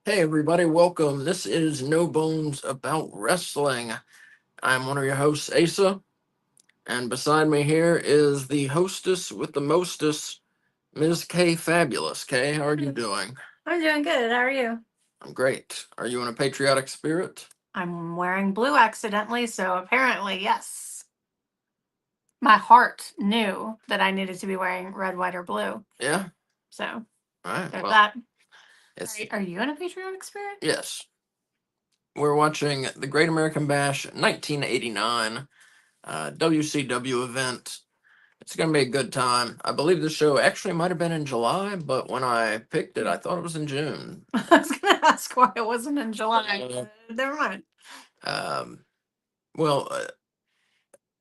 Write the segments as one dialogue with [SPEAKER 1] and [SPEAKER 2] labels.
[SPEAKER 1] Hey everybody, welcome. This is No Bones About Wrestling. I'm one of your hosts, Asa, and beside me here is the hostess with the mostest, Ms. K Fabulous. Kay, how are you doing?
[SPEAKER 2] I'm doing good. How are you?
[SPEAKER 1] I'm great. Are you in a patriotic spirit?
[SPEAKER 2] I'm wearing blue accidentally, so apparently, yes. My heart knew that I needed to be wearing red, white, or blue.
[SPEAKER 1] Yeah?
[SPEAKER 2] So
[SPEAKER 1] All right.
[SPEAKER 2] there's
[SPEAKER 1] Well,
[SPEAKER 2] that.
[SPEAKER 1] it's
[SPEAKER 2] Are you in a patriotic spirit?
[SPEAKER 1] yes. We're watching the Great American Bash 1989 WCW event. It's going to be a good time. I believe the show actually might have been in July, but when I picked it, I thought it was in June.
[SPEAKER 2] I was going to ask why it wasn't in July. Never mind.
[SPEAKER 1] Um, well,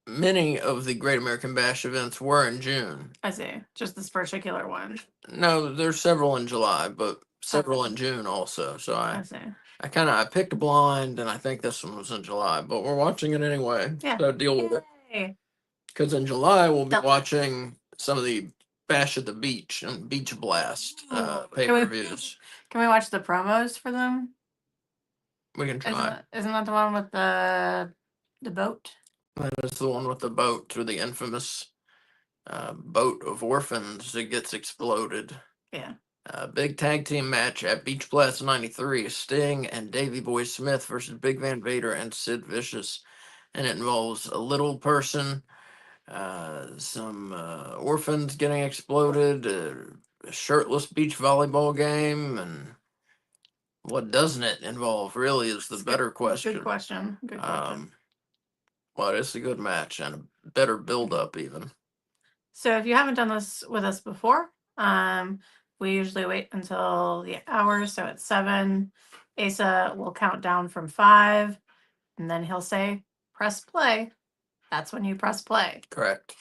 [SPEAKER 1] many of the Great American Bash events were in June.
[SPEAKER 2] I see. Just this particular one.
[SPEAKER 1] No, there's several in July, but several in June also. So
[SPEAKER 2] I see.
[SPEAKER 1] I picked a blind, and I think this one was in July, but we're watching it anyway.
[SPEAKER 2] Yeah.
[SPEAKER 1] So deal with it.
[SPEAKER 2] Yay.
[SPEAKER 1] Because in July we'll be
[SPEAKER 2] Don't-
[SPEAKER 1] watching some of the Bash at the Beach and Beach Blast pay-per-views.
[SPEAKER 2] Can we watch the promos for them?
[SPEAKER 1] We can try.
[SPEAKER 2] Isn't that the one with the boat?
[SPEAKER 1] That is the one with the boat through the infamous boat of orphans that gets exploded.
[SPEAKER 2] Yeah.
[SPEAKER 1] Big tag team match at Beach Blast 93. Sting and Davey Boy Smith versus Big Van Vader and Sid Vicious. And it involves a little person, some orphans getting exploded, a shirtless beach volleyball game, and what doesn't it involve really is the better question.
[SPEAKER 2] Good question. Good question.
[SPEAKER 1] Well, it's a good match and a better build up even.
[SPEAKER 2] So if you haven't done this with us before, we usually wait until the hour. So at 7, Asa will count down from 5, and then he'll say, press play. That's when you press play.
[SPEAKER 1] Correct.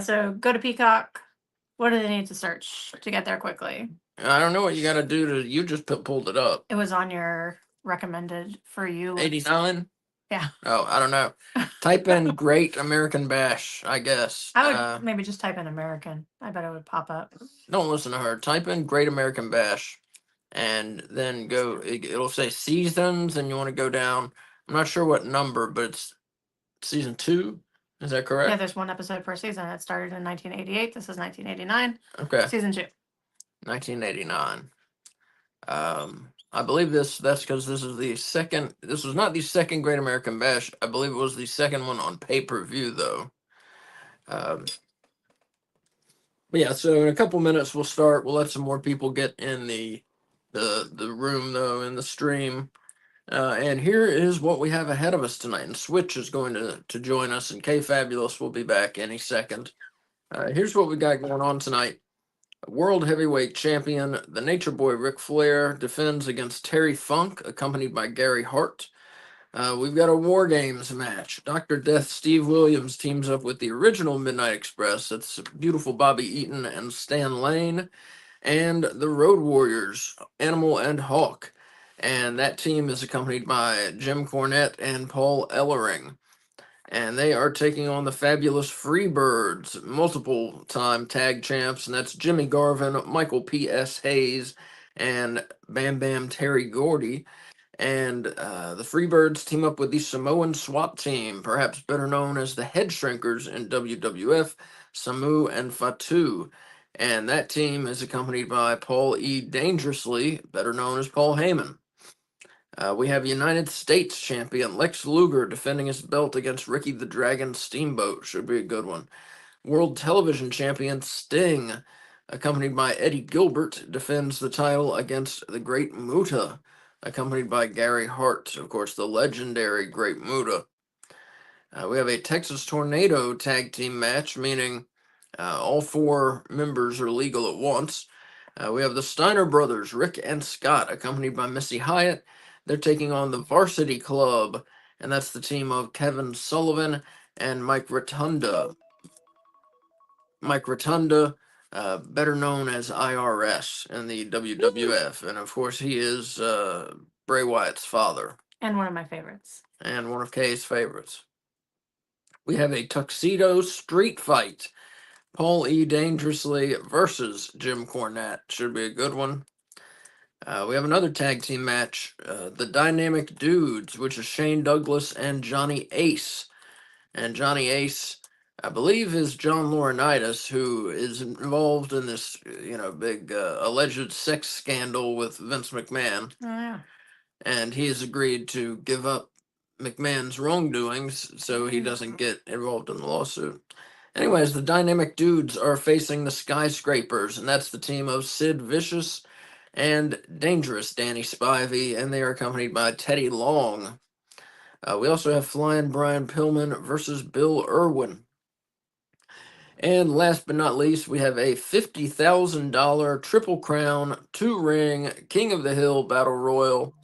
[SPEAKER 2] So go to Peacock. What do they need to search to get there quickly?
[SPEAKER 1] I don't know what you got to do to. You just pulled it up.
[SPEAKER 2] It was on your recommended for you.
[SPEAKER 1] 89?
[SPEAKER 2] Yeah.
[SPEAKER 1] Oh, I don't know. Type in Great American Bash, I guess.
[SPEAKER 2] I would maybe just type in American. I bet it would pop up.
[SPEAKER 1] Don't listen to her. Type in Great American Bash and then go. It'll say seasons, and you want to go down. I'm not sure what number, but it's season 2. Is that correct?
[SPEAKER 2] Yeah, there's one episode per season. It started in 1988. This is 1989.
[SPEAKER 1] Okay.
[SPEAKER 2] Season 2.
[SPEAKER 1] 1989. I believe that's because this is the second. This was not the second Great American Bash. I believe it was the second one on pay-per-view, though. But yeah, so in a couple minutes we'll start. We'll let some more people get in the room though, in the stream. And here is what we have ahead of us tonight. And Switch is going to join us, and K Fabulous will be back any second. Here's what we got going on tonight. World Heavyweight Champion, the Nature Boy Ric Flair, defends against Terry Funk, accompanied by Gary Hart. We've got a War Games match. Dr. Death Steve Williams teams up with the original Midnight Express. That's beautiful Bobby Eaton and Stan Lane. And the Road Warriors, Animal and Hawk. And that team is accompanied by Jim Cornette and Paul Ellering. And they are taking on the fabulous Freebirds, multiple time tag champs, and that's Jimmy Garvin, Michael P.S. Hayes, and Bam Bam Terry Gordy. And the Freebirds team up with the Samoan SWAT team, perhaps better known as the Head Shrinkers in WWF, Samu and Fatu. And that team is accompanied by Paul E. Dangerously, better known as Paul Heyman. We have United States champion Lex Luger defending his belt against Ricky the Dragon Steamboat. Should be a good one. World television champion Sting, accompanied by Eddie Gilbert, defends the title against the Great Muta, accompanied by Gary Hart, of course, the legendary Great Muta. We have a Texas Tornado tag team match, meaning all 4 members are legal at once. We have the Steiner brothers, Rick and Scott, accompanied by Missy Hyatt. They're taking on the Varsity Club, and that's the team of Kevin Sullivan and Mike Rotunda. Mike Rotunda, better known as IRS in the WWF, and of course he is Bray Wyatt's father.
[SPEAKER 2] And one of my favorites.
[SPEAKER 1] And one of Kay's favorites. We have a tuxedo street fight. Paul E. Dangerously versus Jim Cornette. Should be a good one. We have another tag team match, the Dynamic Dudes, which is Shane Douglas and Johnny Ace. And Johnny Ace, I believe, is John Laurinaitis, who is involved in this, big alleged sex scandal with Vince McMahon.
[SPEAKER 2] Oh yeah.
[SPEAKER 1] And he has agreed to give up McMahon's wrongdoings so he doesn't get involved in the lawsuit. Anyways, the Dynamic Dudes are facing the Skyscrapers, and that's the team of Sid Vicious and Dangerous Danny Spivey, and they are accompanied by Teddy Long. We also have Flying Brian Pillman versus Bill Irwin. And last but not least, we have a $50,000 Triple Crown 2-ring King of the Hill Battle Royal.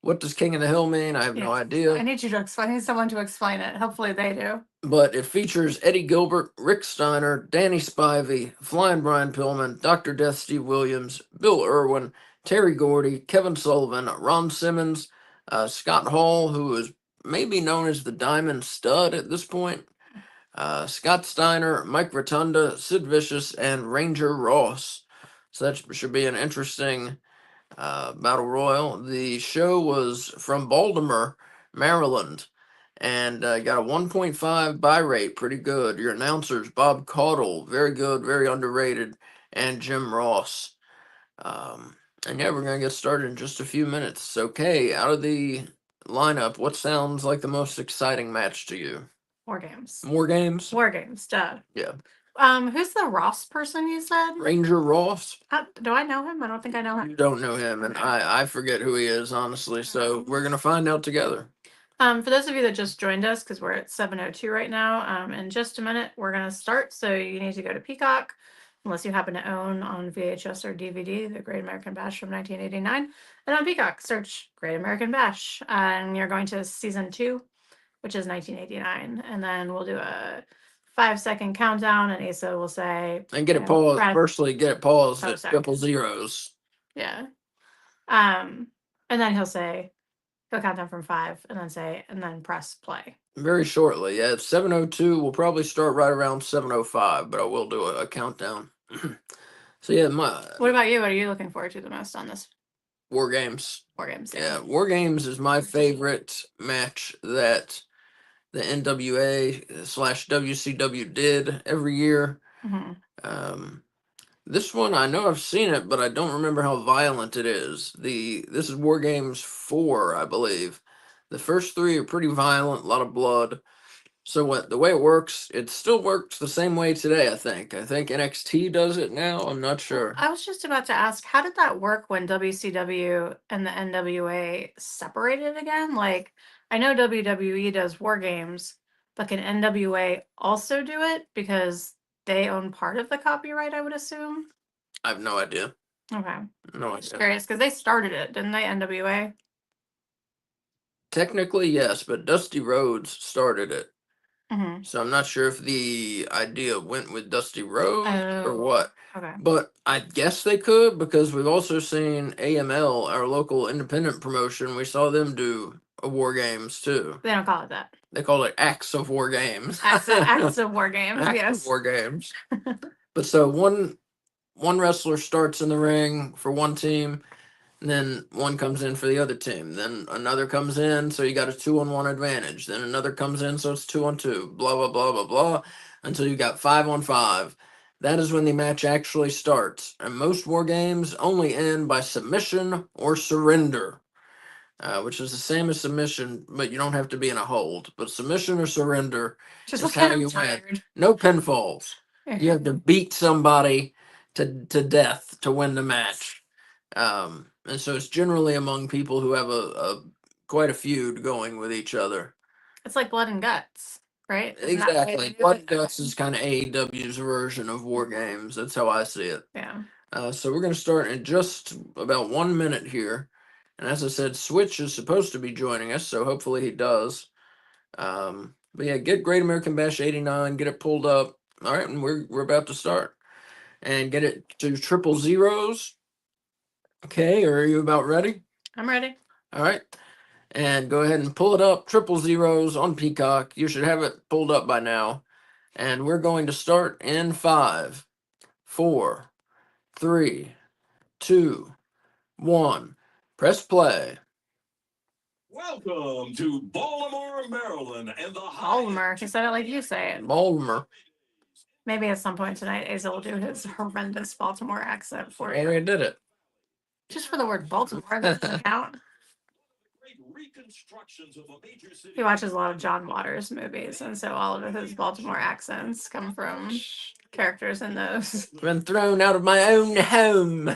[SPEAKER 1] What does King of the Hill mean? I have no idea.
[SPEAKER 2] I need you to explain. I need someone to explain it. Hopefully they do.
[SPEAKER 1] But it features Eddie Gilbert, Rick Steiner, Danny Spivey, Flying Brian Pillman, Dr. Death Steve Williams, Bill Irwin, Terry Gordy, Kevin Sullivan, Ron Simmons, Scott Hall, who is maybe known as the Diamond Stud at this point, Scott Steiner, Mike Rotunda, Sid Vicious, and Ranger Ross. So that should be an interesting Battle Royal. The show was from Baltimore, Maryland, and got a 1.5 buy rate, pretty good. Your announcers, Bob Caudle, very good, very underrated, and Jim Ross. And yeah, we're going to get started in just a few minutes. Okay, out of the lineup, what sounds like the most exciting match to you?
[SPEAKER 2] War games.
[SPEAKER 1] More games?
[SPEAKER 2] War games, duh.
[SPEAKER 1] Yeah.
[SPEAKER 2] Who's the Ross person you said?
[SPEAKER 1] Ranger Ross?
[SPEAKER 2] Do I know him? I don't think I know him.
[SPEAKER 1] You don't know him, and I forget who he is, honestly, so we're going to find out together.
[SPEAKER 2] For those of you that just joined us, because we're at 7:02 right now, in just a minute, we're going to start. So you need to go to Peacock, unless you happen to own on VHS or DVD, The Great American Bash from 1989. And on Peacock, search Great American Bash. And you're going to season 2, which is 1989. And then we'll do a 5-second countdown, and Asa will say...
[SPEAKER 1] And get it paused. Firstly, get it paused at triple zeros.
[SPEAKER 2] Yeah. And then he'll count down from 5 and then press play.
[SPEAKER 1] Very shortly. Yeah, it's 7:02. We'll probably start right around 7:05, but I will do a countdown. So yeah,
[SPEAKER 2] what about you? What are you looking forward to the most on this?
[SPEAKER 1] War Games.
[SPEAKER 2] War Games.
[SPEAKER 1] Yeah, War Games is my favorite match that the NWA/WCW did every year.
[SPEAKER 2] Mm-hmm.
[SPEAKER 1] This one, I know I've seen it, but I don't remember how violent it is. This is War Games 4, I believe. The first 3 are pretty violent, a lot of blood. So the way it works, it still works the same way today, I think. I think NXT does it now. I'm not sure.
[SPEAKER 2] I was just about to ask, how did that work when WCW and the NWA separated again? Like, I know WWE does War Games, but can NWA also do it? Because they own part of the copyright, I would assume.
[SPEAKER 1] I have no idea.
[SPEAKER 2] Okay.
[SPEAKER 1] No idea.
[SPEAKER 2] Just curious, because they started it, didn't they, NWA?
[SPEAKER 1] Technically, yes, but Dusty Rhodes started it.
[SPEAKER 2] Mm-hmm.
[SPEAKER 1] So I'm not sure if the idea went with Dusty Rhodes or what.
[SPEAKER 2] Okay.
[SPEAKER 1] But I guess they could, because we've also seen AML, our local independent promotion. We saw them do a War Games too.
[SPEAKER 2] They don't call it that.
[SPEAKER 1] They call it Acts of War Games.
[SPEAKER 2] Acts of War Games.
[SPEAKER 1] Acts
[SPEAKER 2] Yes.
[SPEAKER 1] of War Games. But so one wrestler starts in the ring for one team, and then one comes in for the other team. Then another comes in, so you got a 2-on-1 advantage. Then another comes in, so it's 2-on-2. Blah blah blah blah blah, until you got 5-on-5. That is when the match actually starts. And most War Games only end by submission or surrender, which is the same as submission, but you don't have to be in a hold. But submission or surrender is how you win. No pinfalls. You have to beat somebody to death to win the match. And so it's generally among people who have a quite a feud going with each other.
[SPEAKER 2] It's like Blood and Guts, right?
[SPEAKER 1] Exactly. Blood and Guts is kind of AEW's version of War Games. That's how I see it.
[SPEAKER 2] Yeah.
[SPEAKER 1] So we're going to start in just about 1 minute here. And as I said, Switch is supposed to be joining us, so hopefully he does. But yeah, get Great American Bash 89, get it pulled up. All right, and we're about to start. And get it to triple zeros. Okay, are you about ready?
[SPEAKER 2] I'm ready.
[SPEAKER 1] All right. And go ahead and pull it up, triple zeros on Peacock. You should have it pulled up by now. And we're going to start in 5, 4, 3, 2, 1. Press play.
[SPEAKER 3] Welcome to Baltimore, Maryland, and the
[SPEAKER 2] Baltimore. He said it like you say it.
[SPEAKER 1] Baltimore.
[SPEAKER 2] Maybe at some point tonight, Asa will do his horrendous Baltimore accent for you.
[SPEAKER 1] Already did it.
[SPEAKER 2] Just for the word Baltimore, that doesn't count. He watches a lot of John Waters movies, and so all of his Baltimore accents come from characters in those.
[SPEAKER 1] Been thrown out of my own home.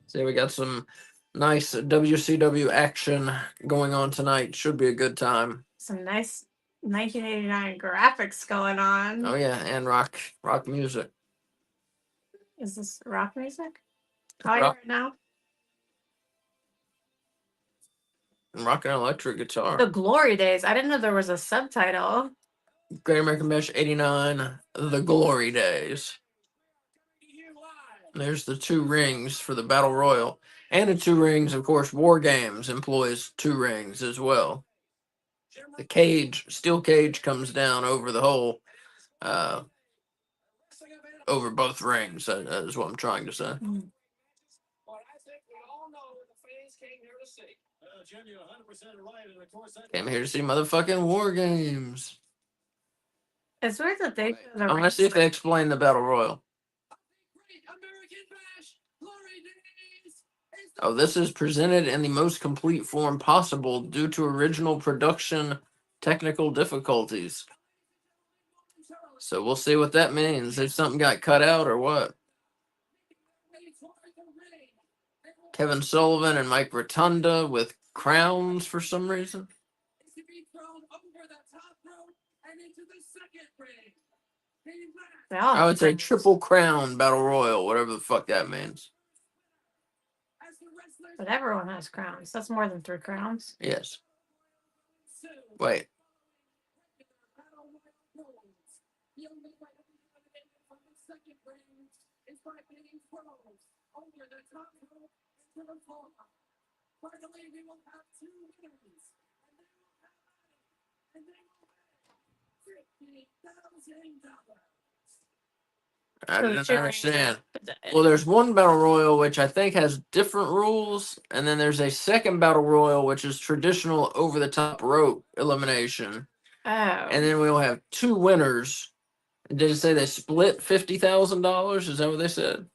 [SPEAKER 1] See, we got some nice WCW action going on tonight. Should be a good time.
[SPEAKER 2] Some nice 1989 graphics going on.
[SPEAKER 1] Oh yeah, and rock music.
[SPEAKER 2] Is this rock music? How are you
[SPEAKER 1] Rock.
[SPEAKER 2] right now?
[SPEAKER 1] Rock and electric guitar.
[SPEAKER 2] The Glory Days. I didn't know there was a subtitle.
[SPEAKER 1] Great American Bash 89, The Glory Days. There's the 2 rings for the Battle Royal. And the 2 rings, of course, War Games employs 2 rings as well. The cage, steel cage comes down over the whole, over both rings. That is what I'm trying to say. Came here to see motherfucking War Games.
[SPEAKER 2] It's weird that they.
[SPEAKER 1] I want to see if they explain the Battle Royal. Oh, this is presented in the most complete form possible due to original production technical difficulties. So we'll see what that means. If something got cut out or what. Kevin Sullivan and Mike Rotunda with crowns for some reason. I would say Triple Crown Battle Royal, whatever the fuck that means.
[SPEAKER 2] But everyone has crowns. That's more than 3 crowns.
[SPEAKER 1] Yes. Wait. I didn't understand. Well, there's one Battle Royal which I think has different rules, and then there's a second Battle Royal which is traditional over-the-top rope elimination.
[SPEAKER 2] Oh.
[SPEAKER 1] And then we'll have 2 winners. Did it say they split $50,000? Is that what they said?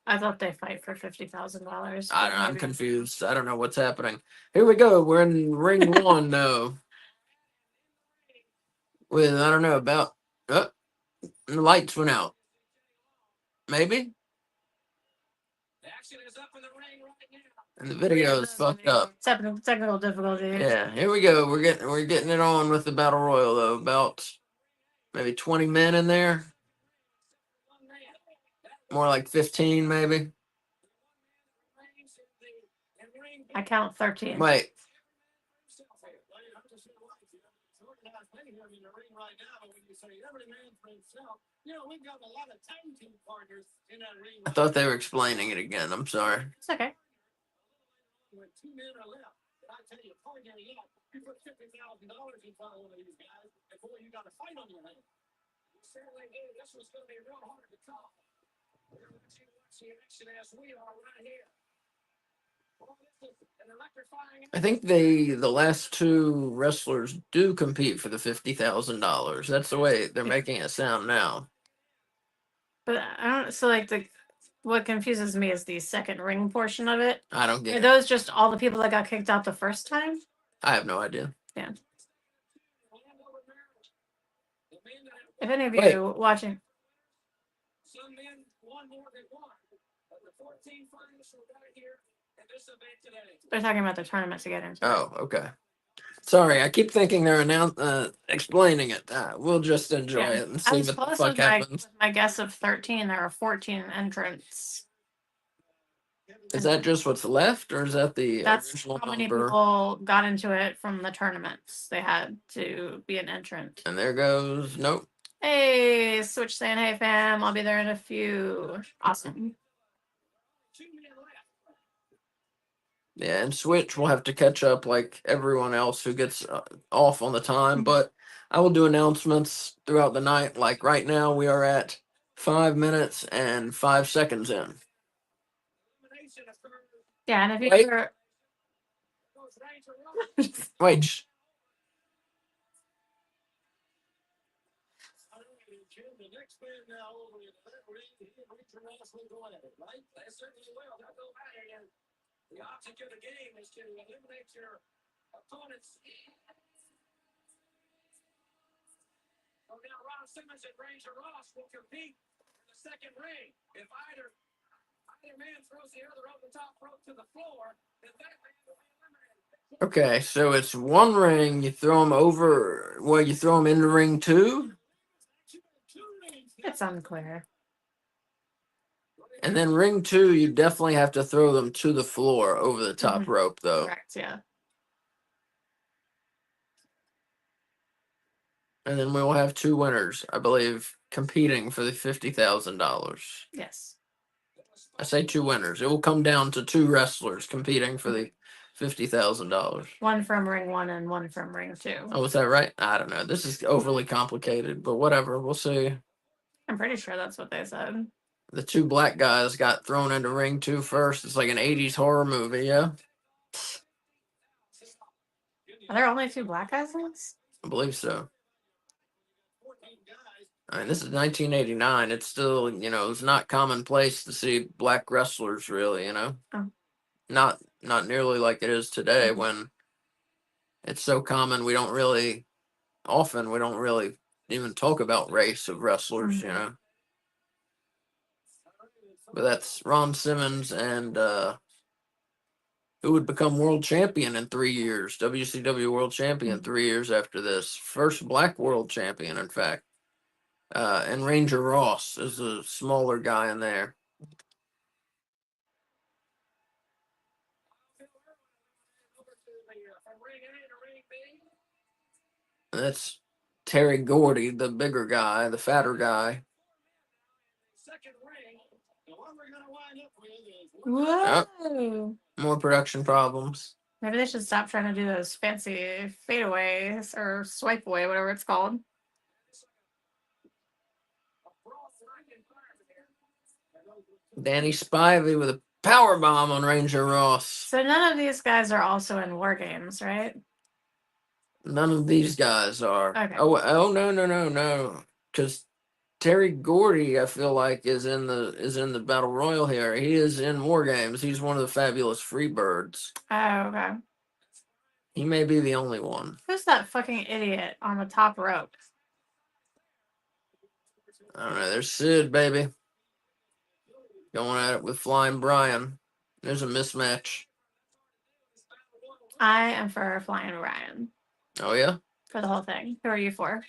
[SPEAKER 2] I thought they fight for $50,000.
[SPEAKER 1] I'm confused. I don't know what's happening. Here we go. We're in ring 1 though. With I don't know about. The lights went out. Maybe. And the video is fucked up.
[SPEAKER 2] Technical difficulties.
[SPEAKER 1] Yeah, here we go. We're getting it on with the Battle Royal though. About maybe 20 men in there. More like 15 maybe.
[SPEAKER 2] I count 13.
[SPEAKER 1] Wait. I thought they were explaining it again. I'm sorry.
[SPEAKER 2] It's okay.
[SPEAKER 1] I think the last 2 wrestlers do compete for the $50,000. That's the way they're making it sound now.
[SPEAKER 2] But I don't. So like what confuses me is the second ring portion of it.
[SPEAKER 1] I don't get
[SPEAKER 2] Are
[SPEAKER 1] it.
[SPEAKER 2] those just all the people that got kicked out the first time?
[SPEAKER 1] I have no idea.
[SPEAKER 2] Yeah. If any of you watching. They're talking about the tournament to get into.
[SPEAKER 1] Oh, okay. Sorry, I keep thinking they're explaining it. We'll just enjoy it and see what the fuck happens.
[SPEAKER 2] My guess of 13, there are 14 entrants.
[SPEAKER 1] Is that just what's left, or is that the original
[SPEAKER 2] how many
[SPEAKER 1] number?
[SPEAKER 2] People got into it from the tournaments. They had to be an entrant.
[SPEAKER 1] And there goes, nope.
[SPEAKER 2] Hey, Switch saying, hey fam, I'll be there in a few. Awesome.
[SPEAKER 1] Yeah, and Switch will have to catch up like everyone else who gets off on the time.
[SPEAKER 2] Mhm.
[SPEAKER 1] But I will do announcements throughout the night. Like right now, we are at 5 minutes and 5 seconds in.
[SPEAKER 2] Yeah, and if you
[SPEAKER 1] Wait.
[SPEAKER 2] ever
[SPEAKER 1] Wait.
[SPEAKER 3] The object of the game is to eliminate your opponents. So now Ron Simmons and Ranger Ross will compete in the second ring. If either man throws the other over the top rope to the floor, then that man will be eliminated.
[SPEAKER 1] Okay, so it's one ring. You throw them over. Well, you throw them into ring 2,
[SPEAKER 2] it's unclear.
[SPEAKER 1] and then ring 2, you definitely have to throw them to the floor over the top
[SPEAKER 2] Mhm.
[SPEAKER 1] rope, though.
[SPEAKER 2] Correct, yeah.
[SPEAKER 1] And then we will have 2 winners, I believe, competing for the $50,000.
[SPEAKER 2] Yes.
[SPEAKER 1] I say 2 winners. It will come down to 2 wrestlers competing for the $50,000.
[SPEAKER 2] One from ring 1 and one from ring 2.
[SPEAKER 1] Oh, was that right? I don't know. This is overly complicated, but whatever. We'll see.
[SPEAKER 2] I'm pretty sure that's what they said.
[SPEAKER 1] The 2 black guys got thrown into ring 2 first. It's like an 80s horror movie, yeah?
[SPEAKER 2] Are there only 2 black guys in this?
[SPEAKER 1] I believe so. I mean, this is 1989. It's still, it's not commonplace to see black wrestlers, really,
[SPEAKER 2] Oh.
[SPEAKER 1] Not nearly like it is today
[SPEAKER 2] Mhm.
[SPEAKER 1] when it's so common. We don't really even talk about race of wrestlers,
[SPEAKER 2] Mhm.
[SPEAKER 1] But that's Ron Simmons and who would become world champion in 3 years, WCW world champion 3 years after this. First black world champion, in fact. And Ranger Ross is a smaller guy in there. And that's Terry Gordy, the bigger guy, the fatter guy.
[SPEAKER 2] Whoa.
[SPEAKER 1] More production problems.
[SPEAKER 2] Maybe they should stop trying to do those fancy fadeaways or swipe away, whatever it's called.
[SPEAKER 1] Danny Spivey with a power bomb on Ranger Ross.
[SPEAKER 2] So none of these guys are also in War Games, right?
[SPEAKER 1] None of these guys are.
[SPEAKER 2] Okay.
[SPEAKER 1] Oh no. Because Terry Gordy, I feel like, is in the Battle Royal here. He is in War Games. He's one of the fabulous Freebirds.
[SPEAKER 2] Oh, okay.
[SPEAKER 1] He may be the only one.
[SPEAKER 2] Who's that fucking idiot on the top rope?
[SPEAKER 1] I don't know. There's Sid, baby. Going at it with Flying Brian. There's a mismatch.
[SPEAKER 2] I am for Flying Ryan
[SPEAKER 1] Oh, yeah?
[SPEAKER 2] for the whole thing. Who are you for?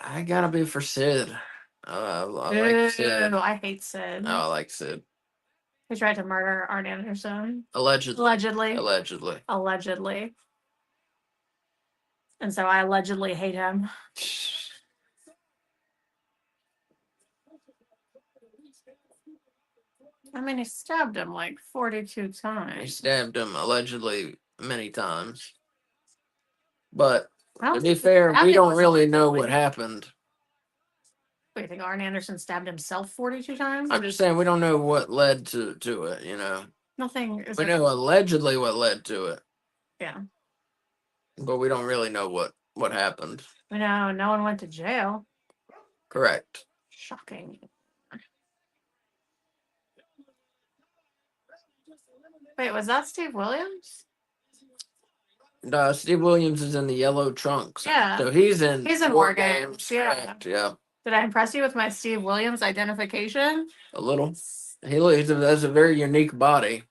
[SPEAKER 1] I gotta be for Sid. I like Sid.
[SPEAKER 2] I hate Sid.
[SPEAKER 1] I like Sid.
[SPEAKER 2] He tried to murder Arn Anderson.
[SPEAKER 1] Allegedly.
[SPEAKER 2] Allegedly. And so I allegedly hate him. I mean, he stabbed him like 42
[SPEAKER 1] He
[SPEAKER 2] times.
[SPEAKER 1] stabbed him allegedly many times. But
[SPEAKER 2] I
[SPEAKER 1] to
[SPEAKER 2] don't
[SPEAKER 1] be
[SPEAKER 2] think
[SPEAKER 1] fair,
[SPEAKER 2] stabbed
[SPEAKER 1] we
[SPEAKER 2] him
[SPEAKER 1] don't
[SPEAKER 2] was
[SPEAKER 1] really know
[SPEAKER 2] allegedly.
[SPEAKER 1] what happened.
[SPEAKER 2] What, you think Arn Anderson stabbed himself 42 times?
[SPEAKER 1] I'm just saying we don't know what led to it,
[SPEAKER 2] Nothing is.
[SPEAKER 1] We know allegedly what led to it.
[SPEAKER 2] Yeah.
[SPEAKER 1] But we don't really know what happened.
[SPEAKER 2] We know no one went to jail.
[SPEAKER 1] Correct.
[SPEAKER 2] Shocking. Wait, was that Steve Williams?
[SPEAKER 1] Steve Williams is in the yellow trunks.
[SPEAKER 2] Yeah.
[SPEAKER 1] So he's in
[SPEAKER 2] War Games. Yeah.
[SPEAKER 1] Correct, yeah.
[SPEAKER 2] Did I impress you with my Steve Williams identification?
[SPEAKER 1] A little. He has a very unique body.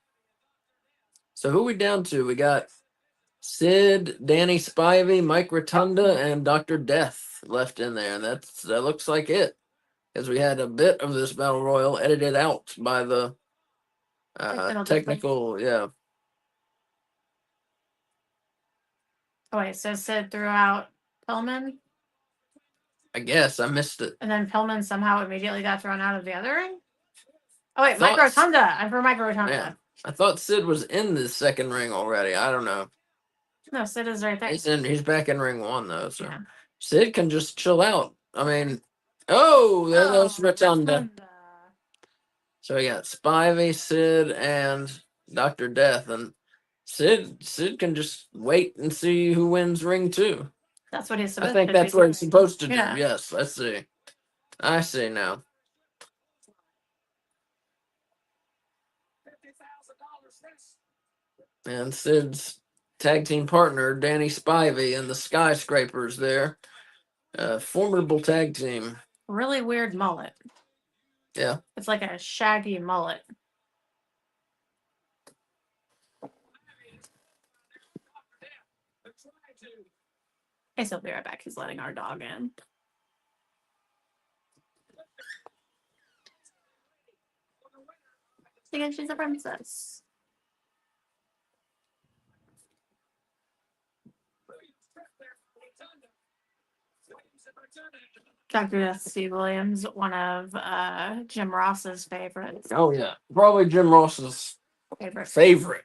[SPEAKER 1] So who we down to? We got Sid, Danny Spivey, Mike Rotunda, and Dr. Death left in there. And that looks like it. Because we had a bit of this battle royal edited out by the technical, yeah.
[SPEAKER 2] Oh wait, so Sid threw out Pillman?
[SPEAKER 1] I guess I missed it.
[SPEAKER 2] And then Pillman somehow immediately got thrown out of the other ring? Oh wait, Mike
[SPEAKER 1] Thoughts?
[SPEAKER 2] Rotunda. I'm for Mike Rotunda.
[SPEAKER 1] Man, I thought Sid was in the second ring already. I don't know.
[SPEAKER 2] No, Sid is right there.
[SPEAKER 1] He's back in ring 1 though, so
[SPEAKER 2] Yeah.
[SPEAKER 1] Sid can just chill out. I mean, oh, there goes Rotunda.
[SPEAKER 2] Rotunda.
[SPEAKER 1] So we got Spivey, Sid, and Dr. Death, and Sid can just wait and see who wins ring 2.
[SPEAKER 2] That's what he's
[SPEAKER 1] I
[SPEAKER 2] supposed
[SPEAKER 1] think
[SPEAKER 2] to
[SPEAKER 1] that's
[SPEAKER 2] be
[SPEAKER 1] what he's
[SPEAKER 2] doing.
[SPEAKER 1] supposed to do.
[SPEAKER 2] Yeah.
[SPEAKER 1] Yes, let's see. I see now. And Sid's tag team partner, Danny Spivey, and the Skyscrapers there. Formidable tag team.
[SPEAKER 2] Really weird mullet.
[SPEAKER 1] Yeah.
[SPEAKER 2] It's like a shaggy mullet. I guess he'll be right back. He's letting our dog in. Because she's a princess. Dr. Death Steve Williams, one of Jim Ross's favorites.
[SPEAKER 1] Oh yeah. Probably Jim Ross's favorite.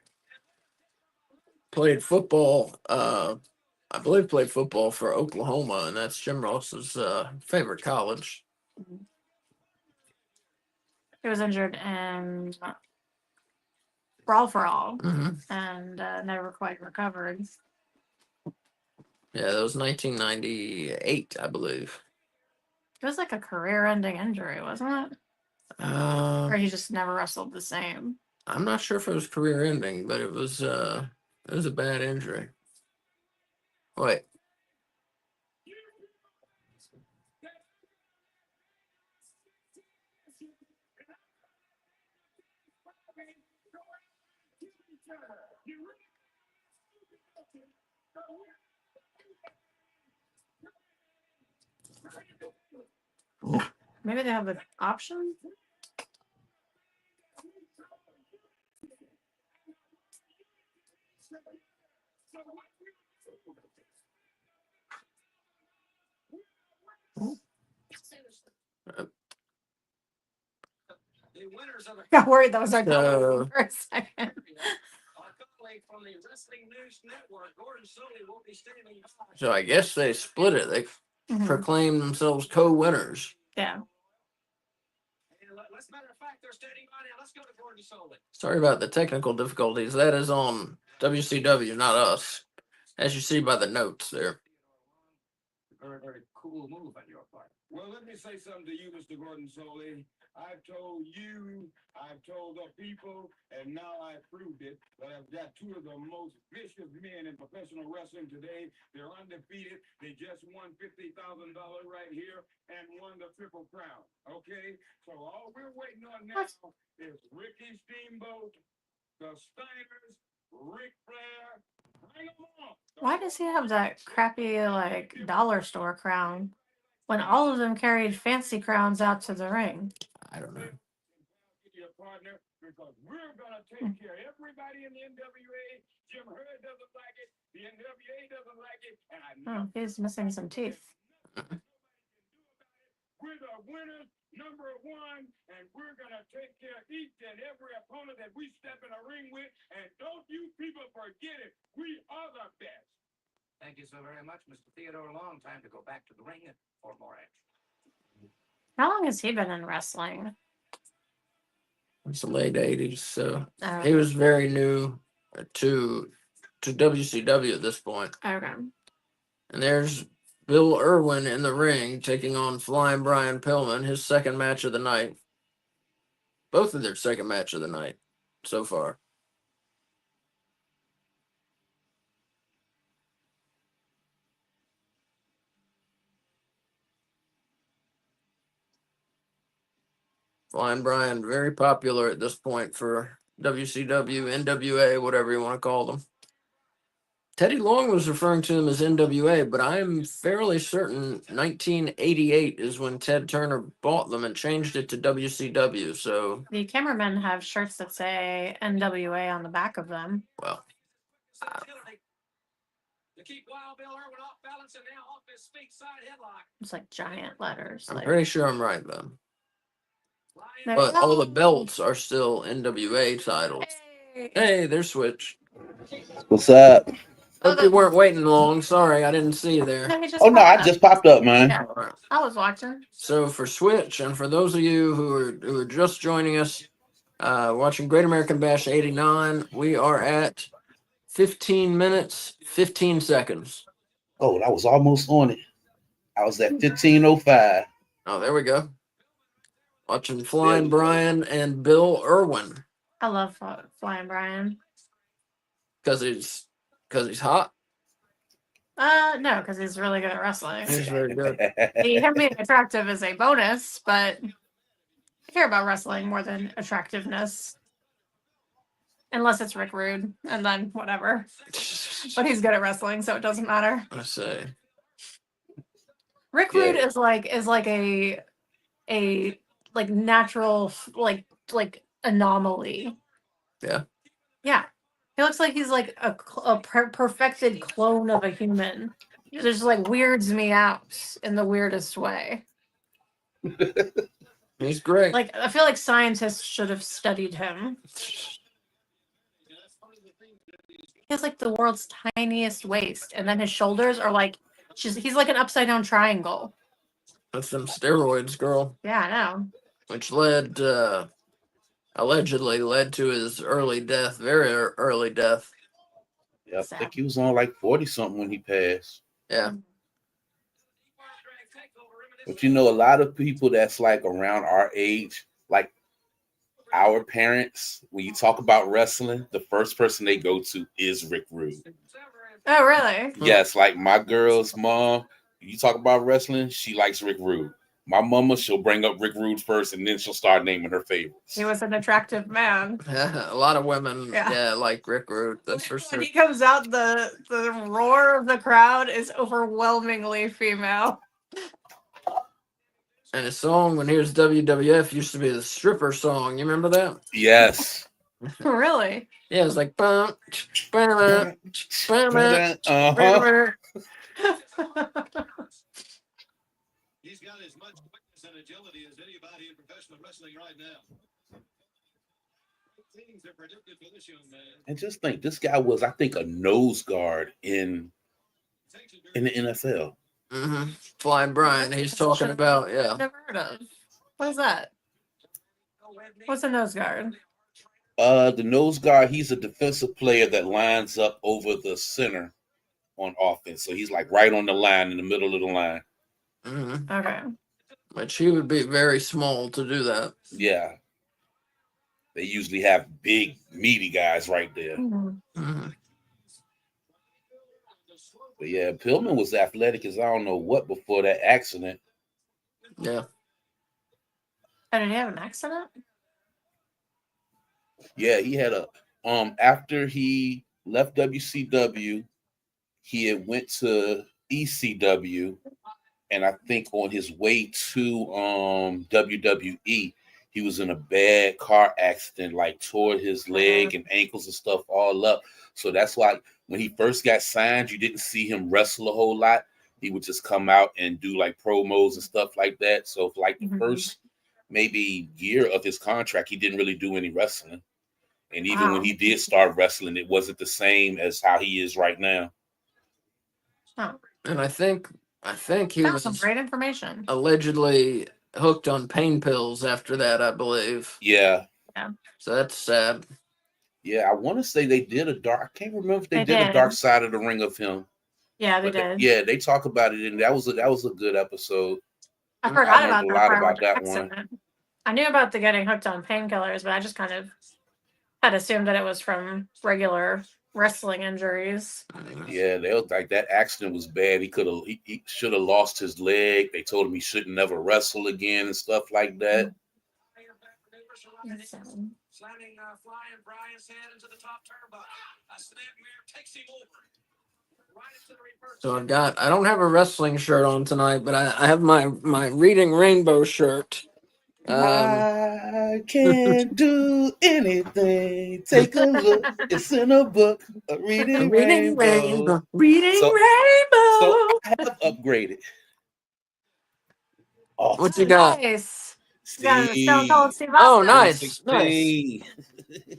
[SPEAKER 1] Played football. I believe played football for Oklahoma, and that's Jim Ross's favorite college.
[SPEAKER 2] He was injured in Brawl for All
[SPEAKER 1] Mm-hmm.
[SPEAKER 2] and never quite recovered.
[SPEAKER 1] Yeah, that was 1998, I believe.
[SPEAKER 2] It was like a career-ending injury, wasn't it? Or he just never wrestled the same.
[SPEAKER 1] I'm not sure if it was career ending, but it was a bad injury. Wait.
[SPEAKER 2] Maybe they have an option? Got worried that was our dog for a second.
[SPEAKER 1] So I guess they split it. They proclaimed themselves co-winners.
[SPEAKER 2] Yeah.
[SPEAKER 1] Sorry about the technical difficulties. That is on WCW, not us, as you see by the notes there.
[SPEAKER 3] Very, very cool move on your part. Well, let me say something to you, Mr. Gordon Soley. I've told you, I've told the people, and now I've proved it, that I've got two of the most vicious men in professional wrestling today. They're undefeated. They just won $50,000 right here and won the Triple Crown. Okay? So all we're waiting on now is Ricky Steamboat, the Steiners, Ric Flair. Bring them on.
[SPEAKER 2] Why does he have that crappy, like, dollar store crown when all of them carried fancy crowns out to the ring?
[SPEAKER 1] I don't know.
[SPEAKER 3] Your partner, because we're gonna take care of everybody in the NWA. Jim Herd doesn't like it. The NWA doesn't like it, and I know
[SPEAKER 2] he's missing some teeth.
[SPEAKER 3] we're the winners, number one, and we're gonna take care of each and every opponent that we step in a ring with. And don't you people forget it, we are the best. Thank you so very much, Mr. Theodore. Long time to go back to the ring for more action.
[SPEAKER 2] How long has he been in wrestling?
[SPEAKER 1] It's the late 80s, so he was very new to WCW at this point.
[SPEAKER 2] Okay.
[SPEAKER 1] And there's Bill Irwin in the ring taking on Flying Brian Pillman, his second match of the night. Both of their second match of the night so far. Flying Brian, very popular at this point for WCW, NWA, whatever you want to call them. Teddy Long was referring to them as NWA, but I'm fairly certain 1988 is when Ted Turner bought them and changed it to WCW. So
[SPEAKER 2] the cameramen have shirts that say NWA on the back of them.
[SPEAKER 1] Well,
[SPEAKER 2] it's like giant letters.
[SPEAKER 1] I'm pretty sure I'm right though.
[SPEAKER 2] There
[SPEAKER 1] but
[SPEAKER 2] you
[SPEAKER 1] all the
[SPEAKER 2] go.
[SPEAKER 1] belts are still NWA titles.
[SPEAKER 2] Hey.
[SPEAKER 1] Hey, they're switched.
[SPEAKER 4] What's up?
[SPEAKER 1] Hope you weren't waiting long. Sorry, I didn't see you there.
[SPEAKER 2] No, he just
[SPEAKER 4] Oh no, I
[SPEAKER 2] popped up.
[SPEAKER 4] just popped up, man.
[SPEAKER 2] Yeah,
[SPEAKER 1] All right.
[SPEAKER 2] I was watching.
[SPEAKER 1] So for Switch, and for those of you who are just joining us, watching Great American Bash '89, we are at 15 minutes 15 seconds.
[SPEAKER 4] Oh, that was almost on it. I was at 15:05.
[SPEAKER 1] Oh, there we go. Watching
[SPEAKER 4] There
[SPEAKER 1] Flying
[SPEAKER 4] we go.
[SPEAKER 1] Brian and Bill Irwin
[SPEAKER 2] I love Flying Brian.
[SPEAKER 1] because he's hot.
[SPEAKER 2] No, because he's really good at wrestling.
[SPEAKER 1] He's very good.
[SPEAKER 2] Him being attractive is a bonus, but I care about wrestling more than attractiveness. Unless it's Rick Rude, and then whatever. But he's good at wrestling, so it doesn't matter.
[SPEAKER 1] I say.
[SPEAKER 2] Rick
[SPEAKER 4] Yeah.
[SPEAKER 2] Rude is like a like natural like anomaly.
[SPEAKER 1] Yeah.
[SPEAKER 2] Yeah. He looks like he's like a perfected clone of a human. It just like weirds me out in the weirdest way.
[SPEAKER 1] He's great.
[SPEAKER 2] Like I feel like scientists should have studied him. He has like the world's tiniest waist, and then his shoulders are like he's like an upside down triangle.
[SPEAKER 1] That's some steroids, girl.
[SPEAKER 2] Yeah, I know.
[SPEAKER 1] Which allegedly led to his early death, very early death.
[SPEAKER 4] Yeah, I think he was on like 40 something when he passed.
[SPEAKER 1] Yeah.
[SPEAKER 4] But you know, a lot of people that's like around our age, like our parents, when you talk about wrestling, the first person they go to is Rick Rude.
[SPEAKER 2] Oh, really?
[SPEAKER 4] Yes, like my girl's mom, you talk about wrestling, she likes Rick Rude. My mama, she'll bring up Rick Rude first, and then she'll start naming her favorites.
[SPEAKER 2] He was an attractive man.
[SPEAKER 1] A lot of women,
[SPEAKER 2] Yeah.
[SPEAKER 1] like Rick Rude. That's for sure.
[SPEAKER 2] When he comes out, the roar of the crowd is overwhelmingly female.
[SPEAKER 1] And his song when he was WWF used to be the stripper song. You remember that?
[SPEAKER 4] Yes.
[SPEAKER 2] Really?
[SPEAKER 1] Yeah, it was like bum, bum, bum,
[SPEAKER 4] Uh-huh.
[SPEAKER 3] He's got as much quickness and agility as anybody in professional wrestling right now. Things are predicted for this young man.
[SPEAKER 4] And just think, this guy was, I think, a nose guard in the NFL.
[SPEAKER 1] Mm-hmm. Flying Brian. He's talking about, yeah.
[SPEAKER 2] Never heard of. What is that? What's a nose guard?
[SPEAKER 4] The nose guard, he's a defensive player that lines up over the center on offense. So he's like right on the line, in the middle of the line.
[SPEAKER 1] Mm-hmm.
[SPEAKER 2] Okay.
[SPEAKER 1] Which he would be very small to do that.
[SPEAKER 4] Yeah. They usually have big, meaty guys right there.
[SPEAKER 1] Mm-hmm.
[SPEAKER 4] But yeah, Pillman was athletic as I don't know what before that accident.
[SPEAKER 1] Yeah.
[SPEAKER 2] Oh, did he have an accident?
[SPEAKER 4] Yeah, he had a after he left WCW, he had went to ECW, and I think on his way to WWE, he was in a bad car accident, like tore his leg and ankles and stuff all up. So that's why when he first got signed, you didn't see him wrestle a whole lot. He would just come out and do like promos and stuff like that. So for like the first maybe year of his contract, he didn't really do any wrestling. And even when he did start wrestling, it wasn't the same as how he is right now.
[SPEAKER 2] Oh.
[SPEAKER 1] And I think he
[SPEAKER 2] That
[SPEAKER 1] was
[SPEAKER 2] was some great information.
[SPEAKER 1] allegedly hooked on pain pills after that, I believe.
[SPEAKER 4] Yeah.
[SPEAKER 1] So that's sad.
[SPEAKER 4] Yeah, I want to say they did a dark. I can't remember if they did a dark side of the ring of him.
[SPEAKER 2] Yeah, they did.
[SPEAKER 4] They talk about it, and that was a good episode.
[SPEAKER 2] I forgot about
[SPEAKER 4] a lot about that
[SPEAKER 2] accident.
[SPEAKER 4] one.
[SPEAKER 2] I knew about the getting hooked on painkillers, but I just kind of had assumed that it was from regular wrestling injuries.
[SPEAKER 4] Yeah, they was like that accident was bad. He should have lost his leg. They told him he shouldn't never wrestle again and stuff like that.
[SPEAKER 3] Slamming Flying Brian's head into the top turnbuckle. A snapmare takes him over. Right into the reverse.
[SPEAKER 1] So I don't have a wrestling shirt on tonight, but I have my Reading Rainbow shirt.
[SPEAKER 4] I can't do anything. Take a look. It's in a book. A Reading Rainbow.
[SPEAKER 2] Reading
[SPEAKER 4] So
[SPEAKER 2] Rainbow.
[SPEAKER 4] I have upgraded. Oh,
[SPEAKER 1] What you got?
[SPEAKER 2] Nice. Got a Stone
[SPEAKER 4] Steve.
[SPEAKER 2] Cold Steve
[SPEAKER 1] Oh,
[SPEAKER 2] Austin.
[SPEAKER 1] nice, nice.
[SPEAKER 4] 16.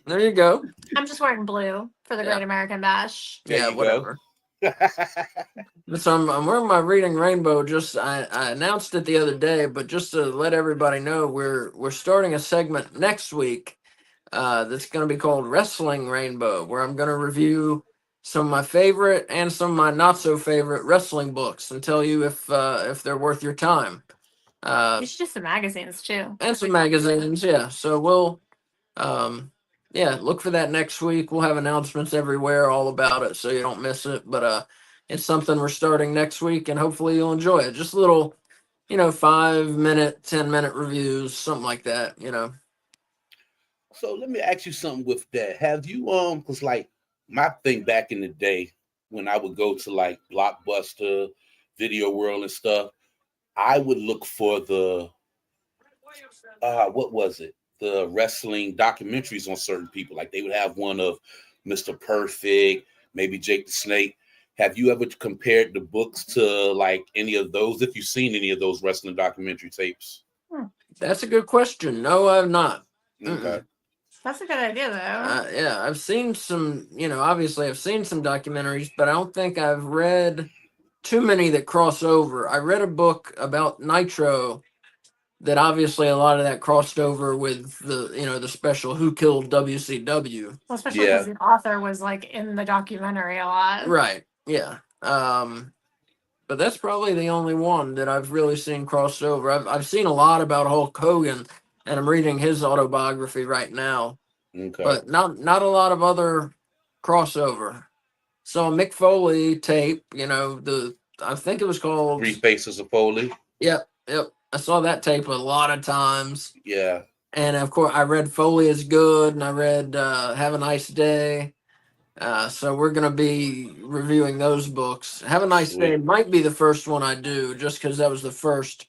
[SPEAKER 1] There you go.
[SPEAKER 2] I'm just wearing blue for the
[SPEAKER 1] Yeah.
[SPEAKER 2] Great American Bash.
[SPEAKER 4] There
[SPEAKER 1] Yeah,
[SPEAKER 4] you go.
[SPEAKER 1] whatever. So I'm wearing my Reading Rainbow. Just I announced it the other day, but just to let everybody know, we're starting a segment next week that's going to be called Wrestling Rainbow, where I'm going to review some of my favorite and some of my not so favorite wrestling books and tell you if they're worth your time.
[SPEAKER 2] You should do some magazines too.
[SPEAKER 1] And some magazines, yeah. So we'll yeah, look for that next week. We'll have announcements everywhere all about it so you don't miss it. But it's something we're starting next week and hopefully you'll enjoy it. Just little, 5-minute, 10-minute reviews, something like that.
[SPEAKER 4] So let me ask you something with that. Have you because like my thing back in the day when I would go to like Blockbuster, Video World and stuff, I would look for the what was it? The wrestling documentaries on certain people. Like they would have one of Mr. Perfect, maybe Jake the Snake. Have you ever compared the books to like any of those? If you've seen any of those wrestling documentary tapes?
[SPEAKER 1] That's a good question. No, I've not.
[SPEAKER 4] Okay.
[SPEAKER 2] That's a good idea though.
[SPEAKER 1] Yeah, I've seen some, obviously I've seen some documentaries, but I don't think I've read too many that cross over. I read a book about Nitro that obviously a lot of that crossed over with the special Who Killed WCW.
[SPEAKER 2] Well, especially
[SPEAKER 4] Yeah.
[SPEAKER 2] because the author was like in the documentary a lot.
[SPEAKER 1] Right. Yeah. But that's probably the only one that I've really seen crossed over. I've seen a lot about Hulk Hogan, and I'm reading his autobiography right now,
[SPEAKER 4] Okay.
[SPEAKER 1] but not a lot of other crossover. So a Mick Foley tape, I think it was called.
[SPEAKER 4] Three Faces of Foley.
[SPEAKER 1] Yep. I saw that tape a lot of times.
[SPEAKER 4] Yeah.
[SPEAKER 1] And of course, I read Foley is Good, and I read Have a Nice Day. So we're going to be reviewing those books. Have a Nice Day
[SPEAKER 4] Sweet.
[SPEAKER 1] might be the first one I do, just because that was the first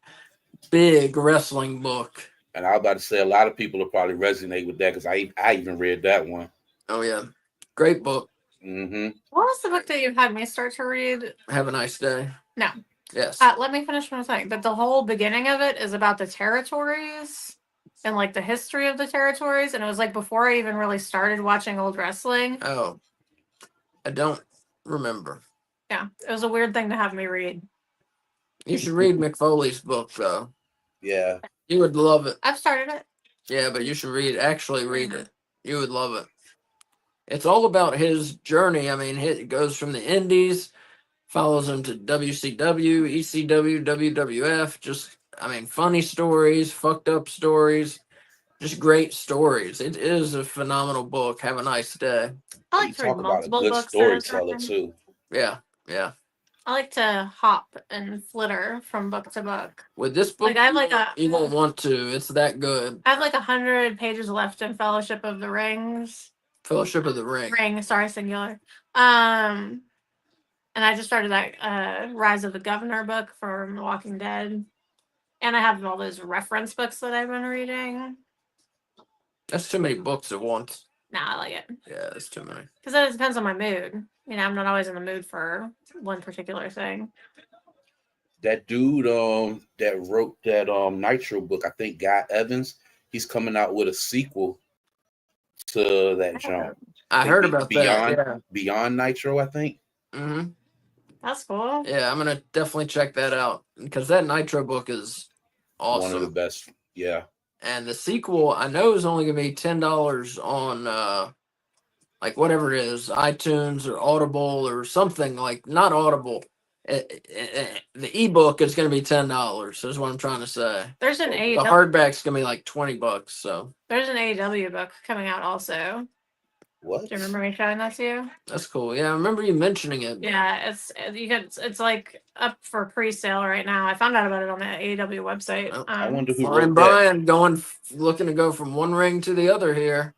[SPEAKER 1] big wrestling book.
[SPEAKER 4] And I was about to say a lot of people will probably resonate with that because I even read that one.
[SPEAKER 1] Oh, yeah. Great book.
[SPEAKER 4] Mm-hmm.
[SPEAKER 2] What was the book that you had me start to read?
[SPEAKER 1] Have a Nice Day.
[SPEAKER 2] No.
[SPEAKER 1] Yes.
[SPEAKER 2] Let me finish one thing. But the whole beginning of it is about the territories and like the history of the territories. And it was like before I even really started watching old wrestling.
[SPEAKER 1] Oh, I don't remember.
[SPEAKER 2] Yeah. It was a weird thing to have me read.
[SPEAKER 1] You should read Mick Foley's book, though.
[SPEAKER 4] Yeah.
[SPEAKER 1] You would love it.
[SPEAKER 2] I've started it.
[SPEAKER 1] Yeah, but you should actually read it. You would love it. It's all about his journey. I mean, it goes from the Indies, follows him to WCW, ECW, WWF. Just, funny stories, fucked up stories, just great stories. It is a phenomenal book. Have a nice day.
[SPEAKER 2] I
[SPEAKER 4] You
[SPEAKER 2] like to read
[SPEAKER 4] talk about a
[SPEAKER 2] multiple
[SPEAKER 4] good
[SPEAKER 2] books at a
[SPEAKER 4] storyteller
[SPEAKER 2] time.
[SPEAKER 4] too.
[SPEAKER 1] Yeah.
[SPEAKER 2] I like to hop and flitter from book to book.
[SPEAKER 1] With this book,
[SPEAKER 2] Like I have like
[SPEAKER 1] you won't want to. It's that good.
[SPEAKER 2] I have like 100 pages left in Fellowship of the Rings.
[SPEAKER 1] Fellowship of the Ring.
[SPEAKER 2] Sorry, singular. And I just started that Rise of the Governor book from The Walking Dead. And I have all those reference books that I've been reading.
[SPEAKER 1] That's too many books at once.
[SPEAKER 2] Nah, I like it.
[SPEAKER 1] Yeah, that's too many.
[SPEAKER 2] Because then it depends on my mood. I'm not always in the mood for one particular thing.
[SPEAKER 4] That dude that wrote that Nitro book, I think Guy Evans, he's coming out with a sequel to that genre.
[SPEAKER 1] I heard about that. Yeah.
[SPEAKER 4] Beyond Nitro, I think.
[SPEAKER 1] Mm-hmm.
[SPEAKER 2] That's cool.
[SPEAKER 1] Yeah, I'm gonna definitely check that out because that Nitro book is awesome.
[SPEAKER 4] One of the best. Yeah.
[SPEAKER 1] And the sequel, I know, is only gonna be $10 on like whatever it is, iTunes or Audible or something, like not Audible. The ebook is gonna be $10. Is what I'm trying to say.
[SPEAKER 2] There's an
[SPEAKER 1] The
[SPEAKER 2] AEW.
[SPEAKER 1] hardback's gonna be like $20. So
[SPEAKER 2] There's an AEW book coming out also.
[SPEAKER 4] What?
[SPEAKER 2] Do you remember me showing that to you?
[SPEAKER 1] that's cool. Yeah, I remember you mentioning it.
[SPEAKER 2] Yeah, it's like up for pre-sale right now. I found out about it on the AEW website.
[SPEAKER 1] Oh,
[SPEAKER 4] I wonder who
[SPEAKER 1] Brian
[SPEAKER 4] wrote
[SPEAKER 1] Bryan looking to go from one ring to the other here.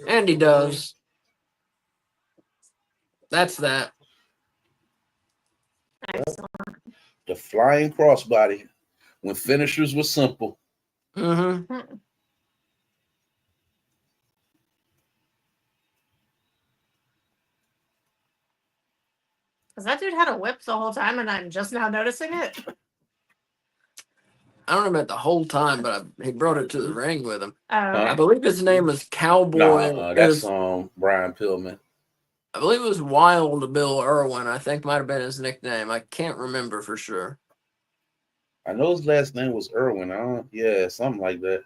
[SPEAKER 1] And he does. That's that.
[SPEAKER 2] Excellent.
[SPEAKER 4] The Flying Crossbody. When finishers were simple.
[SPEAKER 1] Mm-hmm.
[SPEAKER 2] Because that dude had a whip the whole time, and I'm just now noticing it.
[SPEAKER 1] I don't know about the whole time, but he brought it to the ring with him.
[SPEAKER 2] Oh,
[SPEAKER 1] I
[SPEAKER 2] okay.
[SPEAKER 1] believe his name was Cowboy.
[SPEAKER 4] Nah,
[SPEAKER 1] It
[SPEAKER 4] that's
[SPEAKER 1] was-
[SPEAKER 4] Brian Pillman.
[SPEAKER 1] I believe it was Wild Bill Irwin. I think might have been his nickname. I can't remember for sure.
[SPEAKER 4] I know his last name was Irwin. Yeah, something like that.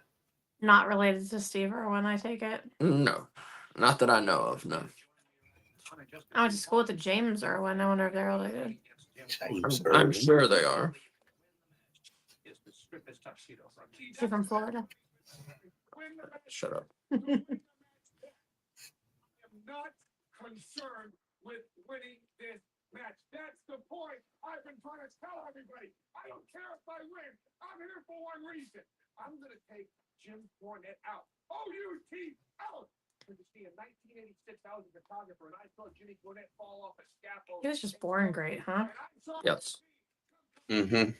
[SPEAKER 2] Not related to Steve Irwin, I take it.
[SPEAKER 1] No, not that I know of. No,
[SPEAKER 2] I went to school with the James Irwin. I wonder if they're related.
[SPEAKER 4] James
[SPEAKER 1] I'm
[SPEAKER 4] Irwin.
[SPEAKER 1] sure they are.
[SPEAKER 2] Is he from Florida?
[SPEAKER 1] Shut up.
[SPEAKER 3] am not concerned with winning this match. That's the point I've been trying to tell everybody. I don't care if I win. I'm here for one reason. I'm going to take Jim Cornette out. O-U-T out. You see, in 1986, I was a photographer, and I saw Jimmy Cornette fall off a scaffold.
[SPEAKER 2] He was just born great, huh?
[SPEAKER 1] Yes.
[SPEAKER 4] Mm-hmm.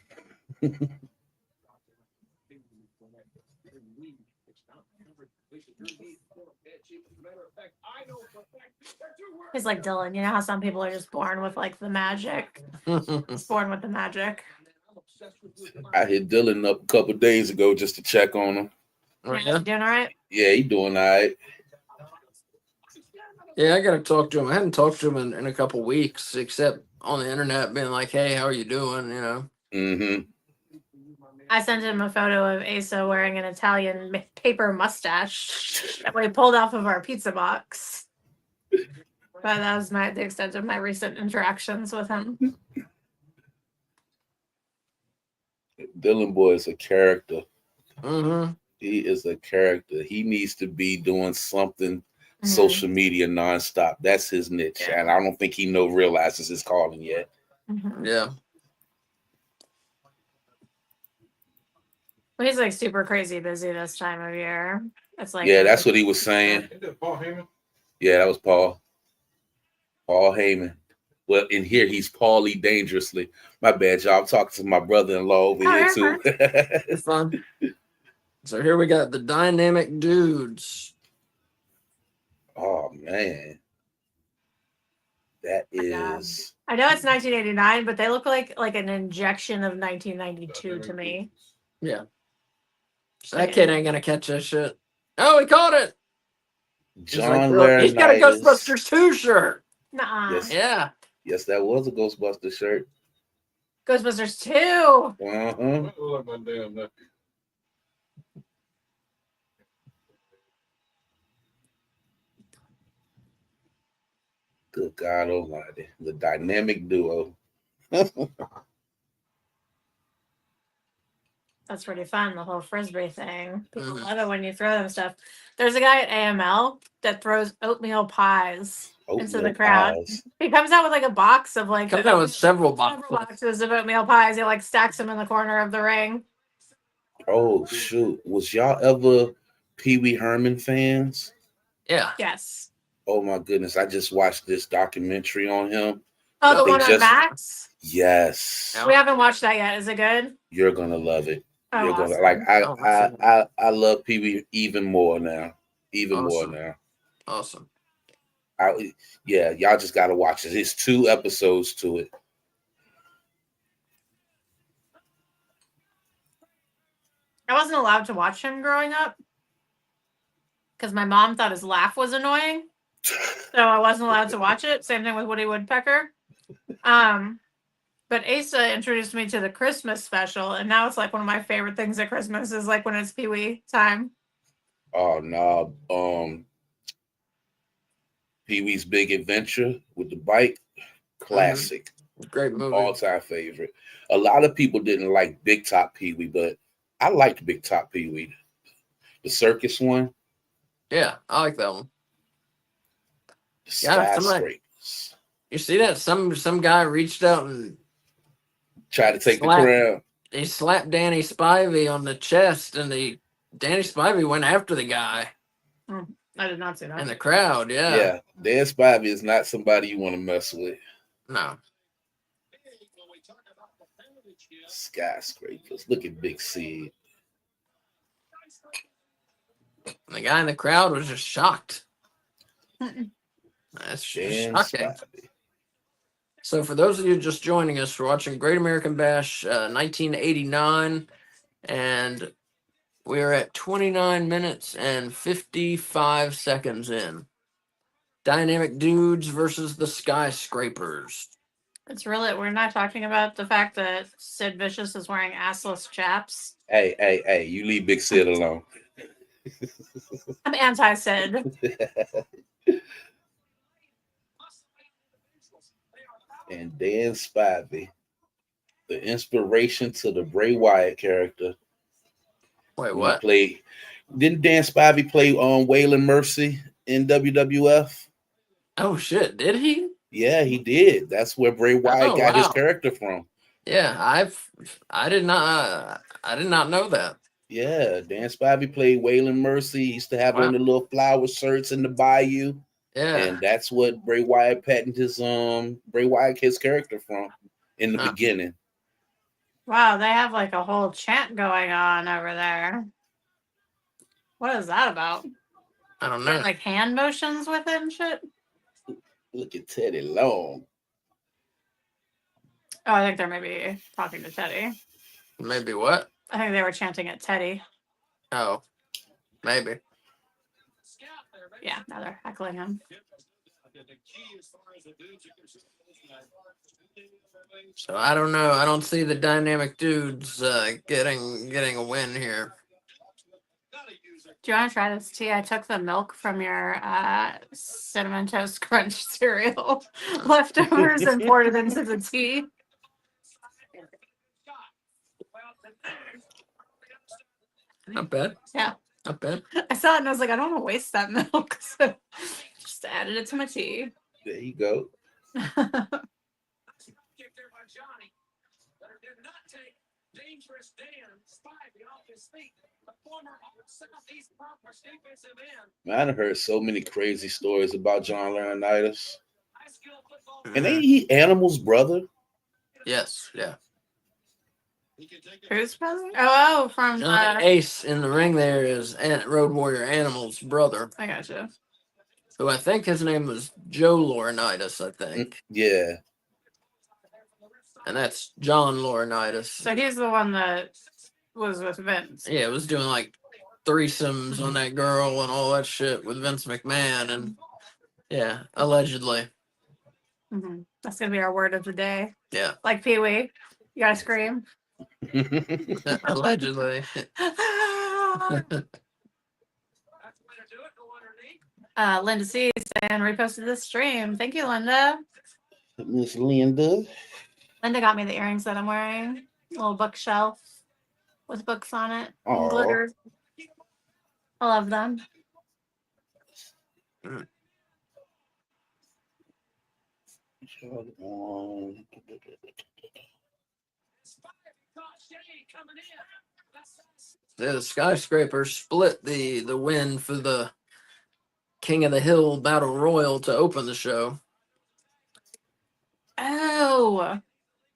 [SPEAKER 2] He's like Dylan. You know how some people are just born with like the magic? He's born with the magic.
[SPEAKER 4] I hit Dylan up a couple days ago just to check on him.
[SPEAKER 1] Oh,
[SPEAKER 2] Yeah,
[SPEAKER 1] yeah?
[SPEAKER 2] you doing all right?
[SPEAKER 4] Yeah, he doing all right.
[SPEAKER 1] Yeah, I gotta talk to him. I hadn't talked to him in a couple weeks, except on the internet, being like, "Hey, how are you doing?" You know.
[SPEAKER 4] Mm-hmm.
[SPEAKER 2] I sent him a photo of Asa wearing an Italian paper mustache that we pulled off of our pizza box. But that was the extent of my recent interactions with him.
[SPEAKER 4] Dylan Boy is a character.
[SPEAKER 1] Mm-hmm.
[SPEAKER 4] He is a character. He needs to be doing something
[SPEAKER 2] Mhm.
[SPEAKER 4] social media nonstop. That's his niche, and I don't think he realizes his calling yet.
[SPEAKER 2] Mhm.
[SPEAKER 1] Yeah.
[SPEAKER 2] Well, he's like super crazy busy this time of year. It's like
[SPEAKER 4] Yeah, that's what he was saying. Yeah, that was Paul. Paul Heyman. Well, in here he's Paulie Dangerously. My bad, y'all. I'm talking to my brother-in-law over here too.
[SPEAKER 1] It's fun. So here we got the Dynamic Dudes.
[SPEAKER 4] Oh man, that is.
[SPEAKER 2] I know it's 1989, but they look like an injection of 1992 to me.
[SPEAKER 1] Yeah. So that kid ain't gonna catch that shit. Oh, he caught it.
[SPEAKER 4] John
[SPEAKER 1] Laurinaitis. He's got a
[SPEAKER 4] Laurinaitis.
[SPEAKER 1] Ghostbusters 2 shirt.
[SPEAKER 2] Nuh-uh.
[SPEAKER 4] Yes.
[SPEAKER 1] Yeah.
[SPEAKER 4] Yes, that was a Ghostbuster shirt.
[SPEAKER 2] Ghostbusters 2.
[SPEAKER 4] Uh-huh. Good God Almighty, the dynamic duo.
[SPEAKER 2] That's pretty fun, the whole frisbee thing. People
[SPEAKER 1] Mhm.
[SPEAKER 2] love it when you throw them stuff. There's a guy at AML that throws oatmeal pies into the crowd.
[SPEAKER 4] Pies.
[SPEAKER 2] He comes out with like a box of like
[SPEAKER 1] Comes out with several
[SPEAKER 2] several
[SPEAKER 1] boxes.
[SPEAKER 2] boxes of oatmeal pies. He like stacks them in the corner of the ring.
[SPEAKER 4] Oh shoot! Was y'all ever Pee Wee Herman fans?
[SPEAKER 1] Yeah.
[SPEAKER 2] Yes.
[SPEAKER 4] Oh my goodness! I just watched this documentary on him.
[SPEAKER 2] Oh,
[SPEAKER 4] But
[SPEAKER 2] the
[SPEAKER 4] they
[SPEAKER 2] one on
[SPEAKER 4] just-
[SPEAKER 2] Max?
[SPEAKER 4] Yes,
[SPEAKER 2] We haven't watched that yet. Is it good?
[SPEAKER 4] you're gonna love it.
[SPEAKER 2] Oh,
[SPEAKER 4] You're gonna
[SPEAKER 2] awesome.
[SPEAKER 4] like.
[SPEAKER 1] Oh, awesome.
[SPEAKER 4] I love Pee Wee even more now. Even
[SPEAKER 1] Awesome.
[SPEAKER 4] more now.
[SPEAKER 1] Awesome.
[SPEAKER 4] Yeah, y'all just gotta watch it. It's 2 episodes to it.
[SPEAKER 2] I wasn't allowed to watch him growing up because my mom thought his laugh was annoying. So I wasn't allowed to watch it. Same thing with Woody Woodpecker. But Asa introduced me to the Christmas special, and now it's like one of my favorite things at Christmas is like when it's Pee Wee time.
[SPEAKER 4] Oh no, Pee Wee's Big Adventure with the bike, classic,
[SPEAKER 1] Great movie.
[SPEAKER 4] all-time favorite. A lot of people didn't like Big Top Pee Wee, but I liked Big Top Pee Wee. The circus one,
[SPEAKER 1] Yeah, I like that one.
[SPEAKER 4] the
[SPEAKER 1] Yeah,
[SPEAKER 4] skyscrapers.
[SPEAKER 1] You see that? Some guy reached out and
[SPEAKER 4] Try to take
[SPEAKER 1] Slap.
[SPEAKER 4] the crown.
[SPEAKER 1] he slapped Danny Spivey on the chest, and Danny Spivey went after the guy
[SPEAKER 2] I did not see
[SPEAKER 1] in
[SPEAKER 2] that.
[SPEAKER 1] the crowd. Yeah.
[SPEAKER 4] Yeah, Dan Spivey is not somebody you want to mess with.
[SPEAKER 1] No.
[SPEAKER 4] Skyscrapers. Look at Big Sid.
[SPEAKER 1] And the guy in the crowd was just shocked.
[SPEAKER 2] Mm-mm.
[SPEAKER 1] That's just
[SPEAKER 4] Dan
[SPEAKER 1] shocking.
[SPEAKER 4] Spivey.
[SPEAKER 1] So, for those of you just joining us, we're watching Great American Bash 1989. And we are at 29 minutes and 55 seconds in. Dynamic Dudes versus the Skyscrapers.
[SPEAKER 2] It's really, we're not talking about the fact that Sid Vicious is wearing assless chaps.
[SPEAKER 4] Hey, you leave Big Sid alone.
[SPEAKER 2] I'm anti-Sid.
[SPEAKER 4] And Dan Spivey, the inspiration to the Bray Wyatt character.
[SPEAKER 1] Wait,
[SPEAKER 4] He
[SPEAKER 1] what?
[SPEAKER 4] played. Didn't Dan Spivey play Waylon Mercy in WWF?
[SPEAKER 1] Oh shit, did he?
[SPEAKER 4] Yeah, he did. That's where Bray Wyatt
[SPEAKER 1] Oh
[SPEAKER 4] got his
[SPEAKER 1] wow.
[SPEAKER 4] character from.
[SPEAKER 1] Yeah, I did not know that.
[SPEAKER 4] Yeah, Dan Spivey played Waylon Mercy. He used to have
[SPEAKER 1] Wow.
[SPEAKER 4] on the little flower shirts in the bayou.
[SPEAKER 1] Yeah.
[SPEAKER 4] And that's what Bray Wyatt patented his Bray Wyatt his character from in the
[SPEAKER 1] Huh.
[SPEAKER 4] beginning.
[SPEAKER 2] Wow, they have like a whole chant going on over there. What is that about?
[SPEAKER 1] I don't know.
[SPEAKER 2] Like hand motions with it and shit?
[SPEAKER 4] Look at Teddy Long.
[SPEAKER 2] Oh, I think they're maybe talking to Teddy.
[SPEAKER 1] Maybe what?
[SPEAKER 2] I think they were chanting at Teddy.
[SPEAKER 1] Oh, maybe.
[SPEAKER 2] Yeah, now they're heckling him.
[SPEAKER 1] So I don't know. I don't see the Dynamic Dudes getting a win here.
[SPEAKER 2] Do you want to try this tea? I took the milk from your cinnamon toast crunch cereal leftovers and poured it into the tea.
[SPEAKER 1] Not bad.
[SPEAKER 2] Yeah.
[SPEAKER 1] Not bad.
[SPEAKER 2] I saw it and I was like, I don't want to waste that milk. So just added it to my tea.
[SPEAKER 4] There you go.
[SPEAKER 3] Dangerous Dan Spivey off his feet. The former Southeast Conference defensive end.
[SPEAKER 4] Man, I heard so many crazy stories about John Laurinaitis.
[SPEAKER 3] High school football.
[SPEAKER 4] And ain't he Animal's brother?
[SPEAKER 1] Yes. Yeah.
[SPEAKER 2] Who's brother? Oh, from
[SPEAKER 1] Johnny Ace in the ring there is Road Warrior Animal's brother,
[SPEAKER 2] I gotcha.
[SPEAKER 1] who I think his name was Joe Laurinaitis, I think.
[SPEAKER 4] Yeah.
[SPEAKER 1] And that's John Laurinaitis.
[SPEAKER 2] So he's the one that was with Vince.
[SPEAKER 1] Yeah, was doing like threesomes on that girl and all that shit with Vince McMahon, and yeah, allegedly.
[SPEAKER 2] Mm-hmm. That's gonna be our word of the day.
[SPEAKER 1] Yeah.
[SPEAKER 2] Like Pee Wee, you gotta scream.
[SPEAKER 1] Allegedly.
[SPEAKER 2] Linda C saying reposted this stream. Thank you, Linda.
[SPEAKER 4] Miss Linda.
[SPEAKER 2] Linda got me the earrings that I'm wearing. A little bookshelf with books on it. And
[SPEAKER 4] Aw.
[SPEAKER 2] glitter. I love them.
[SPEAKER 1] The Skyscrapers split the win for the King of the Hill Battle Royal to open the show.
[SPEAKER 2] Oh,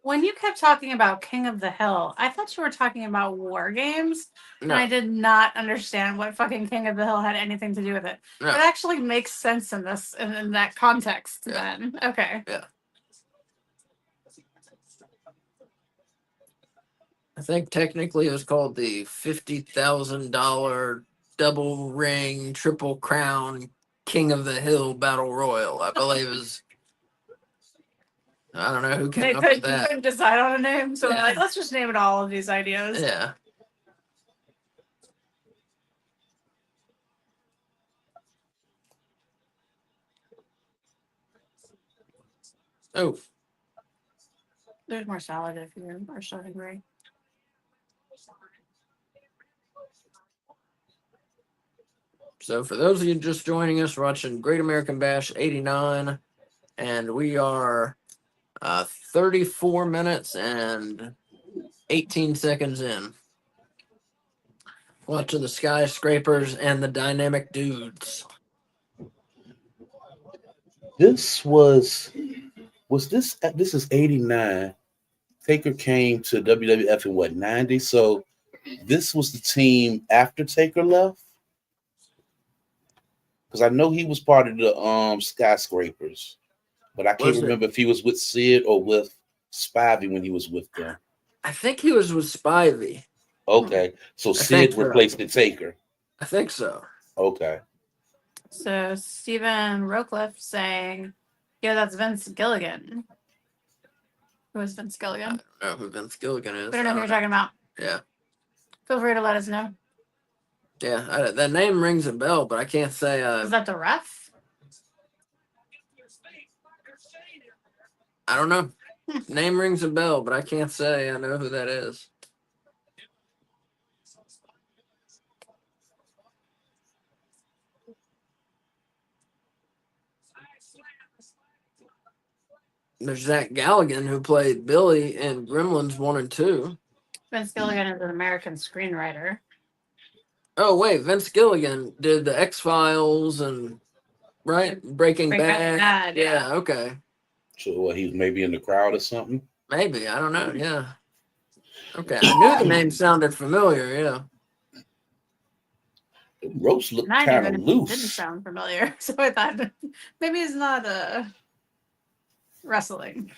[SPEAKER 2] when you kept talking about King of the Hill, I thought you were talking about War Games.
[SPEAKER 1] No,
[SPEAKER 2] And I did not understand what fucking King of the Hill had anything to do with it.
[SPEAKER 1] no.
[SPEAKER 2] It actually makes sense in this in that context
[SPEAKER 1] Yeah.
[SPEAKER 2] then. Okay.
[SPEAKER 1] Yeah. I think technically it was called the $50,000 double ring triple crown King of the Hill Battle Royal. I believe is. I don't know who
[SPEAKER 2] They
[SPEAKER 1] came up with
[SPEAKER 2] couldn't,
[SPEAKER 1] that.
[SPEAKER 2] couldn't decide on a name, so they're
[SPEAKER 1] Yeah.
[SPEAKER 2] like, let's just name it all of these ideas.
[SPEAKER 1] Yeah. Oh,
[SPEAKER 2] There's more salad if you are so hungry.
[SPEAKER 1] so for those of you just joining us, we're watching Great American Bash 89, and we are 34 minutes and 18 seconds in. Watching the Skyscrapers and the Dynamic Dudes.
[SPEAKER 4] This is 89. Taker came to WWF in what, 90? So this was the team after Taker left? Because I know he was part of the Skyscrapers, but I can't remember if he was with Sid or with Spivey when he was with them.
[SPEAKER 1] I think he was with Spivey.
[SPEAKER 4] Okay, so
[SPEAKER 1] I think
[SPEAKER 4] Sid
[SPEAKER 1] so.
[SPEAKER 4] replaced the Taker.
[SPEAKER 1] I think so.
[SPEAKER 4] Okay.
[SPEAKER 2] So Stephen Rocliffe saying, "Yeah, that's Vince Gilligan." Who is Vince
[SPEAKER 1] I
[SPEAKER 2] Gilligan?
[SPEAKER 1] don't know who Vince Gilligan is.
[SPEAKER 2] We don't know who you're talking about.
[SPEAKER 1] Yeah.
[SPEAKER 2] Feel free to let us know.
[SPEAKER 1] Yeah, that name rings a bell, but I can't say.
[SPEAKER 2] Is that the ref?
[SPEAKER 1] I don't know. Name rings a bell, but I can't say I know who that is. There's Zach Galligan, who played Billy in Gremlins 1 and 2.
[SPEAKER 2] Vince Gilligan is an American screenwriter.
[SPEAKER 1] Oh, wait. Vince Gilligan did the X-Files and, right? Breaking Bad. Yeah, okay.
[SPEAKER 4] So he was maybe in the crowd or something.
[SPEAKER 1] Maybe. I don't know. Yeah. Okay. I knew the name sounded familiar. Yeah.
[SPEAKER 4] The ropes look
[SPEAKER 2] And I
[SPEAKER 4] kind
[SPEAKER 2] knew
[SPEAKER 4] of
[SPEAKER 2] it didn't
[SPEAKER 4] loose.
[SPEAKER 2] sound familiar, so I thought maybe it's not wrestling.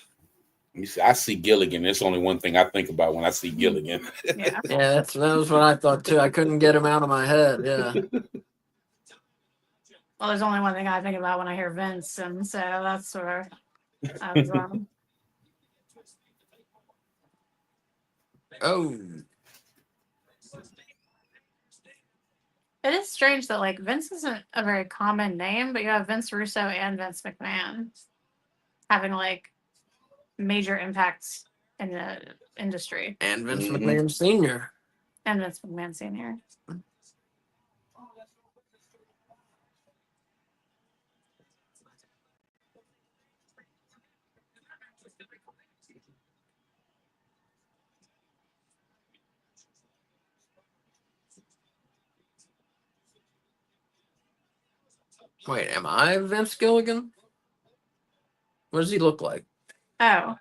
[SPEAKER 4] You see, I see Gilligan. There's only one thing I think about when I see Gilligan.
[SPEAKER 2] Yeah.
[SPEAKER 1] Yeah, that was what I thought too. I couldn't get him out of my head. Yeah.
[SPEAKER 2] Well, there's only one thing I think about when I hear Vince, and so that's where I was wrong.
[SPEAKER 1] Oh.
[SPEAKER 2] It is strange that like Vince isn't a very common name, but you have Vince Russo and Vince McMahon having like major impacts in the industry,
[SPEAKER 1] And Vince
[SPEAKER 4] Mhm.
[SPEAKER 1] McMahon Sr.
[SPEAKER 2] and Vince McMahon Sr.
[SPEAKER 1] Wait, am I Vince Gilligan? What does he look like?
[SPEAKER 2] Oh,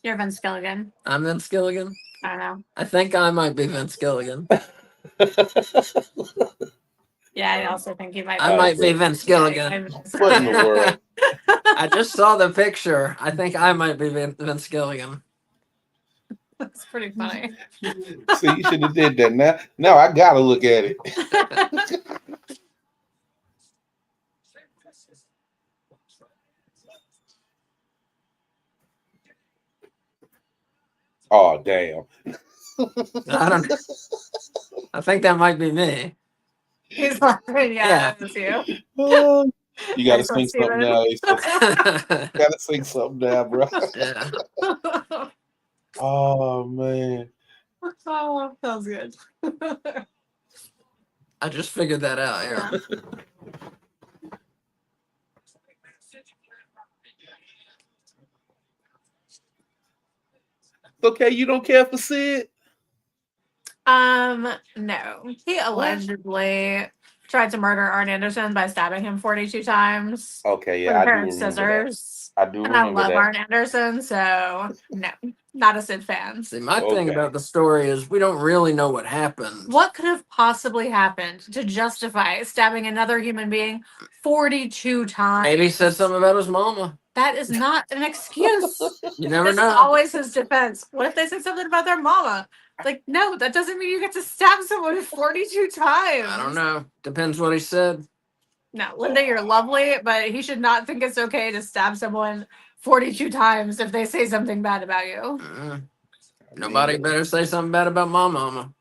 [SPEAKER 2] you're Vince Gilligan.
[SPEAKER 1] I'm Vince Gilligan?
[SPEAKER 2] I don't know.
[SPEAKER 1] I think I might be Vince Gilligan.
[SPEAKER 2] Yeah, I also think you might.
[SPEAKER 1] I might be Vince Gilligan.
[SPEAKER 4] What in the world?
[SPEAKER 1] I just saw the picture. I think I might be Vince Gilligan.
[SPEAKER 2] That's pretty funny.
[SPEAKER 4] See, you should have did that. Now I gotta look at it. Oh damn!
[SPEAKER 1] I don't. I think that might be me.
[SPEAKER 2] He's laughing.
[SPEAKER 1] Yeah.
[SPEAKER 2] Yeah, it's you.
[SPEAKER 4] Oh, you gotta
[SPEAKER 2] Nice one,
[SPEAKER 4] sing something
[SPEAKER 2] Steven.
[SPEAKER 4] now. You gotta sing something now, bro.
[SPEAKER 1] Yeah.
[SPEAKER 4] Oh man.
[SPEAKER 2] Oh, that was good.
[SPEAKER 1] I just figured that out. Yeah.
[SPEAKER 4] Okay, you don't care for Sid?
[SPEAKER 2] No. He allegedly tried to murder Arn Anderson by stabbing him 42 times
[SPEAKER 4] Okay,
[SPEAKER 2] with
[SPEAKER 4] yeah,
[SPEAKER 2] a
[SPEAKER 4] I do
[SPEAKER 2] pair of
[SPEAKER 4] remember that.
[SPEAKER 2] scissors.
[SPEAKER 4] I do
[SPEAKER 2] And I
[SPEAKER 4] remember
[SPEAKER 2] love
[SPEAKER 4] that.
[SPEAKER 2] Arn Anderson, so no, not a Sid fan.
[SPEAKER 1] See, my thing
[SPEAKER 4] Okay.
[SPEAKER 1] about the story is we don't really know what happened.
[SPEAKER 2] What could have possibly happened to justify stabbing another human being 42 times?
[SPEAKER 1] Maybe he said something about his mama.
[SPEAKER 2] That is not an excuse.
[SPEAKER 1] You never
[SPEAKER 2] This is
[SPEAKER 1] know.
[SPEAKER 2] always his defense. What if they said something about their mama? Like, no, that doesn't mean you get to stab someone 42 times.
[SPEAKER 1] I don't know. Depends what he said.
[SPEAKER 2] No, Linda, you're lovely, but he should not think it's okay to stab someone 42 times if they say something bad about you.
[SPEAKER 1] Nobody better say something bad about my mama.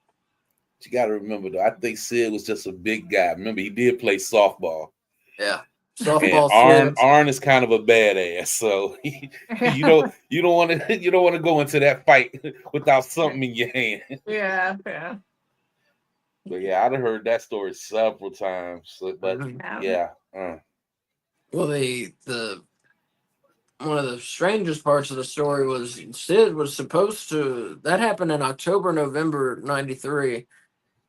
[SPEAKER 4] You got to remember though. I think Sid was just a big guy. Remember, he did play softball.
[SPEAKER 1] Yeah.
[SPEAKER 4] And
[SPEAKER 1] Softball.
[SPEAKER 4] Arn is kind of a badass, so you don't want to go into that fight without something in your hand.
[SPEAKER 2] Yeah.
[SPEAKER 4] But yeah, I'd have heard that story several times. But
[SPEAKER 1] Mhm.
[SPEAKER 4] yeah,
[SPEAKER 1] Well, the one of the strangest parts of the story was Sid was supposed to. That happened in October, November '93,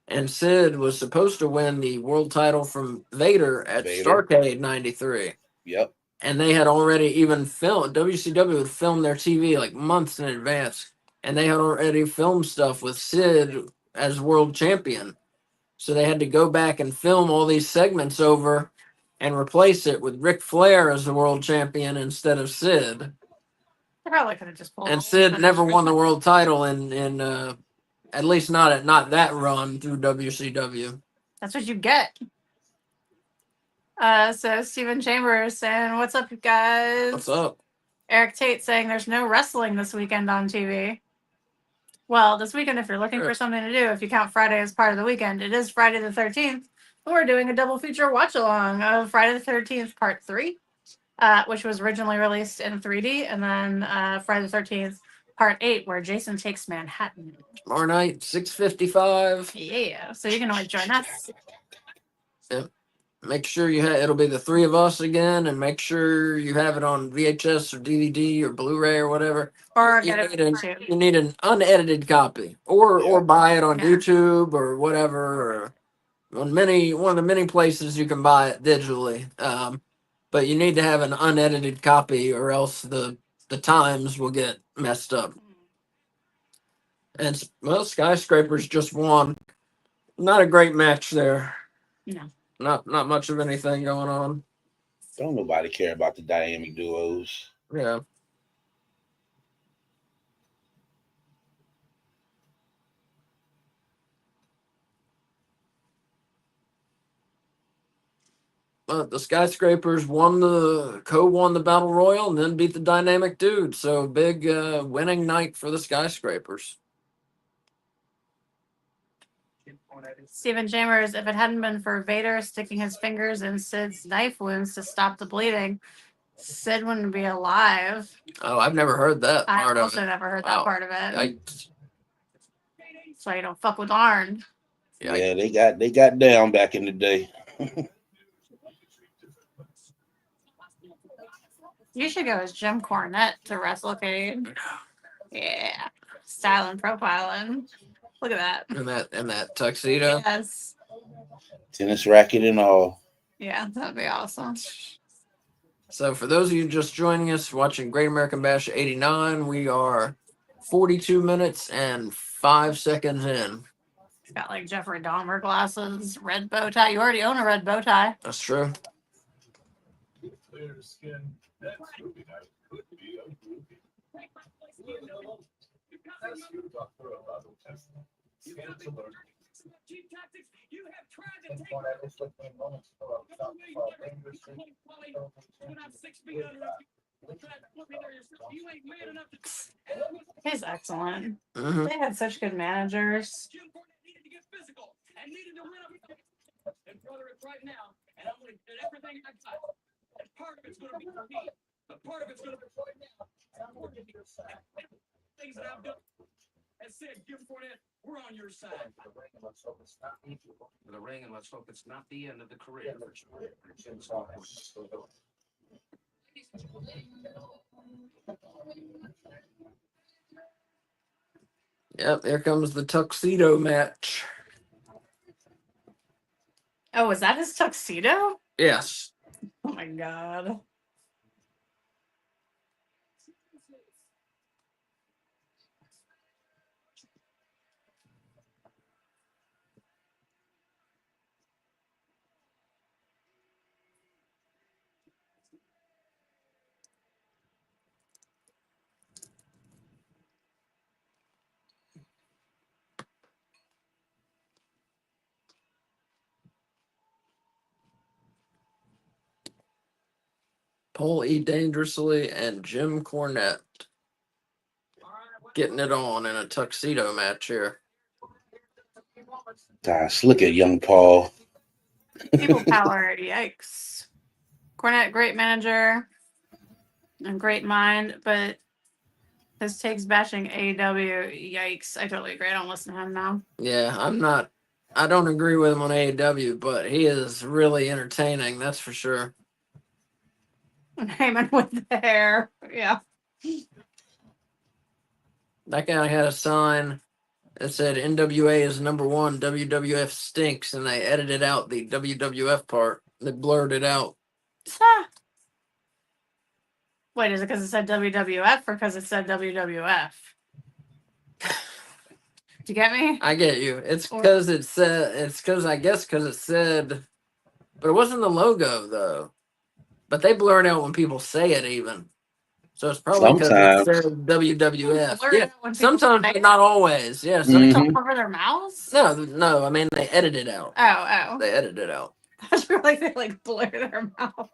[SPEAKER 1] and Sid was supposed to win the world title from Vader at
[SPEAKER 4] Vader.
[SPEAKER 1] Starrcade '93.
[SPEAKER 4] Yep.
[SPEAKER 1] And they had already even filmed. WCW would film their TV like months in advance, and they had already filmed stuff with Sid as world champion. So they had to go back and film all these segments over and replace it with Ric Flair as the world champion instead of Sid.
[SPEAKER 2] They probably could have just pulled.
[SPEAKER 1] And
[SPEAKER 2] all
[SPEAKER 1] Sid
[SPEAKER 2] of
[SPEAKER 1] never
[SPEAKER 2] it.
[SPEAKER 1] won the world title in at least not that run through WCW.
[SPEAKER 2] That's what you get. So Steven Chambers saying, "What's up, you guys?"
[SPEAKER 1] What's up?
[SPEAKER 2] Eric Tate saying, "There's no wrestling this weekend on TV." Well, this weekend, if you're looking
[SPEAKER 1] Sure.
[SPEAKER 2] for something to do, if you count Friday as part of the weekend, it is Friday the 13th. We're doing a double feature watch along of Friday the 13th Part 3, which was originally released in 3D, and then Friday the 13th Part 8, where Jason takes Manhattan.
[SPEAKER 1] Tomorrow night, 6:55.
[SPEAKER 2] Yeah, so you can always join us.
[SPEAKER 1] Make sure it'll be the three of us again, and make sure you have it on VHS or DVD or Blu-ray or whatever.
[SPEAKER 2] Or
[SPEAKER 1] You
[SPEAKER 2] get it
[SPEAKER 1] need,
[SPEAKER 2] too.
[SPEAKER 1] you need an unedited copy, or buy it on
[SPEAKER 2] Yeah.
[SPEAKER 1] YouTube or whatever, or one of the many places you can buy it digitally. But you need to have an unedited copy, or else the times will get messed up. And well, Skyscrapers just won. Not a great match there.
[SPEAKER 2] No.
[SPEAKER 1] Not much of anything going on.
[SPEAKER 4] Don't nobody care about the dynamic duos.
[SPEAKER 1] Yeah. But the Skyscrapers won the Battle Royal and then beat the Dynamic Dude. So big winning night for the Skyscrapers.
[SPEAKER 2] Stephen Chambers, if it hadn't been for Vader sticking his fingers in Sid's knife wounds to stop the bleeding, Sid wouldn't be alive.
[SPEAKER 1] Oh, I've never heard that
[SPEAKER 2] I
[SPEAKER 1] part of
[SPEAKER 2] also
[SPEAKER 1] it.
[SPEAKER 2] never heard
[SPEAKER 1] Wow.
[SPEAKER 2] that part of it.
[SPEAKER 1] Yikes.
[SPEAKER 2] So you don't fuck with Arn.
[SPEAKER 4] Yeah, they got down back in the day.
[SPEAKER 2] You should go as Jim Cornette to WrestleCade. Yeah. Style and profiling. Look at that.
[SPEAKER 1] In that tuxedo.
[SPEAKER 2] Yes.
[SPEAKER 4] Tennis racket and all.
[SPEAKER 2] Yeah, that'd be awesome.
[SPEAKER 1] So for those of you just joining us watching Great American Bash 89, we are 42 minutes and 5 seconds in.
[SPEAKER 2] He's got like Jeffrey Dahmer glasses, red bow tie. You already own a red bow tie.
[SPEAKER 1] That's true.
[SPEAKER 3] Clear skin. That's movie night. Could be a movie. That's you, Dr. Alado Tesla. Skin alert.
[SPEAKER 5] You have tried to take when I'm 6 feet under you ain't man enough to
[SPEAKER 2] He's excellent.
[SPEAKER 1] Hmm.
[SPEAKER 2] They had such good managers.
[SPEAKER 5] Jim Cornette needed to get physical and needed to win a and brother, it's right now, and I'm gonna do everything I got. And part of it's gonna be for me, but part of it's gonna be right now. And I'm working things that I've done. And said, Jim Cornette, we're on your side.
[SPEAKER 3] For the ring, and let's hope it's not the end of the career.
[SPEAKER 1] Yep, here comes the tuxedo match.
[SPEAKER 2] Oh, was that his tuxedo?
[SPEAKER 1] Yes.
[SPEAKER 2] Oh my god.
[SPEAKER 1] Paul E. Dangerously and Jim Cornette getting it on in a tuxedo match here.
[SPEAKER 4] Gosh, look at young Paul.
[SPEAKER 2] People power, yikes. Cornette, great manager and great mind, but his takes bashing AEW, yikes. I totally agree. I don't listen to him now.
[SPEAKER 1] Yeah, I don't agree with him on AEW, but he is really entertaining, that's for sure.
[SPEAKER 2] Heyman with the hair. Yeah.
[SPEAKER 1] That guy had a sign that said NWA is number one, WWF stinks, and they edited out the WWF part. They blurred it out.
[SPEAKER 2] Wait, is it because it said WWF or because it said WWF? Do you get me?
[SPEAKER 1] I get you. It's because it said, I guess because it said, but it wasn't the logo though. But they blur it out when people say it even. So it's probably because it
[SPEAKER 4] Sometimes.
[SPEAKER 1] said WWF.
[SPEAKER 2] Blur it
[SPEAKER 1] Yeah,
[SPEAKER 2] out when people
[SPEAKER 1] sometimes,
[SPEAKER 2] say
[SPEAKER 1] but
[SPEAKER 2] it.
[SPEAKER 1] not always. Yeah,
[SPEAKER 2] So they
[SPEAKER 1] sometimes.
[SPEAKER 2] don't cover their mouths?
[SPEAKER 1] No. I mean, they edit it out.
[SPEAKER 2] Oh.
[SPEAKER 1] They edit it out.
[SPEAKER 2] I feel like they like blur their mouth.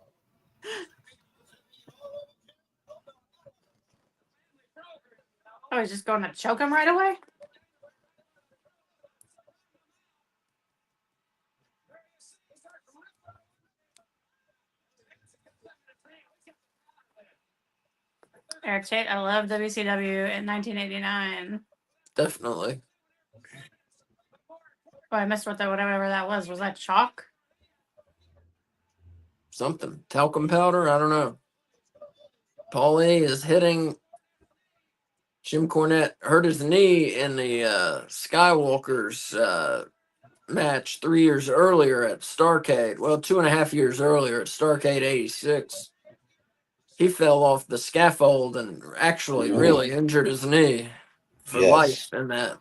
[SPEAKER 2] Oh, he's just going to choke him right away? Eric Tate, I love WCW in 1989.
[SPEAKER 1] Definitely.
[SPEAKER 2] Oh, I missed whatever that was. Was that chalk?
[SPEAKER 1] Something. Talcum powder? I don't know. Paulie is hitting. Jim Cornette hurt his knee in the Skywalker's match 3 years earlier at Starrcade. Well, 2.5 years earlier at Starrcade 86. He fell off the scaffold and actually really injured his knee for life
[SPEAKER 4] Yes.
[SPEAKER 1] in that.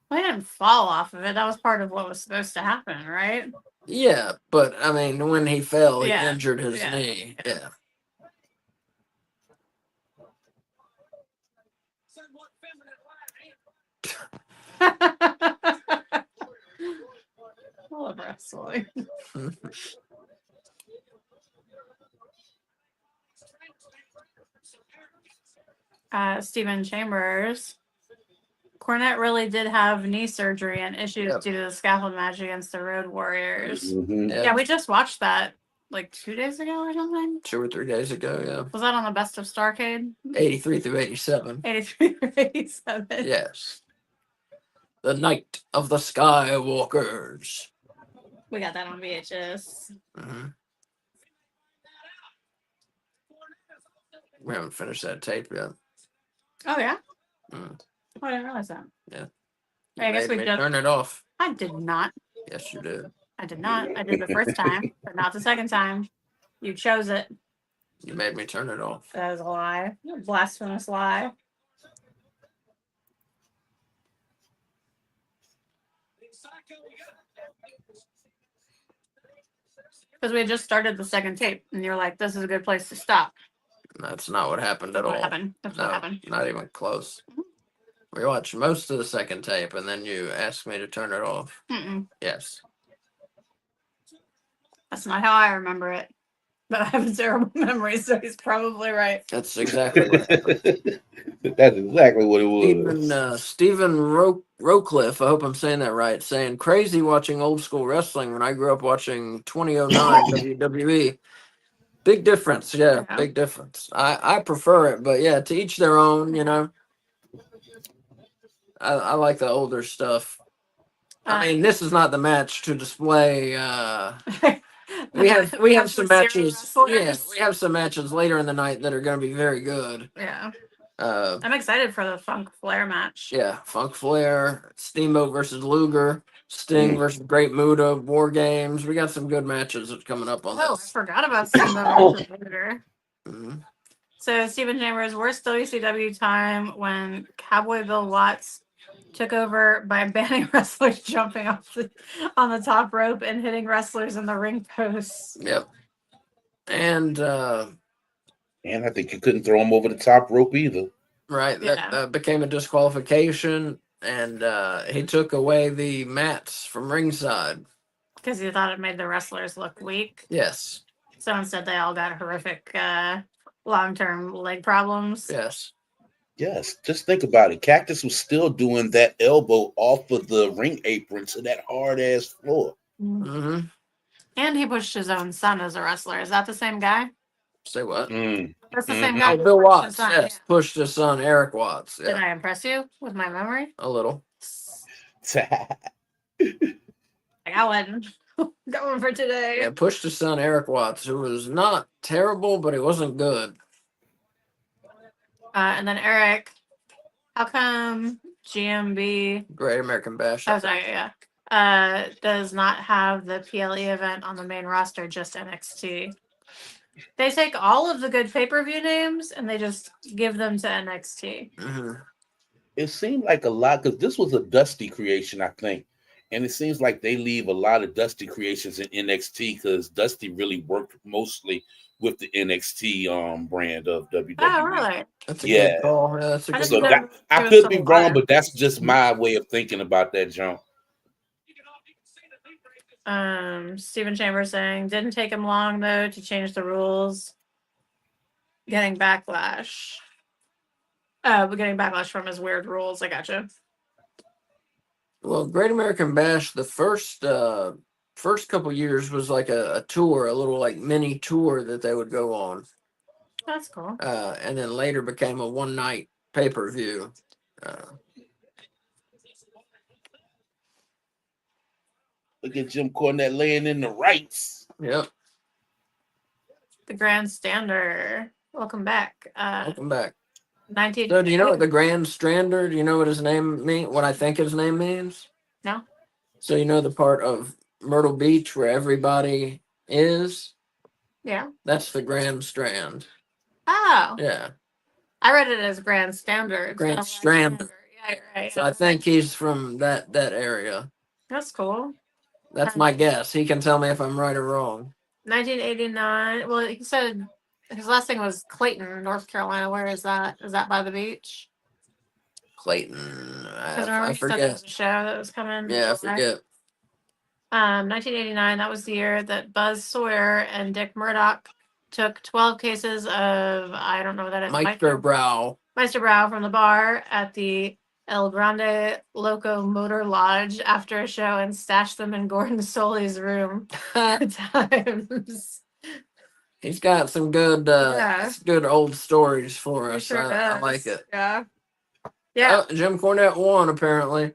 [SPEAKER 2] Well, he didn't fall off of it. That was part of what was supposed to happen, right?
[SPEAKER 1] Yeah, but I mean, when he fell, he
[SPEAKER 2] Yeah,
[SPEAKER 1] injured his
[SPEAKER 2] yeah,
[SPEAKER 1] knee. Yeah.
[SPEAKER 3] Somewhat feminine line.
[SPEAKER 2] I love wrestling. Stephen Chambers. Cornette really did have knee surgery and issues
[SPEAKER 1] Yep.
[SPEAKER 2] due to the scaffold match against the Road Warriors.
[SPEAKER 4] Mhm.
[SPEAKER 1] Yeah.
[SPEAKER 2] Yeah, we just watched that like 2 days ago or something.
[SPEAKER 1] 2 or 3 days ago, yeah.
[SPEAKER 2] Was that on the Best of Starrcade?
[SPEAKER 1] 83 through 87.
[SPEAKER 2] 83 or 87.
[SPEAKER 1] Yes. The Night of the Skywalkers.
[SPEAKER 2] We got that on VHS.
[SPEAKER 1] hmm We haven't finished that tape yet.
[SPEAKER 2] Oh, yeah?
[SPEAKER 1] Mm.
[SPEAKER 2] Oh, I didn't realize that.
[SPEAKER 1] Yeah.
[SPEAKER 2] I guess
[SPEAKER 1] Made
[SPEAKER 2] we
[SPEAKER 1] me
[SPEAKER 2] just.
[SPEAKER 1] turn it off.
[SPEAKER 2] I did not.
[SPEAKER 1] Yes, you did.
[SPEAKER 2] I did not. I did the first time, but not the second time. You chose it.
[SPEAKER 1] You made me turn it off.
[SPEAKER 2] That is a lie. A blasphemous lie. Because we had just started the second tape, and you're like, "This is a good place to stop."
[SPEAKER 1] That's not what happened at
[SPEAKER 2] That's what
[SPEAKER 1] all.
[SPEAKER 2] happened. That's
[SPEAKER 1] No,
[SPEAKER 2] what happened.
[SPEAKER 1] not even close. We watched most of the second tape, and then you asked me to turn it off.
[SPEAKER 2] Mm-mm.
[SPEAKER 1] Yes.
[SPEAKER 2] That's not how I remember it. But I have a terrible memory, so he's probably right.
[SPEAKER 1] That's exactly what happened.
[SPEAKER 4] That's exactly what it was.
[SPEAKER 1] Even Stephen Rowcliffe, I hope I'm saying that right, saying crazy watching old school wrestling when I grew up watching 2009 WWE. Big difference, yeah,
[SPEAKER 2] Yeah.
[SPEAKER 1] big difference. I prefer it, but yeah, to each their own, you know. I like the older stuff. I mean, this is not the match to display. We have some matches. Yeah, we have some matches later in the night that are going to be very good.
[SPEAKER 2] Yeah.
[SPEAKER 1] Uh,
[SPEAKER 2] I'm excited for the Funk Flair match.
[SPEAKER 1] yeah, Funk Flair, Steamboat versus Luger, Sting versus Great Muta, War Games. We got some good matches that's coming up on
[SPEAKER 2] Oh, I
[SPEAKER 1] this.
[SPEAKER 2] forgot about Steamboat versus Luger.
[SPEAKER 1] Mhm.
[SPEAKER 2] So Stephen Chambers, worst WCW time when Cowboy Bill Watts took over by banning wrestlers jumping off on the top rope and hitting wrestlers in the ring posts.
[SPEAKER 1] Yep. And
[SPEAKER 4] And I think you couldn't throw him over the top rope either.
[SPEAKER 1] right,
[SPEAKER 2] Yeah.
[SPEAKER 1] that became a disqualification, and he took away the mats from ringside.
[SPEAKER 2] Because he thought it made the wrestlers look weak.
[SPEAKER 1] Yes.
[SPEAKER 2] So instead, they all got horrific long-term leg problems.
[SPEAKER 1] Yes.
[SPEAKER 4] Yes, just think about it. Cactus was still doing that elbow off of the ring apron to that hard ass floor.
[SPEAKER 1] Mm-hmm.
[SPEAKER 2] And he pushed his own son as a wrestler. Is that the same guy?
[SPEAKER 1] Say what?
[SPEAKER 2] That's the
[SPEAKER 4] Mhm.
[SPEAKER 2] same guy.
[SPEAKER 1] Oh,
[SPEAKER 2] who
[SPEAKER 1] Bill
[SPEAKER 2] pushed
[SPEAKER 1] Watts.
[SPEAKER 2] his son,
[SPEAKER 1] Yes, pushed his son Eric Watts.
[SPEAKER 2] yeah. Did
[SPEAKER 1] Yeah,
[SPEAKER 2] I impress you with my memory?
[SPEAKER 1] a little.
[SPEAKER 2] I got one. Got one for today.
[SPEAKER 1] Yeah, pushed his son Eric Watts, who was not terrible, but he wasn't good.
[SPEAKER 2] And then Eric, how come GMB?
[SPEAKER 1] Great American Bash.
[SPEAKER 2] Oh, sorry, yeah. Does not have the PLE event on the main roster, just NXT. They take all of the good pay-per-view names and they just give them to NXT.
[SPEAKER 1] Mm-hmm.
[SPEAKER 4] It seemed like a lot because this was a Dusty creation, I think. And it seems like they leave a lot of Dusty creations in NXT because Dusty really worked mostly with the NXT brand of WWE.
[SPEAKER 2] Oh, really?
[SPEAKER 1] That's a
[SPEAKER 4] Yeah.
[SPEAKER 1] good call. Yeah, that's a
[SPEAKER 2] I
[SPEAKER 1] good
[SPEAKER 2] didn't
[SPEAKER 4] So
[SPEAKER 1] call.
[SPEAKER 2] know
[SPEAKER 4] that I
[SPEAKER 2] he was
[SPEAKER 4] could
[SPEAKER 2] still
[SPEAKER 4] be wrong,
[SPEAKER 2] alive.
[SPEAKER 4] but that's just my way of thinking about that jump.
[SPEAKER 2] Stephen Chambers saying didn't take him long though to change the rules. Getting backlash. But getting backlash from his weird rules. I gotcha.
[SPEAKER 1] Well, Great American Bash, the first couple years was like a tour, a little like mini tour that they would go on.
[SPEAKER 2] That's cool.
[SPEAKER 1] And then later became a one night pay-per-view.
[SPEAKER 4] Look at Jim Cornette laying in the rights.
[SPEAKER 1] Yep.
[SPEAKER 2] The Grandstander. Welcome back.
[SPEAKER 1] Welcome back.
[SPEAKER 2] 19.
[SPEAKER 1] So, do you know what the Grand Strander? Do you know what his name mean? What I think his name means?
[SPEAKER 2] No.
[SPEAKER 1] So you know the part of Myrtle Beach where everybody is?
[SPEAKER 2] Yeah.
[SPEAKER 1] That's the Grand Strand.
[SPEAKER 2] Oh.
[SPEAKER 1] Yeah.
[SPEAKER 2] I read it as Grand Standard.
[SPEAKER 1] Grand Strand.
[SPEAKER 2] Yeah, you're right.
[SPEAKER 1] So I think he's from that area.
[SPEAKER 2] That's cool.
[SPEAKER 1] That's my guess. He can tell me if I'm right or wrong.
[SPEAKER 2] 1989. Well, he said his last thing was Clayton, North Carolina. Where is that? Is that by the beach?
[SPEAKER 1] Clayton.
[SPEAKER 2] Because remember
[SPEAKER 1] I
[SPEAKER 2] he said there
[SPEAKER 1] forget.
[SPEAKER 2] was a show that was coming. in
[SPEAKER 1] Yeah, I
[SPEAKER 2] July?
[SPEAKER 1] forget.
[SPEAKER 2] 1989. That was the year that Buzz Sawyer and Dick Murdoch took 12 cases of, I don't know what that is.
[SPEAKER 1] Meisterbrow.
[SPEAKER 2] Meisterbrow from the bar at the El Grande Loco Motor Lodge after a show and stashed them in Gordon Soley's room at times.
[SPEAKER 1] He's got some good good old stories for us.
[SPEAKER 2] Sure
[SPEAKER 1] I
[SPEAKER 2] does.
[SPEAKER 1] like it.
[SPEAKER 2] Yeah. Yeah.
[SPEAKER 1] Oh, Jim Cornette won, apparently.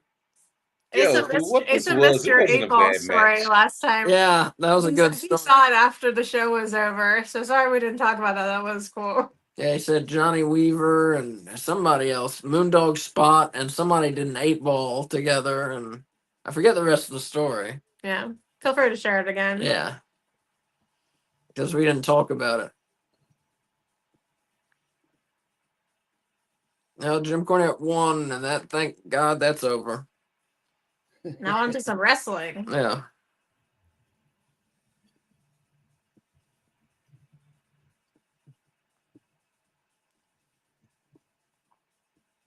[SPEAKER 2] Asa missed your
[SPEAKER 4] wasn't a
[SPEAKER 2] 8-ball
[SPEAKER 4] bad
[SPEAKER 2] story
[SPEAKER 4] match.
[SPEAKER 2] last time.
[SPEAKER 1] Yeah, that was a good
[SPEAKER 2] He
[SPEAKER 1] story.
[SPEAKER 2] saw it after the show was over. So sorry we didn't talk about that. That was cool.
[SPEAKER 1] Yeah, he said Johnny Weaver and somebody else, Moondog Spot, and somebody did an 8-ball together, and I forget the rest of the story.
[SPEAKER 2] Yeah. Feel free to share it again.
[SPEAKER 1] Yeah, because we didn't talk about it. Now Jim Cornette won, and that, thank God, that's over.
[SPEAKER 2] Now on to some wrestling.
[SPEAKER 1] Yeah.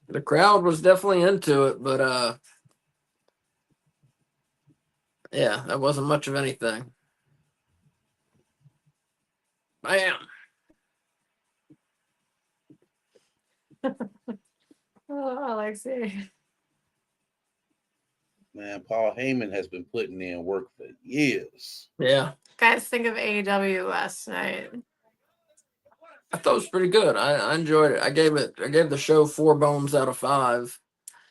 [SPEAKER 1] The crowd was definitely into it, but yeah, that wasn't much of anything. Bam.
[SPEAKER 2] Oh, Alexi.
[SPEAKER 4] Man, Paul Heyman has been putting in work for years.
[SPEAKER 1] Yeah.
[SPEAKER 2] Guys, think of AEW last night.
[SPEAKER 1] I thought it was pretty good. I enjoyed it. I gave the show 4 bones out of 5.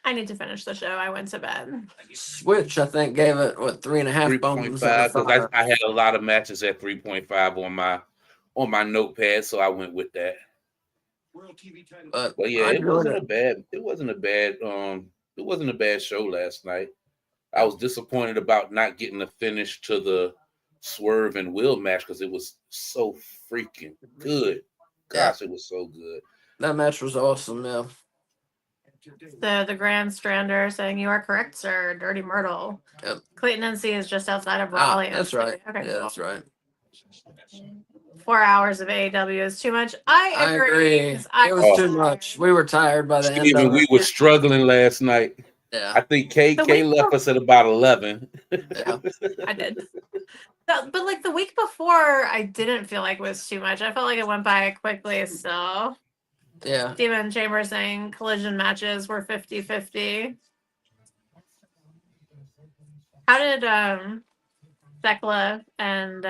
[SPEAKER 2] I need to finish the show. I went to bed.
[SPEAKER 1] Switch, I think, gave it 3.5 bones out
[SPEAKER 4] 3.5
[SPEAKER 1] of 5.
[SPEAKER 4] because I had a lot of matches at 3.5 on my notepad, so I went with that.
[SPEAKER 1] But
[SPEAKER 4] yeah, it wasn't
[SPEAKER 1] it.
[SPEAKER 4] a bad show last night. I was disappointed about not getting a finish to the Swerve and Will match because it was so freaking good. Gosh, it was so good.
[SPEAKER 1] That match was awesome, yeah.
[SPEAKER 2] The Grand Strander saying you are correct, sir. Dirty Myrtle.
[SPEAKER 1] Yep.
[SPEAKER 2] Clayton NC is just outside of Raleigh.
[SPEAKER 1] That's right.
[SPEAKER 2] Okay,
[SPEAKER 1] Yeah, that's right.
[SPEAKER 2] 4 hours of AEW is too much. I
[SPEAKER 1] agree. It was too much. We were tired by the end of it.
[SPEAKER 4] We were struggling last night.
[SPEAKER 1] Yeah.
[SPEAKER 4] I think KK left us at about 11.
[SPEAKER 1] Yeah.
[SPEAKER 2] I did. But like the week before, I didn't feel like it was too much. I felt like it went by quickly still.
[SPEAKER 1] Yeah.
[SPEAKER 2] Stephen Chambers saying collision matches were 50-50. How did Thekla and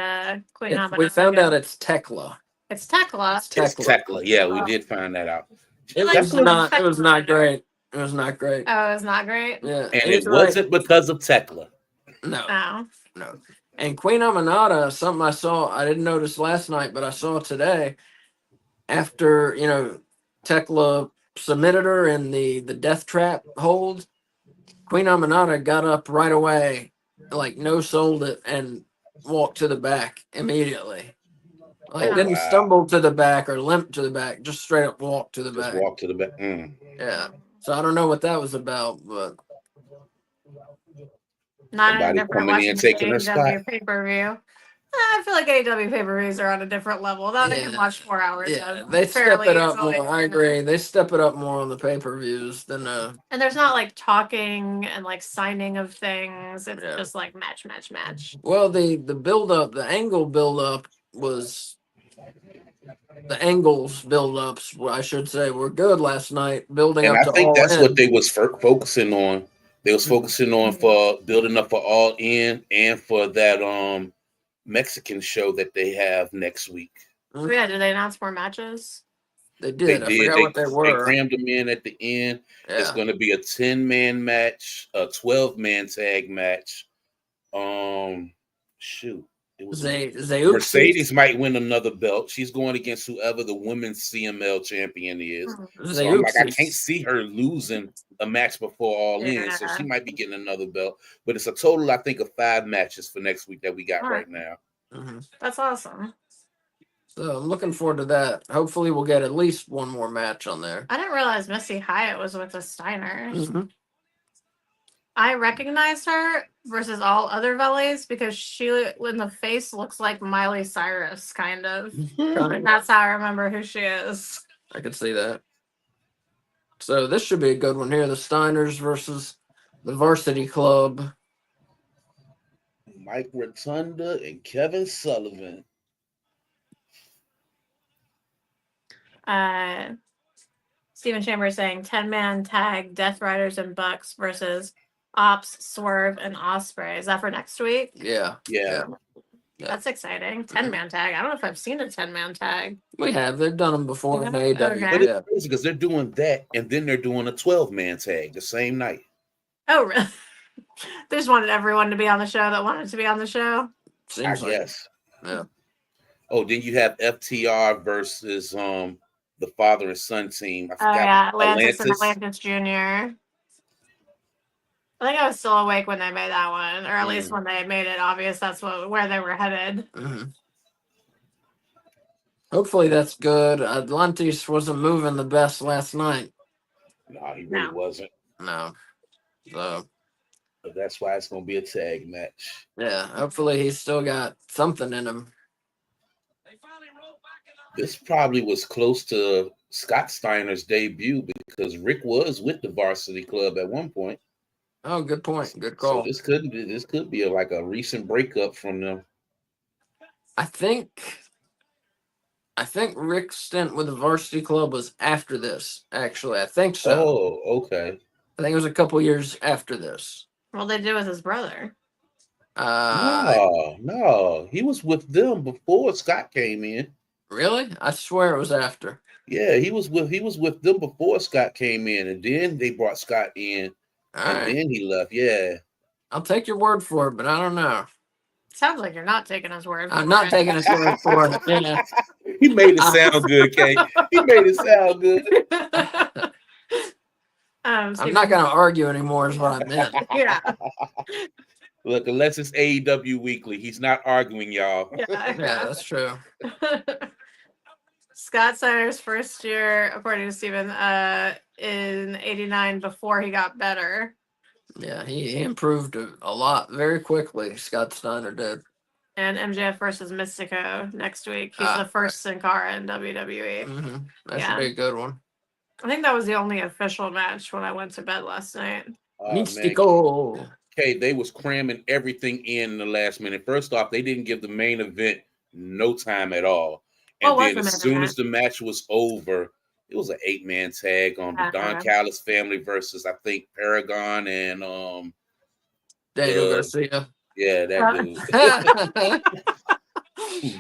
[SPEAKER 2] Queen Abinata
[SPEAKER 1] we found
[SPEAKER 2] go?
[SPEAKER 1] out it's Tekla.
[SPEAKER 2] It's Tekla.
[SPEAKER 1] It's
[SPEAKER 4] Tekla. Yeah, we did find that out.
[SPEAKER 1] It was not great. It was not great.
[SPEAKER 2] Oh, it was not great?
[SPEAKER 1] Yeah.
[SPEAKER 4] And it wasn't because of Tekla.
[SPEAKER 2] No.
[SPEAKER 1] And Queen Aminata, something I saw, I didn't notice last night, but I saw today, after, Tekla submitted her in the death trap hold, Queen Aminata got up right away, like no-sold it, and walked to the back immediately. Like, didn't stumble to the back or limp to the back, just straight up walked to the back.
[SPEAKER 4] Just walk to the back.
[SPEAKER 1] Yeah. So I don't know what that was about, but
[SPEAKER 2] Not in a
[SPEAKER 4] Somebody
[SPEAKER 2] different
[SPEAKER 4] coming in
[SPEAKER 2] watching
[SPEAKER 4] taking her spot.
[SPEAKER 2] AEW pay-per-view. I feel like AEW pay-per-views are on a different level. That I can
[SPEAKER 1] Yeah.
[SPEAKER 2] watch 4 hours
[SPEAKER 1] Yeah,
[SPEAKER 2] of
[SPEAKER 1] they step
[SPEAKER 2] fairly
[SPEAKER 1] it up
[SPEAKER 2] easily.
[SPEAKER 1] more. I agree. They step it up more on the pay-per-views than
[SPEAKER 2] And there's not like talking and like signing of things. It's
[SPEAKER 1] Yeah.
[SPEAKER 2] just like match.
[SPEAKER 1] well, the build up, the angle build up was the angles build ups, I should say, were good last night, building
[SPEAKER 4] And
[SPEAKER 1] up
[SPEAKER 4] I
[SPEAKER 1] to
[SPEAKER 4] think
[SPEAKER 1] all
[SPEAKER 4] that's
[SPEAKER 1] in.
[SPEAKER 4] what they was focusing on. They was focusing on for building up for All In and for that Mexican show that they have next week.
[SPEAKER 2] Oh, yeah, did they announce more matches?
[SPEAKER 1] They
[SPEAKER 4] They
[SPEAKER 1] did. I
[SPEAKER 4] did.
[SPEAKER 1] forgot what they
[SPEAKER 4] They
[SPEAKER 1] were.
[SPEAKER 4] crammed them in at the end. It's
[SPEAKER 1] Yeah.
[SPEAKER 4] going to be a 10-man match, a 12-man tag match. Shoot, it was
[SPEAKER 1] Zeuxis.
[SPEAKER 4] Mercedes might win another belt. She's going against whoever the women's CML champion is. So I'm like, I can't see her losing a match before All In. So she might be getting another belt. But it's a total, I think, of 5 matches for next week that we got right now.
[SPEAKER 1] Mm-hmm.
[SPEAKER 2] That's awesome.
[SPEAKER 1] So I'm looking forward to that. Hopefully, we'll get at least one more match on there.
[SPEAKER 2] I didn't realize Missy Hyatt was with the Steiners.
[SPEAKER 1] Mm-hmm.
[SPEAKER 2] I recognized her versus all other valets because she in the face looks like Miley Cyrus, kind of. And that's how I remember who she is.
[SPEAKER 1] I can see that. So this should be a good one here. The Steiners versus the Varsity Club.
[SPEAKER 4] Mike Rotunda and Kevin Sullivan.
[SPEAKER 2] Stephen Chambers saying 10-man tag Death Riders and Bucks versus Ops, Swerve, and Osprey. Is that for next week?
[SPEAKER 1] Yeah.
[SPEAKER 4] Yeah.
[SPEAKER 2] That's exciting. 10-man tag. I don't know if I've seen a 10-man tag.
[SPEAKER 1] We have. They've done them before in AEW.
[SPEAKER 2] Okay.
[SPEAKER 4] But it's crazy because they're doing that and then they're doing a 12-man tag the same night.
[SPEAKER 2] Oh, really? They just wanted everyone to be on the show that wanted to be on the show.
[SPEAKER 1] Seems
[SPEAKER 4] I
[SPEAKER 1] like
[SPEAKER 4] guess.
[SPEAKER 1] Yeah.
[SPEAKER 4] Oh, then you have FTR versus the father and son team. I forgot.
[SPEAKER 2] Yeah, Atlantis and Atlantis Jr. I think I was still awake when they made that one, or at least when they made it obvious that's where they were headed.
[SPEAKER 1] Mm-hmm. Hopefully that's good. Atlantis wasn't moving the best last night.
[SPEAKER 4] No, he really wasn't.
[SPEAKER 1] No. So.
[SPEAKER 4] But that's why it's going to be a tag match.
[SPEAKER 1] Yeah, hopefully he's still got something in him.
[SPEAKER 4] This probably was close to Scott Steiner's debut because Rick was with the Varsity Club at one point.
[SPEAKER 1] Oh, good point. Good call.
[SPEAKER 4] So this could be like a recent breakup from them.
[SPEAKER 1] I think Rick's stint with the Varsity Club was after this. Actually, I think so.
[SPEAKER 4] Oh, okay.
[SPEAKER 1] I think it was a couple years after this.
[SPEAKER 2] Well, they did with his brother.
[SPEAKER 4] No, he was with them before Scott came in.
[SPEAKER 1] Really? I swear it was after.
[SPEAKER 4] Yeah, he was with them before Scott came in, and then they brought Scott in, then he left. Yeah,
[SPEAKER 1] I'll take your word for it, but I don't know.
[SPEAKER 2] Sounds like you're not taking his word.
[SPEAKER 1] I'm not taking his word for it. Yeah.
[SPEAKER 4] He made it sound good, Kate. He made it sound good.
[SPEAKER 1] I'm not going to argue anymore, is what I meant.
[SPEAKER 2] Yeah.
[SPEAKER 4] Look, unless it's AEW Weekly, he's not arguing, y'all.
[SPEAKER 2] Yeah,
[SPEAKER 1] that's true.
[SPEAKER 2] Scott Steiner's first year, according to Steven, in '89 before he got better.
[SPEAKER 1] Yeah, he improved a lot very quickly. Scott Steiner did.
[SPEAKER 2] And MJF versus Mystico next week. He's the first Sin Cara in WWE.
[SPEAKER 1] Mm-hmm. That should be a good one.
[SPEAKER 2] I think that was the only official match when I went to bed last night.
[SPEAKER 1] Mystico.
[SPEAKER 4] Okay, they was cramming everything in the last minute. First off, they didn't give the main event no time at all. And then as soon as the match was over, it was an 8-man tag on the Don Callis family versus, I think, Paragon and
[SPEAKER 1] Daniel Garcia.
[SPEAKER 4] Yeah, that dude.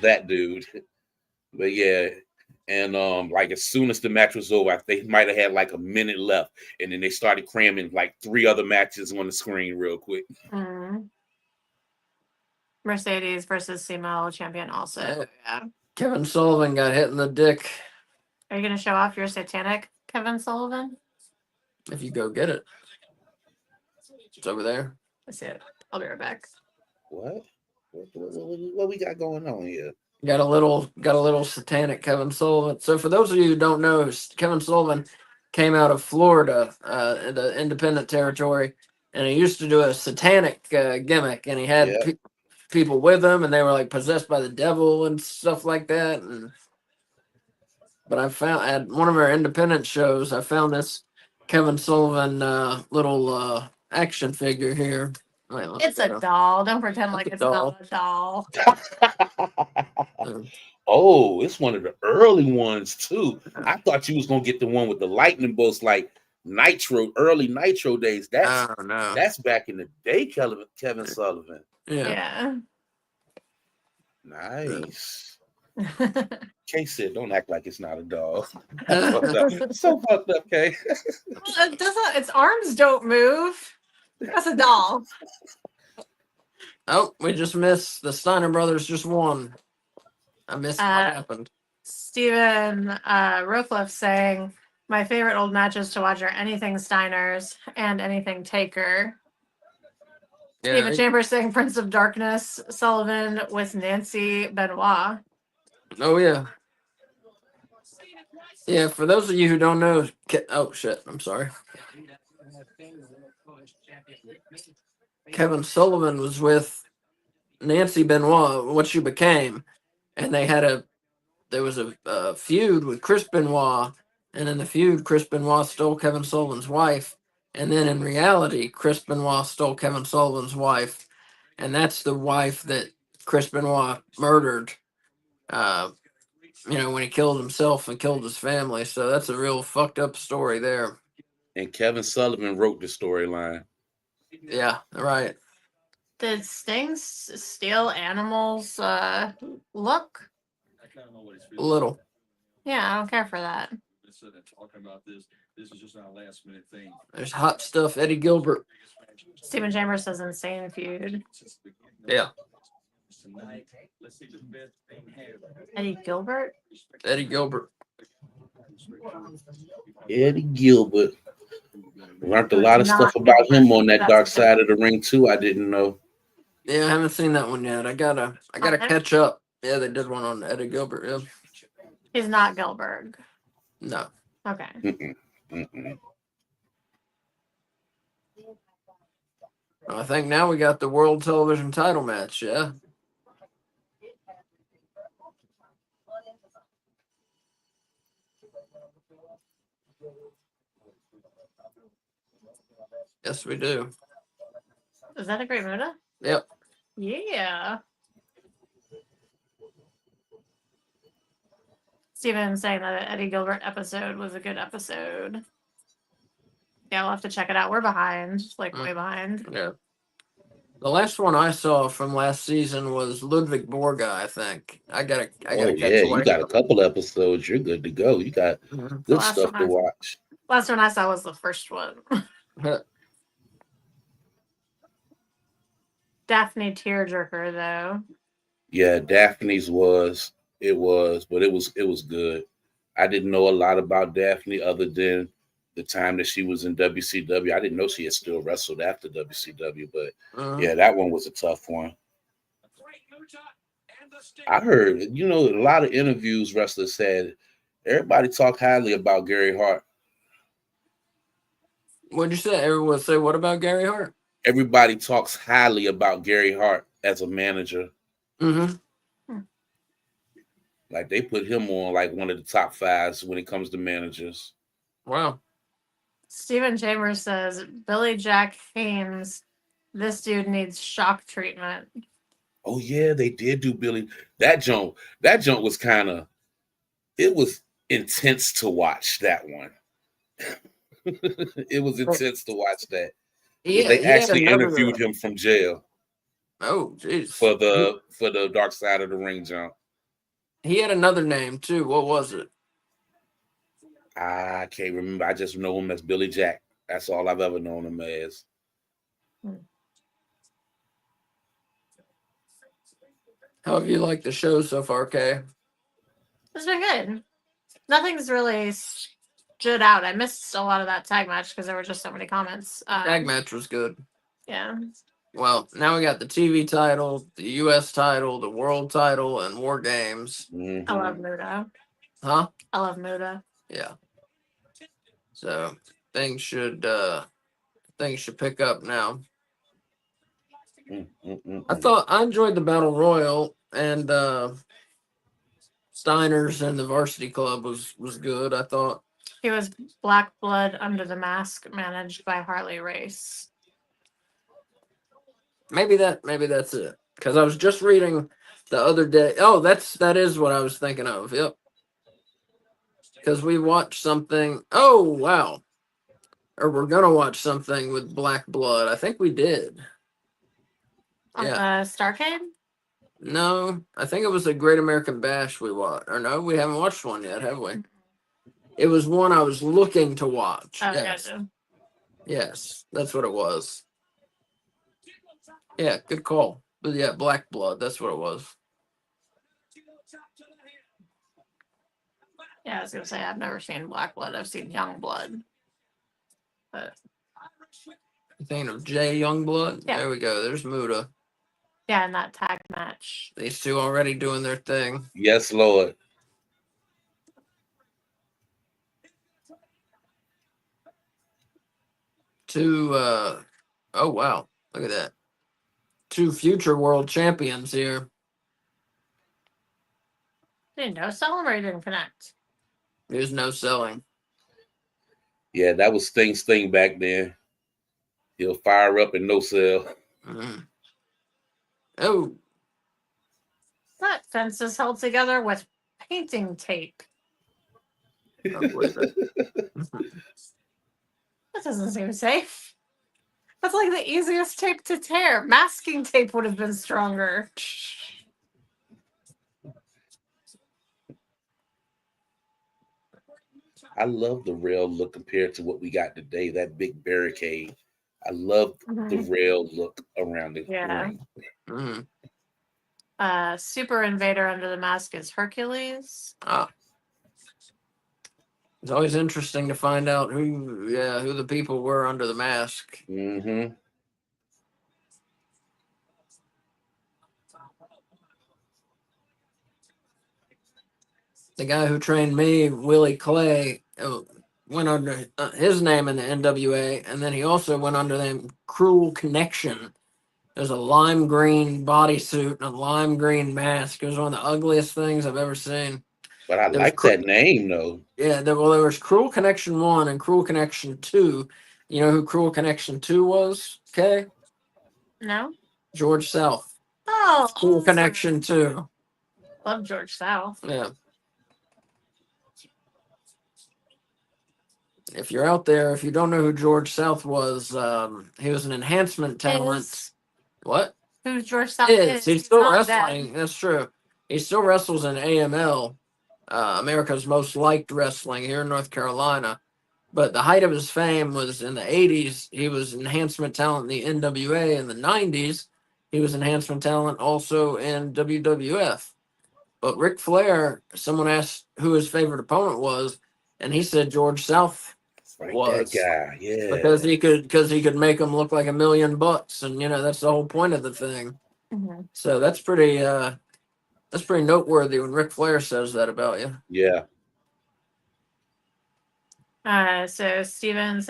[SPEAKER 4] That dude. But yeah. And like as soon as the match was over, they might have had like a minute left. And then they started cramming like 3 other matches on the screen real quick.
[SPEAKER 2] Mercedes versus CML champion also. Yeah.
[SPEAKER 1] Kevin Sullivan got hit in the dick.
[SPEAKER 2] Are you going to show off your satanic Kevin Sullivan?
[SPEAKER 1] If you go get it. It's over there.
[SPEAKER 2] I see it. I'll be right back.
[SPEAKER 4] What we got going on here?
[SPEAKER 1] Got a little satanic Kevin Sullivan. So for those of you who don't know, Kevin Sullivan came out of Florida, the independent territory, and he used to do a satanic gimmick, and he had
[SPEAKER 4] Yeah.
[SPEAKER 1] people with him, and they were like possessed by the devil and stuff like that. But I found at one of our independent shows, I found this Kevin Sullivan little action figure here. Wait, let's
[SPEAKER 2] It's a
[SPEAKER 1] go.
[SPEAKER 2] doll. Don't pretend like
[SPEAKER 1] a
[SPEAKER 2] it's
[SPEAKER 1] doll.
[SPEAKER 2] not a doll.
[SPEAKER 4] Oh, it's one of the early ones too. I thought you was gonna get the one with the lightning bolts, like Nitro, early Nitro days.
[SPEAKER 1] I don't know.
[SPEAKER 4] That's back in the day, Kevin Sullivan.
[SPEAKER 1] Yeah.
[SPEAKER 4] Nice. Kay said, "Don't act like it's not a dog." That's fucked up. So fucked up, Kay.
[SPEAKER 2] It doesn't. Its arms don't move. That's a doll.
[SPEAKER 1] Oh, we just missed. The Steiner brothers just won. I missed what happened.
[SPEAKER 2] Stephen Roqueliff saying, my favorite old matches to watch are anything Steiners and anything Taker. Stephen Chambers saying Prince of Darkness, Sullivan with Nancy Benoit.
[SPEAKER 1] Oh, yeah. Yeah, for those of you who don't know, oh, shit, I'm sorry. Kevin Sullivan was with Nancy Benoit, what she became, and there was a feud with Chris Benoit, and in the feud, Chris Benoit stole Kevin Sullivan's wife, and then in reality, Chris Benoit stole Kevin Sullivan's wife, and that's the wife that Chris Benoit murdered, when he killed himself and killed his family. So that's a real fucked up story there.
[SPEAKER 4] And Kevin Sullivan wrote the storyline.
[SPEAKER 1] Yeah, right.
[SPEAKER 2] Did Sting steal Animals look?
[SPEAKER 1] A little.
[SPEAKER 2] Yeah, I don't care for that.
[SPEAKER 5] Talking about this is just not a last minute thing.
[SPEAKER 1] There's hot stuff. Eddie Gilbert.
[SPEAKER 2] Stephen Chambers says Insane Feud.
[SPEAKER 1] Yeah.
[SPEAKER 2] Eddie Gilbert?
[SPEAKER 1] Eddie Gilbert.
[SPEAKER 4] Eddie Gilbert. Learned a lot of stuff about him on that Dark Side of the Ring too. I didn't know.
[SPEAKER 1] Yeah, I haven't seen that one yet. I gotta catch up. Yeah, they did one on Eddie Gilbert. Yeah.
[SPEAKER 2] He's not Gilbert.
[SPEAKER 1] No.
[SPEAKER 2] Okay.
[SPEAKER 1] I think now we got the World Television Title match. Yeah. Yes, we do.
[SPEAKER 2] Is that a Great Muta?
[SPEAKER 1] Yep.
[SPEAKER 2] Yeah. Steven saying that the Eddie Gilbert episode was a good episode. Yeah, we'll have to check it out. We're behind, way behind.
[SPEAKER 1] Yeah. The last one I saw from last season was Ludwig Borga, I think. I gotta catch
[SPEAKER 4] you got a couple episodes. You're good to go. You got good stuff to watch.
[SPEAKER 2] Last one I saw was the first one. Daphne Tearjerker, though.
[SPEAKER 4] Yeah, Daphne's was but it was good. I didn't know a lot about Daphne other than the time that she was in WCW. I didn't know she had still wrestled after WCW, but yeah, that one was a tough one. I heard, a lot of interviews wrestlers said everybody talk highly about Gary Hart.
[SPEAKER 1] What'd you say? Everyone say what about Gary Hart?
[SPEAKER 4] Everybody talks highly about Gary Hart as a manager. Like they put him on like one of the top 5s when it comes to managers.
[SPEAKER 1] Wow.
[SPEAKER 2] Stephen Chambers says Billy Jack Haynes, this dude needs shock treatment.
[SPEAKER 4] Oh yeah, they did do Billy. That jump was it was intense to watch that one. It was intense to watch that. Yeah, they actually interviewed him from jail.
[SPEAKER 1] Oh, jeez.
[SPEAKER 4] For the Dark Side of the Ring jump.
[SPEAKER 1] He had another name too. What was it?
[SPEAKER 4] I can't remember. I just know him as Billy Jack. That's all I've ever known him as.
[SPEAKER 1] How have you liked the show so far, Kay?
[SPEAKER 2] It's been good. Nothing's really stood out. I missed a lot of that tag match because there were just so many comments.
[SPEAKER 1] Tag match was good.
[SPEAKER 2] Yeah.
[SPEAKER 1] Well, now we got the TV title, the U.S. title, the world title, and War Games.
[SPEAKER 2] I love Muta.
[SPEAKER 1] Huh?
[SPEAKER 2] I love Muta.
[SPEAKER 1] Yeah. So things should things should pick up now. I
[SPEAKER 4] Mm.
[SPEAKER 1] thought I enjoyed the Battle Royal, and Steiner's and the Varsity Club was good. I thought
[SPEAKER 2] He was Black Blood Under the Mask, managed by Harley Race.
[SPEAKER 1] maybe that's it, because I was just reading the other day. Oh, that is what I was thinking of. Yep. Because we watched something. Oh wow. Or we're gonna watch something with Black Blood. I think we did.
[SPEAKER 2] On
[SPEAKER 1] Yeah.
[SPEAKER 2] the Starcade?
[SPEAKER 1] No, I think it was the Great American Bash we watched. Or no, we haven't watched one yet, have we? It was one I was looking to watch.
[SPEAKER 2] Oh,
[SPEAKER 1] Yes.
[SPEAKER 2] gotcha.
[SPEAKER 1] Yes, that's what it was. Yeah, good call. But yeah, Black Blood, that's what it was.
[SPEAKER 2] Yeah, I was gonna say I've never seen Black Blood. I've seen Young Blood. But
[SPEAKER 1] You thinking of Jay Youngblood?
[SPEAKER 2] Yeah.
[SPEAKER 1] There we go. There's Muda.
[SPEAKER 2] yeah, in that tag match.
[SPEAKER 1] These two already doing their thing.
[SPEAKER 4] Yes, Lord.
[SPEAKER 1] Two oh wow. Look at that. Two future world champions here.
[SPEAKER 2] Didn't know Celebrate didn't connect.
[SPEAKER 1] There's no selling.
[SPEAKER 4] Yeah, that was Sting's thing back then. He'll fire up and no sell.
[SPEAKER 1] Mm. Oh,
[SPEAKER 2] That fence is held together with painting tape.
[SPEAKER 1] I believe it.
[SPEAKER 2] That doesn't seem safe. That's like the easiest tape to tear. Masking tape would have been stronger.
[SPEAKER 4] I love the rail look compared to what we got today. That big barricade. I love the rail look around the
[SPEAKER 2] Yeah.
[SPEAKER 4] ring.
[SPEAKER 2] Super Invader Under the Mask is Hercules.
[SPEAKER 1] It's always interesting to find out who the people were under the mask.
[SPEAKER 4] Mm-hmm.
[SPEAKER 1] The guy who trained me, Willie Clay, went under his name in the NWA, and then he also went under the name Cruel Connection. There's a lime green bodysuit and a lime green mask. It was one of the ugliest things I've ever seen.
[SPEAKER 4] But I
[SPEAKER 1] There was
[SPEAKER 4] like that name though.
[SPEAKER 1] Yeah, there was Cruel Connection 1 and Cruel Connection 2. You know who Cruel Connection 2 was? Okay?
[SPEAKER 2] No?
[SPEAKER 1] George South.
[SPEAKER 2] Oh,
[SPEAKER 1] Cruel Connection 2.
[SPEAKER 2] love George South.
[SPEAKER 1] Yeah. If you're out there, if you don't know who George South was, he was an enhancement talent.
[SPEAKER 2] Is
[SPEAKER 1] What?
[SPEAKER 2] who George South
[SPEAKER 1] Is.
[SPEAKER 2] is?
[SPEAKER 1] He's still
[SPEAKER 2] not
[SPEAKER 1] wrestling.
[SPEAKER 2] dead.
[SPEAKER 1] That's true. He still wrestles in AML, America's most liked wrestling here in North Carolina. But the height of his fame was in the 80s. He was enhancement talent in the NWA. In the 90s, he was enhancement talent also in WWF. But Ric Flair, someone asked who his favorite opponent was, and he said George South
[SPEAKER 4] Right,
[SPEAKER 1] was.
[SPEAKER 4] that guy. Yeah.
[SPEAKER 1] Because he could make him look like $1 million, and that's the whole point of the thing.
[SPEAKER 2] Mm-hmm.
[SPEAKER 1] So that's pretty noteworthy when Ric Flair says that about you.
[SPEAKER 4] Yeah.
[SPEAKER 2] So Stephen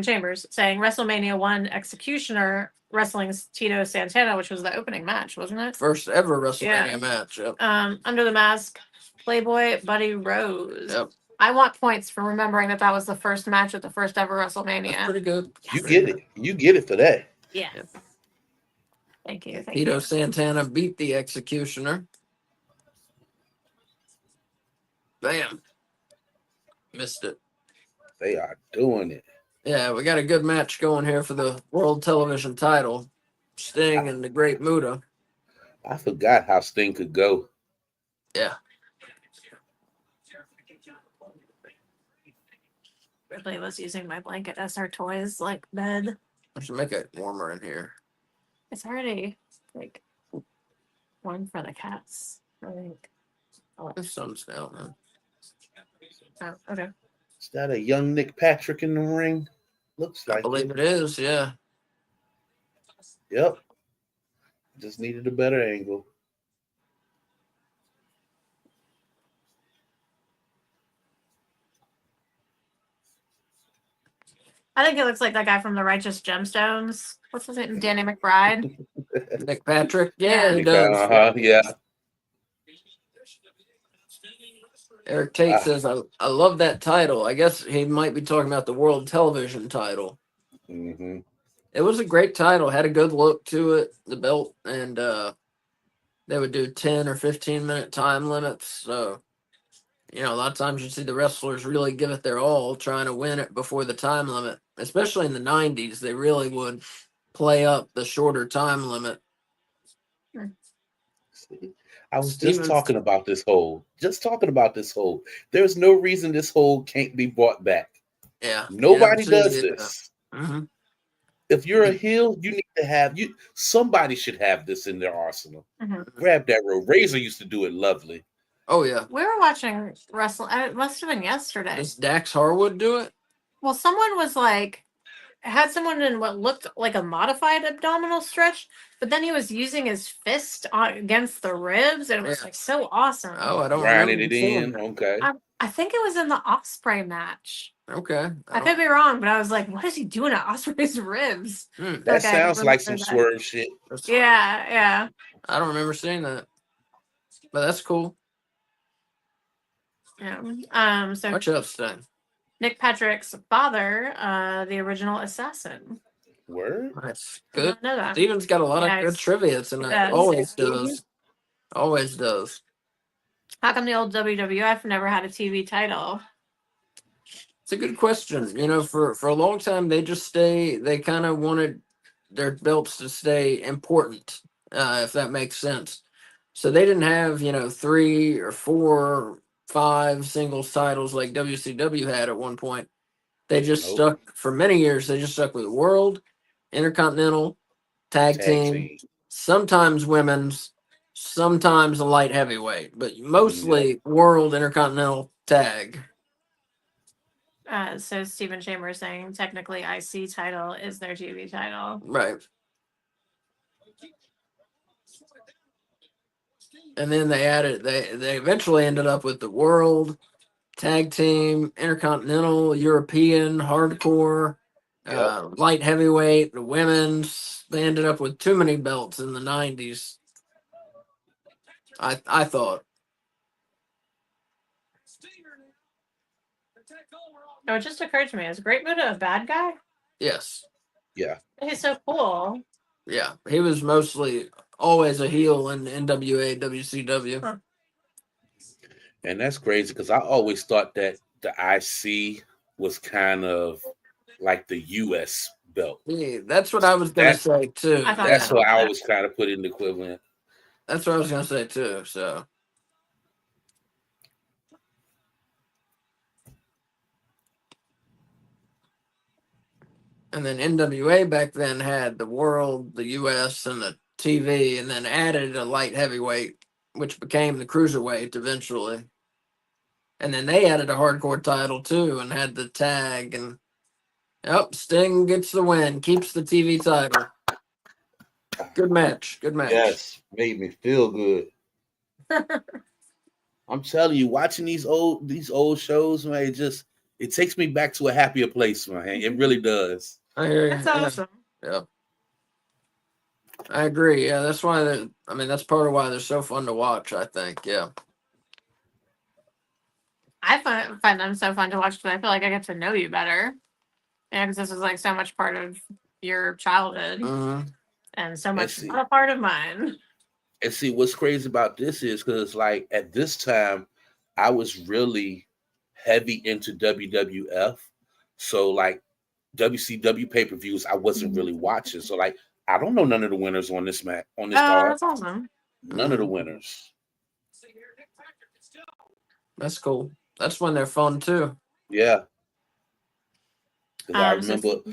[SPEAKER 2] Chambers saying WrestleMania 1 Executioner wrestling Tito Santana, which was the opening match, wasn't it?
[SPEAKER 1] First ever WrestleMania
[SPEAKER 2] Yeah.
[SPEAKER 1] match. Yep.
[SPEAKER 2] Under the Mask, Playboy Buddy Rose.
[SPEAKER 1] Yep.
[SPEAKER 2] I want points for remembering that was the first match at the first ever WrestleMania.
[SPEAKER 1] That's pretty good.
[SPEAKER 4] You get it. You get it for that.
[SPEAKER 2] Yes. Yep. Thank you.
[SPEAKER 1] Tito Santana beat the Executioner. Bam. Missed it.
[SPEAKER 4] They are doing it.
[SPEAKER 1] Yeah, we got a good match going here for the World Television title. Sting and the Great Muta.
[SPEAKER 4] I forgot how Sting could go.
[SPEAKER 1] Yeah.
[SPEAKER 2] Ripley was using my blanket as her toys like bed.
[SPEAKER 1] I should make it warmer in here.
[SPEAKER 2] It's already like one for the cats. I think.
[SPEAKER 1] The sun's down, man.
[SPEAKER 2] Oh, okay.
[SPEAKER 4] Is that a young Nick Patrick in the ring? Looks like
[SPEAKER 1] I believe it is, yeah.
[SPEAKER 4] Yep. Just needed a better angle.
[SPEAKER 2] I think he looks like that guy from the Righteous Gemstones. What's his name? Danny McBride.
[SPEAKER 1] Nick Patrick.
[SPEAKER 2] Yeah.
[SPEAKER 1] Yeah, he does.
[SPEAKER 4] Yeah.
[SPEAKER 1] Eric Tate
[SPEAKER 4] Ah.
[SPEAKER 1] says, I love that title. I guess he might be talking about the World Television title.
[SPEAKER 4] Mm-hmm.
[SPEAKER 1] It was a great title, had a good look to it, the belt, and they would do 10 or 15-minute time limits. So, a lot of times you see the wrestlers really give it their all trying to win it before the time limit, especially in the 90s. They really would play up the shorter time limit.
[SPEAKER 4] I was just
[SPEAKER 1] Stevens-
[SPEAKER 4] talking about this hold. There's no reason this hold can't be brought back.
[SPEAKER 1] Yeah.
[SPEAKER 4] Nobody does this.
[SPEAKER 1] Mm-hmm.
[SPEAKER 4] If you're a heel, you need to have somebody should have this in their arsenal.
[SPEAKER 2] Mm-hmm.
[SPEAKER 4] Grab that rope. Razor used to do it lovely.
[SPEAKER 1] Oh, yeah.
[SPEAKER 2] We were watching wrestling. It must have been yesterday.
[SPEAKER 1] Does Dax Harwood do it?
[SPEAKER 2] Well, someone was like, had someone in what looked like a modified abdominal stretch, but then he was using his fist against the ribs, and it was
[SPEAKER 1] Yeah.
[SPEAKER 2] like so awesome.
[SPEAKER 1] Oh, I don't
[SPEAKER 4] Grinding
[SPEAKER 1] remember
[SPEAKER 4] it
[SPEAKER 1] seeing
[SPEAKER 4] in.
[SPEAKER 1] that.
[SPEAKER 4] Okay.
[SPEAKER 2] I think it was in the Osprey match.
[SPEAKER 1] Okay.
[SPEAKER 2] I could be wrong, but I was like, what is he doing at Osprey's ribs?
[SPEAKER 1] Hmm.
[SPEAKER 4] That
[SPEAKER 2] Okay, I
[SPEAKER 4] sounds like
[SPEAKER 2] remember
[SPEAKER 4] some
[SPEAKER 2] that.
[SPEAKER 4] swerve shit.
[SPEAKER 2] Yeah.
[SPEAKER 1] I don't remember seeing that. But that's cool.
[SPEAKER 2] So
[SPEAKER 1] Watch out, Stan.
[SPEAKER 2] Nick Patrick's father, the original assassin.
[SPEAKER 4] Word?
[SPEAKER 1] That's
[SPEAKER 2] I
[SPEAKER 1] good.
[SPEAKER 2] don't know that.
[SPEAKER 1] Steven's got a lot
[SPEAKER 2] Yeah,
[SPEAKER 1] of good
[SPEAKER 2] it's-
[SPEAKER 1] trivia tonight.
[SPEAKER 2] does.
[SPEAKER 1] Always does. Always does.
[SPEAKER 2] How come the old WWF never had a TV title?
[SPEAKER 1] It's a good question. For a long time, they kind of wanted their belts to stay important, if that makes sense. So they didn't have, 3 or 4, or 5 singles titles like WCW had at one point. They just
[SPEAKER 4] Nope.
[SPEAKER 1] stuck, for many years, they just stuck with World, Intercontinental, Tag Team, sometimes women's, sometimes a light heavyweight, but mostly World, Intercontinental, Tag.
[SPEAKER 2] So Stephen Chambers saying technically IC title is their TV title.
[SPEAKER 1] Right. And then they eventually ended up with the World, Tag Team, Intercontinental, European, Hardcore, light heavyweight, the women's. They ended up with too many belts in the 90s. I thought.
[SPEAKER 2] No, it just occurred to me, is Great Muta a bad guy?
[SPEAKER 1] Yes.
[SPEAKER 4] Yeah.
[SPEAKER 2] He's so cool.
[SPEAKER 1] Yeah. He was mostly always a heel in NWA, WCW.
[SPEAKER 2] Huh.
[SPEAKER 4] And that's crazy because I always thought that the IC was kind of like the US belt.
[SPEAKER 1] Yeah, that's what I was going to say, too.
[SPEAKER 2] I thought
[SPEAKER 4] That's
[SPEAKER 2] so.
[SPEAKER 4] what I always kind of put in the equivalent.
[SPEAKER 1] That's what I was going to say, too. So. And then NWA back then had the World, the US, and the TV, and then added a light heavyweight, which became the Cruiserweight eventually. And then they added a hardcore title too, and had the tag. And Sting gets the win, keeps the TV title. Good match. Good match.
[SPEAKER 4] Yes, made me feel good. I'm telling you, watching these old shows, man, it takes me back to a happier place, man. It really does.
[SPEAKER 1] I hear you.
[SPEAKER 2] That's awesome.
[SPEAKER 1] Yeah. I agree. Yeah, that's why that's part of why they're so fun to watch, I think. Yeah.
[SPEAKER 2] I find them so fun to watch because I feel like I get to know you better. Yeah, because this is like so much part of your childhood
[SPEAKER 1] Mm-hmm.
[SPEAKER 2] and so much
[SPEAKER 4] see.
[SPEAKER 2] not a part of mine.
[SPEAKER 4] And see, what's crazy about this is because, like, at this time, I was really heavy into WWF. So, like, WCW pay-per-views, I wasn't really watching. So, like, I don't know none of the winners on this match, on this card.
[SPEAKER 2] That's awesome.
[SPEAKER 4] None of the winners.
[SPEAKER 1] That's cool. That's when they're fun too.
[SPEAKER 4] Yeah. 'Cause
[SPEAKER 2] So-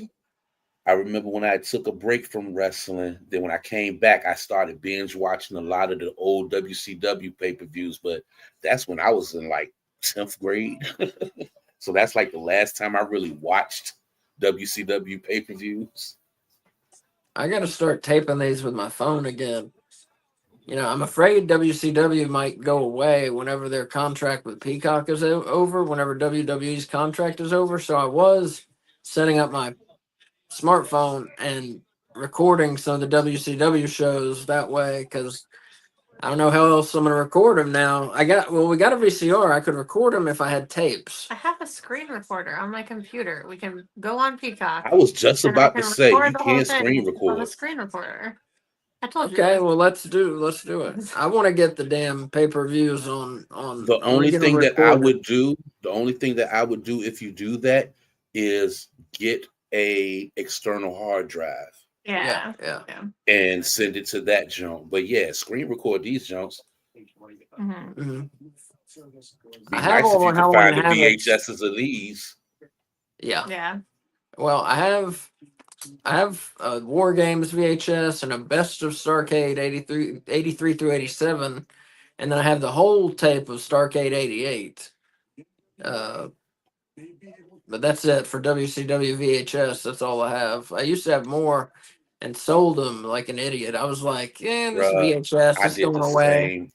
[SPEAKER 4] I remember when I took a break from wrestling. Then when I came back, I started binge watching a lot of the old WCW pay-per-views. But that's when I was in like 10th grade. So that's like the last time I really watched WCW pay-per-views.
[SPEAKER 1] I got to start taping these with my phone again. I'm afraid WCW might go away whenever their contract with Peacock is over, whenever WWE's contract is over. So I was setting up my smartphone and recording some of the WCW shows that way because I don't know how else I'm gonna record them now. We got a VCR. I could record them if I had tapes.
[SPEAKER 2] I have a screen recorder on my computer. We can go on Peacock
[SPEAKER 4] I was just
[SPEAKER 2] and I
[SPEAKER 4] about
[SPEAKER 2] can
[SPEAKER 4] to say
[SPEAKER 2] record
[SPEAKER 4] you
[SPEAKER 2] the whole
[SPEAKER 4] can't screen
[SPEAKER 2] thing on the
[SPEAKER 4] record.
[SPEAKER 2] screen recorder. I told you.
[SPEAKER 1] Okay,
[SPEAKER 2] This.
[SPEAKER 1] well let's do it. I want to get the damn pay-per-views on.
[SPEAKER 4] The
[SPEAKER 1] I'm gonna
[SPEAKER 4] only
[SPEAKER 1] get them
[SPEAKER 4] thing that I
[SPEAKER 1] recorded.
[SPEAKER 4] would do, if you do that is get a external hard drive
[SPEAKER 2] Yeah.
[SPEAKER 1] Yeah.
[SPEAKER 4] and send it to that junk. But yeah, screen record these junks.
[SPEAKER 2] hmm
[SPEAKER 1] hmm
[SPEAKER 4] Be
[SPEAKER 1] I have
[SPEAKER 4] nice
[SPEAKER 1] all
[SPEAKER 4] if you
[SPEAKER 1] the
[SPEAKER 4] could
[SPEAKER 1] Hell in
[SPEAKER 4] find the
[SPEAKER 1] Habits.
[SPEAKER 4] VHSs of these.
[SPEAKER 1] Yeah.
[SPEAKER 2] Yeah.
[SPEAKER 1] Well, I have a War Games VHS and a Best of Starcade 83 through 87, and then I have the whole tape of Starcade 88. But that's it for WCW VHS. That's all I have. I used to have more and sold them like an idiot. I was like, yeah, this
[SPEAKER 4] Bruh,
[SPEAKER 1] VHS
[SPEAKER 4] I
[SPEAKER 1] is
[SPEAKER 4] did
[SPEAKER 1] going
[SPEAKER 4] the
[SPEAKER 1] away.
[SPEAKER 4] same.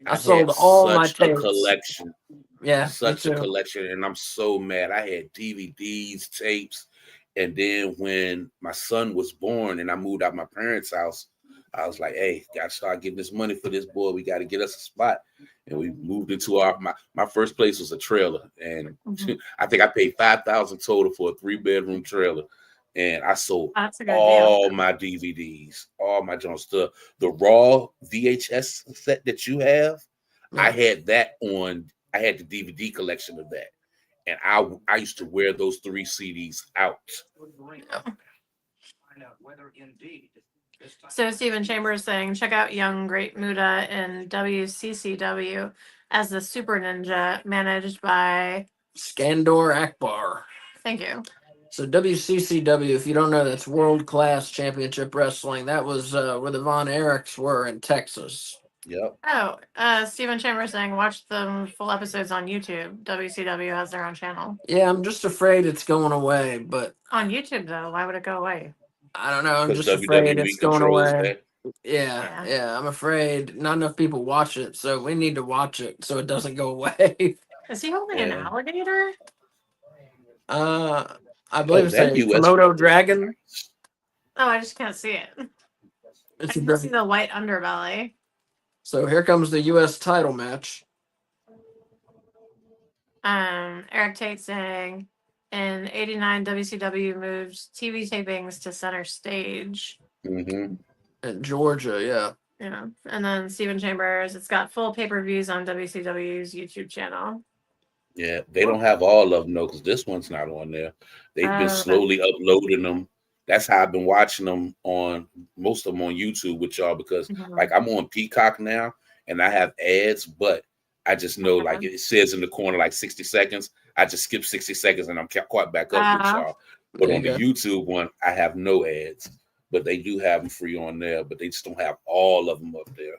[SPEAKER 1] I
[SPEAKER 4] I
[SPEAKER 1] sold
[SPEAKER 4] had
[SPEAKER 1] all my
[SPEAKER 4] such a
[SPEAKER 1] tapes.
[SPEAKER 4] collection,
[SPEAKER 1] Yeah, me
[SPEAKER 4] such a
[SPEAKER 1] too.
[SPEAKER 4] collection, and I'm so mad. I had DVDs, tapes, and then when my son was born and I moved out my parents' house, I was like, "Hey, got to start getting this money for this boy. We got to get us a spot." And we moved into my first place was a trailer, and
[SPEAKER 2] Mhm.
[SPEAKER 4] I think I paid $5,000 total for a 3-bedroom trailer, and I sold
[SPEAKER 2] That's a good deal.
[SPEAKER 4] all my DVDs, all my Jones stuff. The raw VHS set that you have, I
[SPEAKER 1] Yeah.
[SPEAKER 4] had that on. I had the DVD collection of that, and I used to wear those 3 CDs out.
[SPEAKER 2] So Stephen Chambers saying, check out young Great Muda in WCCW as the Super Ninja managed by.
[SPEAKER 1] Skandor Akbar.
[SPEAKER 2] Thank you.
[SPEAKER 1] So WCCW, if you don't know, that's World Class Championship Wrestling. That was where the Von Erichs were in Texas.
[SPEAKER 4] Yep.
[SPEAKER 2] Oh, Stephen Chambers saying, watch the full episodes on YouTube. WCW has their own channel.
[SPEAKER 1] Yeah, I'm just afraid it's going away, but
[SPEAKER 2] On YouTube, though, why would it go away?
[SPEAKER 1] I don't know. I'm
[SPEAKER 4] Because
[SPEAKER 1] just afraid it's
[SPEAKER 4] WWE
[SPEAKER 1] going
[SPEAKER 4] controls
[SPEAKER 1] away.
[SPEAKER 4] that.
[SPEAKER 1] Yeah, I'm afraid not enough people watch it, so we need to watch it so it doesn't go away.
[SPEAKER 2] Is he holding an
[SPEAKER 4] Yeah.
[SPEAKER 2] alligator?
[SPEAKER 1] I believe it's a
[SPEAKER 4] that US
[SPEAKER 1] Komodo dragon.
[SPEAKER 2] Oh, I just can't see it. I
[SPEAKER 1] It's a
[SPEAKER 2] can see
[SPEAKER 1] dragon.
[SPEAKER 2] the white underbelly.
[SPEAKER 1] So here comes the U.S. title match.
[SPEAKER 2] Eric Tate saying, in '89, WCW moved TV tapings to center stage.
[SPEAKER 4] Mm-hmm.
[SPEAKER 1] In Georgia, yeah.
[SPEAKER 2] Yeah, and then Stephen Chambers, it's got full pay-per-views on WCW's YouTube channel.
[SPEAKER 4] Yeah, they don't have all of them though, because this one's not on there. They've been
[SPEAKER 2] Okay.
[SPEAKER 4] slowly uploading them. That's how I've been watching them on most of them on YouTube with y'all, because like I'm on Peacock now and I have ads, but I just know like it says in the corner like 60 seconds. I just skip 60 seconds and I'm caught back up with y'all. But
[SPEAKER 1] There
[SPEAKER 4] on
[SPEAKER 1] you
[SPEAKER 4] the
[SPEAKER 1] go.
[SPEAKER 4] YouTube one, I have no ads, but they do have them free on there, but they just don't have all of them up there.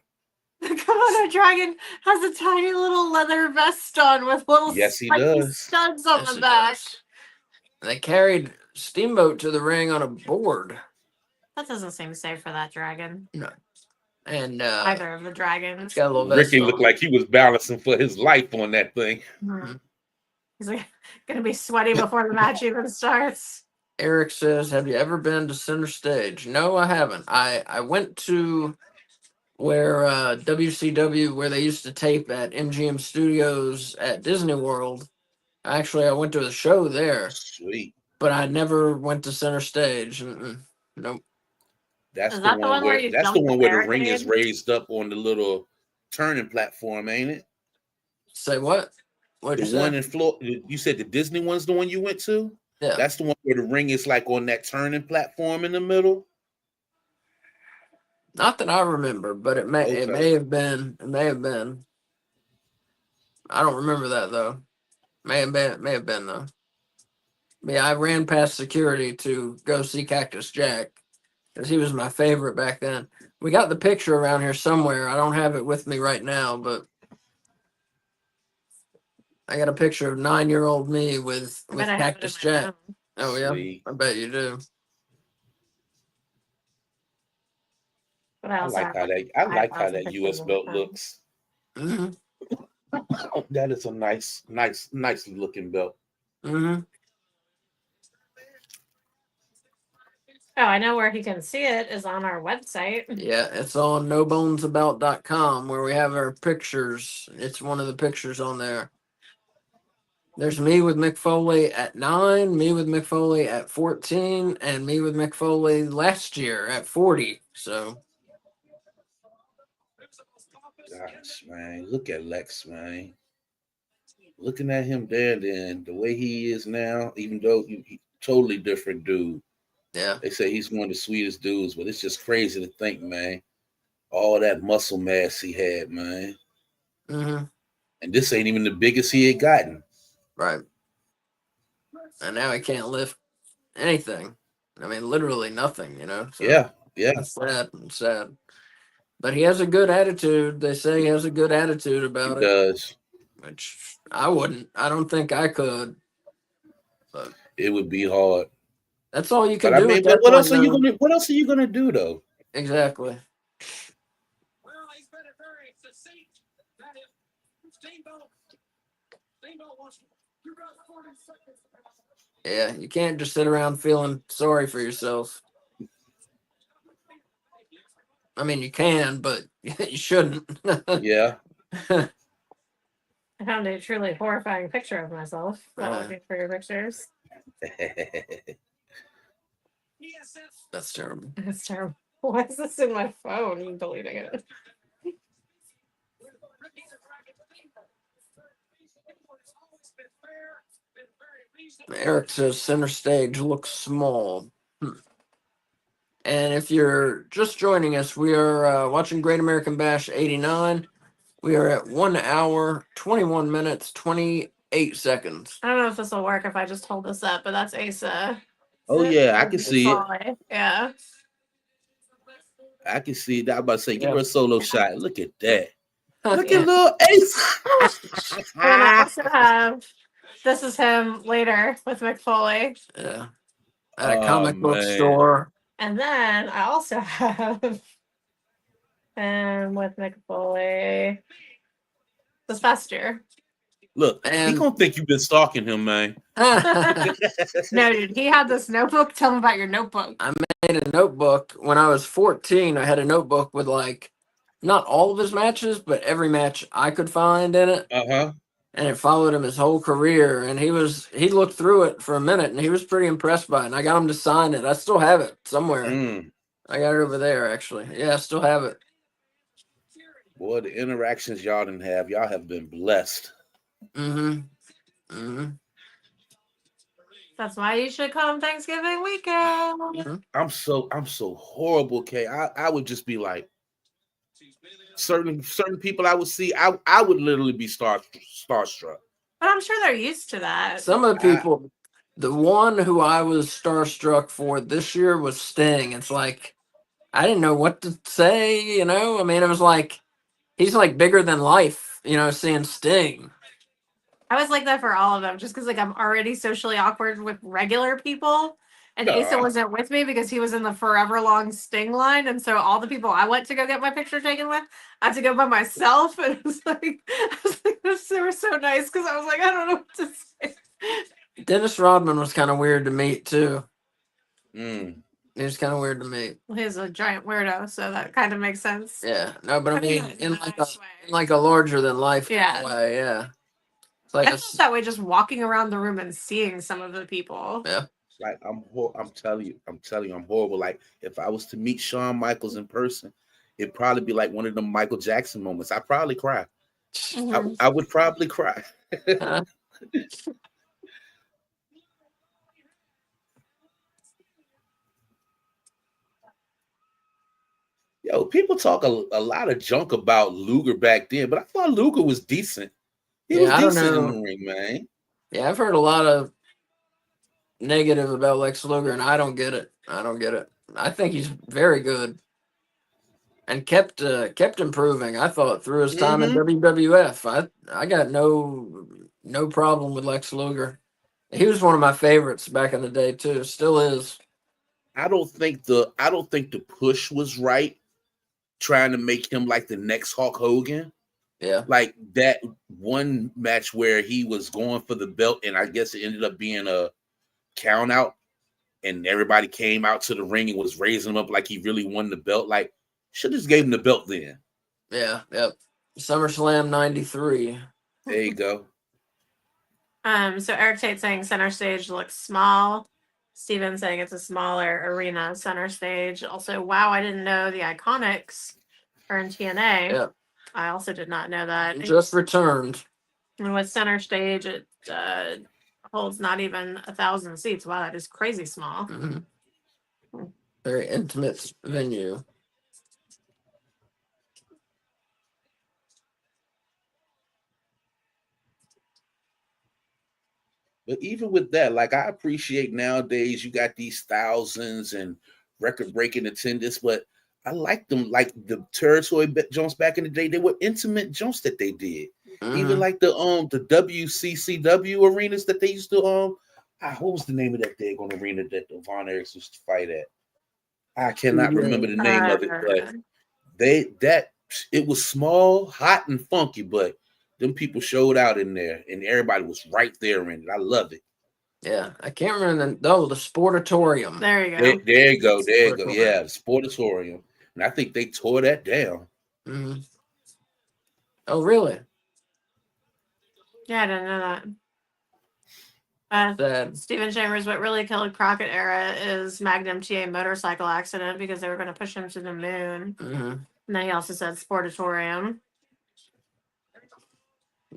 [SPEAKER 2] The Komodo dragon has a tiny little leather vest on with little
[SPEAKER 4] Yes, he
[SPEAKER 2] spiky
[SPEAKER 4] does.
[SPEAKER 2] studs on
[SPEAKER 1] Yes,
[SPEAKER 2] the
[SPEAKER 1] it
[SPEAKER 2] back.
[SPEAKER 1] does. They carried Steamboat to the ring on a board.
[SPEAKER 2] That doesn't seem safe for that dragon.
[SPEAKER 1] No. And
[SPEAKER 2] Either of the dragons.
[SPEAKER 1] it's got a little vest
[SPEAKER 4] Ricky
[SPEAKER 1] on.
[SPEAKER 4] looked like he was balancing for his life on that thing.
[SPEAKER 2] Mhm. He's like gonna be sweaty before the match even starts.
[SPEAKER 1] Eric says, "Have you ever been to Center Stage?" No, I haven't. I went to where WCW, where they used to tape at MGM Studios at Disney World. Actually, I went to a show there,
[SPEAKER 4] Sweet.
[SPEAKER 1] but I never went to Center Stage. Nope.
[SPEAKER 4] That's
[SPEAKER 2] Is
[SPEAKER 4] the
[SPEAKER 2] that the
[SPEAKER 4] one
[SPEAKER 2] one where
[SPEAKER 4] where
[SPEAKER 2] you
[SPEAKER 4] that's the
[SPEAKER 2] dumped the
[SPEAKER 4] one where the ring is
[SPEAKER 2] barricade?
[SPEAKER 4] raised up on the little turning platform, ain't it?
[SPEAKER 1] Say what? What'd
[SPEAKER 4] The
[SPEAKER 1] you say?
[SPEAKER 4] one in Florida. You said the Disney one's the one you went to?
[SPEAKER 1] Yeah.
[SPEAKER 4] That's the one where the ring is like on that turning platform in the middle.
[SPEAKER 1] Not that I remember, but it may
[SPEAKER 4] Okay.
[SPEAKER 1] have been. It may have been. I don't remember that though. May have been though. But yeah, I ran past security to go see Cactus Jack because he was my favorite back then. We got the picture around here somewhere. I don't have it with me right now, but I got a picture of 9-year-old me with
[SPEAKER 2] I bet I have it in
[SPEAKER 1] Cactus
[SPEAKER 2] my
[SPEAKER 1] Jack.
[SPEAKER 2] phone.
[SPEAKER 1] Oh yeah,
[SPEAKER 4] Sweet.
[SPEAKER 1] I bet you do.
[SPEAKER 2] But I
[SPEAKER 4] I
[SPEAKER 2] also
[SPEAKER 4] like
[SPEAKER 2] have
[SPEAKER 4] how
[SPEAKER 2] like
[SPEAKER 4] that
[SPEAKER 2] 5,000
[SPEAKER 4] US
[SPEAKER 2] pictures in my
[SPEAKER 4] belt
[SPEAKER 2] phone.
[SPEAKER 4] looks.
[SPEAKER 1] hmm
[SPEAKER 4] That is a nice looking belt.
[SPEAKER 1] hmm
[SPEAKER 2] Oh, I know where he can see it is on our website.
[SPEAKER 1] Yeah, it's on nobonesabout.com where we have our pictures. It's one of the pictures on there. There's me with Mick Foley at 9, me with Mick Foley at 14, and me with Mick Foley last year at 40. So,
[SPEAKER 4] Gosh, man, look at Lex, man. Looking at him there, then the way he is now, even though he totally different dude.
[SPEAKER 1] yeah.
[SPEAKER 4] They say he's one of the sweetest dudes, but it's just crazy to think, man, all that muscle mass he had, man.
[SPEAKER 1] Mm-hmm.
[SPEAKER 4] And this ain't even the biggest he had gotten.
[SPEAKER 1] Right. And now he can't lift anything. I mean, literally nothing, you know? So
[SPEAKER 4] Yeah, yeah,
[SPEAKER 1] that's sad and sad. But he has a good attitude. They say he has a good attitude
[SPEAKER 4] he
[SPEAKER 1] about it,
[SPEAKER 4] does.
[SPEAKER 1] which I wouldn't. I don't think I could. But
[SPEAKER 4] It would be hard.
[SPEAKER 1] that's all you
[SPEAKER 4] But
[SPEAKER 1] can
[SPEAKER 4] I
[SPEAKER 1] do
[SPEAKER 4] mean,
[SPEAKER 1] at that
[SPEAKER 4] what
[SPEAKER 1] point,
[SPEAKER 4] else are you
[SPEAKER 1] though.
[SPEAKER 4] gonna do though?
[SPEAKER 1] Exactly.
[SPEAKER 5] Well, he's been a very succinct. That is Steamboat. Steamboat wants you got 40 seconds.
[SPEAKER 1] Yeah, you can't just sit around feeling sorry for yourself. I mean, you can, but you shouldn't.
[SPEAKER 4] Yeah.
[SPEAKER 2] I found a truly horrifying picture of myself while looking for your pictures.
[SPEAKER 1] That's terrible.
[SPEAKER 2] It's terrible. Why is this in my phone? I'm deleting it.
[SPEAKER 1] Eric says center stage looks small. And if you're just joining us, we are watching Great American Bash 89. We are at 1 hour, 21 minutes, 28 seconds.
[SPEAKER 2] I don't know if this will work if I just hold this up, but that's Asa.
[SPEAKER 4] Oh yeah, I can see it.
[SPEAKER 2] Yeah.
[SPEAKER 4] I can see that. I'm about to say, give
[SPEAKER 1] Yeah.
[SPEAKER 4] her a solo shot. Look at that. Look
[SPEAKER 2] Yeah.
[SPEAKER 4] at little Ace.
[SPEAKER 2] And then I also have this is him later with McFoley.
[SPEAKER 1] Yeah. At a
[SPEAKER 4] Oh,
[SPEAKER 1] comic book
[SPEAKER 4] man.
[SPEAKER 1] store.
[SPEAKER 2] And then I also have him with McFoley this past year.
[SPEAKER 4] Look, he
[SPEAKER 1] And
[SPEAKER 4] gonna think you've been stalking him, man.
[SPEAKER 2] No, dude, he had this notebook. Tell him about your notebook.
[SPEAKER 1] I made a notebook when I was 14. I had a notebook with like not all of his matches, but every match I could find in it.
[SPEAKER 4] Uh-huh.
[SPEAKER 1] And it followed him his whole career. And he looked through it for a minute and he was pretty impressed by it. And I got him to sign it. I still have it somewhere. I got it over there actually. Yeah, I still have it.
[SPEAKER 4] Boy, the interactions y'all didn't have, y'all have been blessed.
[SPEAKER 1] Mm-hmm. Mm-hmm.
[SPEAKER 2] That's why you should come Thanksgiving weekend.
[SPEAKER 1] Mm-hmm.
[SPEAKER 4] I'm so horrible, Kay. I would just be like certain people I would see, I would literally be starstruck.
[SPEAKER 2] But I'm sure they're used to that.
[SPEAKER 1] Some of the people, the one who I was starstruck for this year was Sting. It's like I didn't know what to say, you know? I mean, it was like he's like bigger than life, you know, seeing Sting.
[SPEAKER 2] I was like that for all of them, just because like I'm already socially awkward with regular people, and Asa wasn't with me because he was in the forever long Sting line, and so all the people I went to go get my picture taken with, I had to go by myself, and it was like, they were so nice because I was like, I don't know what to say.
[SPEAKER 1] Dennis Rodman was kind of weird to meet too.
[SPEAKER 4] Mm.
[SPEAKER 1] He was kind of weird to meet.
[SPEAKER 2] He's a giant weirdo, so that kind of makes sense.
[SPEAKER 1] Yeah, no, but I mean,
[SPEAKER 2] in
[SPEAKER 1] in
[SPEAKER 2] a nice way.
[SPEAKER 1] like a larger than life
[SPEAKER 2] Yeah.
[SPEAKER 1] way, yeah. It's like
[SPEAKER 2] I felt that way just walking around the room and seeing some of the people.
[SPEAKER 1] yeah.
[SPEAKER 4] Like I'm telling you, I'm horrible. Like if I was to meet Shawn Michaels in person, it'd probably be like one of them Michael Jackson moments. I'd probably cry.
[SPEAKER 2] Mhm.
[SPEAKER 4] I would probably cry. Yo, people talk a lot of junk about Luger back then, but I thought Luger was decent. He was
[SPEAKER 1] I don't
[SPEAKER 4] decent in
[SPEAKER 1] know.
[SPEAKER 4] the ring, man.
[SPEAKER 1] Yeah, I've heard a lot of negative about Lex Luger, and I don't get it. I think he's very good, and kept improving. I thought through his time in WWF. I got no problem with Lex Luger. He was one of my favorites back in the day too. Still is.
[SPEAKER 4] I don't think the push was right, trying to make him like the next Hulk Hogan.
[SPEAKER 1] Yeah.
[SPEAKER 4] Like that one match where he was going for the belt, and I guess it ended up being a count out. and everybody came out to the ring and was raising him up like he really won the belt. Like, should have just gave him the belt then.
[SPEAKER 1] Yeah, yep. SummerSlam '93.
[SPEAKER 4] There you go.
[SPEAKER 2] So Eric Tate saying center stage looks small. Steven saying it's a smaller arena center stage. Also, wow, I didn't know the Iconics are in TNA.
[SPEAKER 1] Yep.
[SPEAKER 2] I also did not know that.
[SPEAKER 1] Just returned.
[SPEAKER 2] And with center stage, it holds not even 1,000 seats. Wow, that is crazy small.
[SPEAKER 1] Mhm. Very intimate venue.
[SPEAKER 4] But even with that, like I appreciate nowadays you got these thousands and record-breaking attendance, but I like them like the territory jumps back in the day. They were intimate jumps that they did. Even
[SPEAKER 1] Mhm.
[SPEAKER 4] like the WCCW arenas that they used to what was the name of that daggone arena that the Von Erichs used to fight at? I cannot remember the name of it, but it was small, hot, and funky, but them people showed out in there, and everybody was right there in it. I love it.
[SPEAKER 1] Yeah, I can't remember the Sportatorium.
[SPEAKER 2] There you
[SPEAKER 4] There,
[SPEAKER 2] go.
[SPEAKER 4] there you go. There you go.
[SPEAKER 1] Sportatorium.
[SPEAKER 4] Yeah, the Sportatorium. And I think they tore that down.
[SPEAKER 1] Mm-hmm. Oh, really?
[SPEAKER 2] Yeah, I didn't know that.
[SPEAKER 1] Sad.
[SPEAKER 2] Stephen Chambers, what really killed Crockett era is Magnum TA motorcycle accident because they were going to push him to the moon.
[SPEAKER 1] Mm-hmm.
[SPEAKER 2] And then he also said Sportatorium.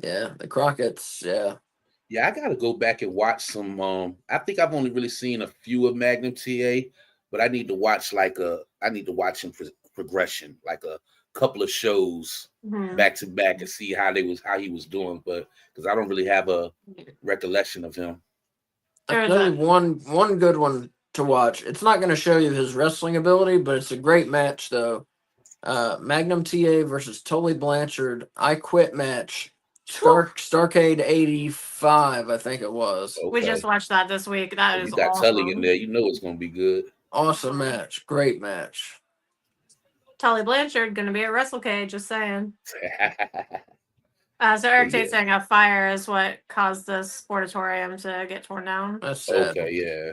[SPEAKER 1] Yeah, the Crockett's. Yeah.
[SPEAKER 4] Yeah, I gotta go back and watch some. I think I've only really seen a few of Magnum TA, but I need to watch some progression, like a couple of shows back to back and see how he was doing. But because I don't really have a recollection of him.
[SPEAKER 1] I'll tell you one good one to watch. It's not going to show you his wrestling ability, but it's a great match though. Magnum TA versus Tully Blanchard. I Quit match. Starcade 85, I think it was.
[SPEAKER 4] Okay.
[SPEAKER 2] We just watched that this week. That is
[SPEAKER 4] you got
[SPEAKER 2] awesome.
[SPEAKER 4] Tully in there. You know it's gonna be good.
[SPEAKER 1] Awesome match. Great match.
[SPEAKER 2] Tully Blanchard going to be at WrestleCade, just saying. So Eric Tate saying a fire is what caused this sportatorium to get torn down.
[SPEAKER 1] That's sad.
[SPEAKER 4] Okay, yeah.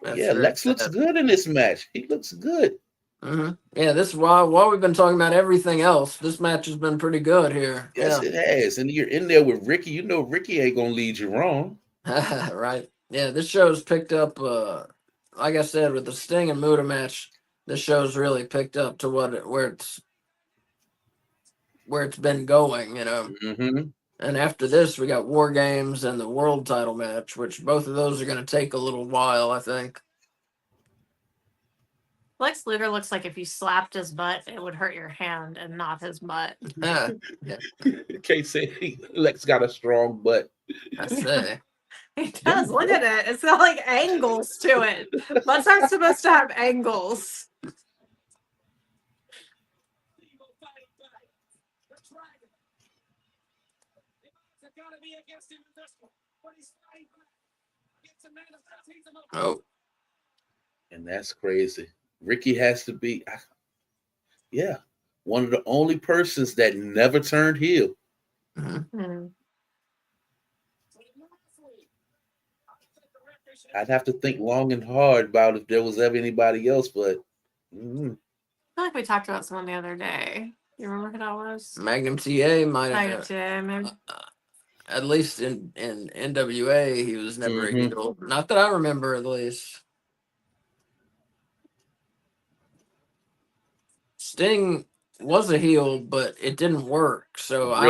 [SPEAKER 1] That's
[SPEAKER 4] yeah, Lex looks good in this match. He looks good.
[SPEAKER 1] Mm-hmm. Yeah, this is while we've been talking about everything else, this match has been pretty good here.
[SPEAKER 4] Yes, it has. And you're in there with Ricky. You know Ricky ain't gonna lead you wrong.
[SPEAKER 1] Right. Yeah, this show's picked up. Like I said, with the Sting and Muta match, this show's really picked up to where it's been going. You know.
[SPEAKER 4] Mm-hmm.
[SPEAKER 1] And after this, we got War Games and the World Title match, which both of those are going to take a little while, I think.
[SPEAKER 2] Lex Luger looks like if you slapped his butt, it would hurt your hand and not his butt.
[SPEAKER 1] Yeah.
[SPEAKER 4] Can't say Lex got a strong butt.
[SPEAKER 1] I say.
[SPEAKER 2] He does. Look at it. It's got like angles to it. Butts aren't supposed to have angles.
[SPEAKER 1] Oh.
[SPEAKER 4] And that's crazy. Ricky has to be, one of the only persons that never turned heel.
[SPEAKER 1] Mm-hmm.
[SPEAKER 4] I'd have to think long and hard about if there was ever anybody else, but
[SPEAKER 2] I feel like we talked about someone the other day. You remember who that was?
[SPEAKER 1] Magnum TA might have.
[SPEAKER 2] Magnum TA, maybe.
[SPEAKER 1] At least in NWA, he was never a heel. Not that I remember, at least. Sting was a heel, but it didn't work. So I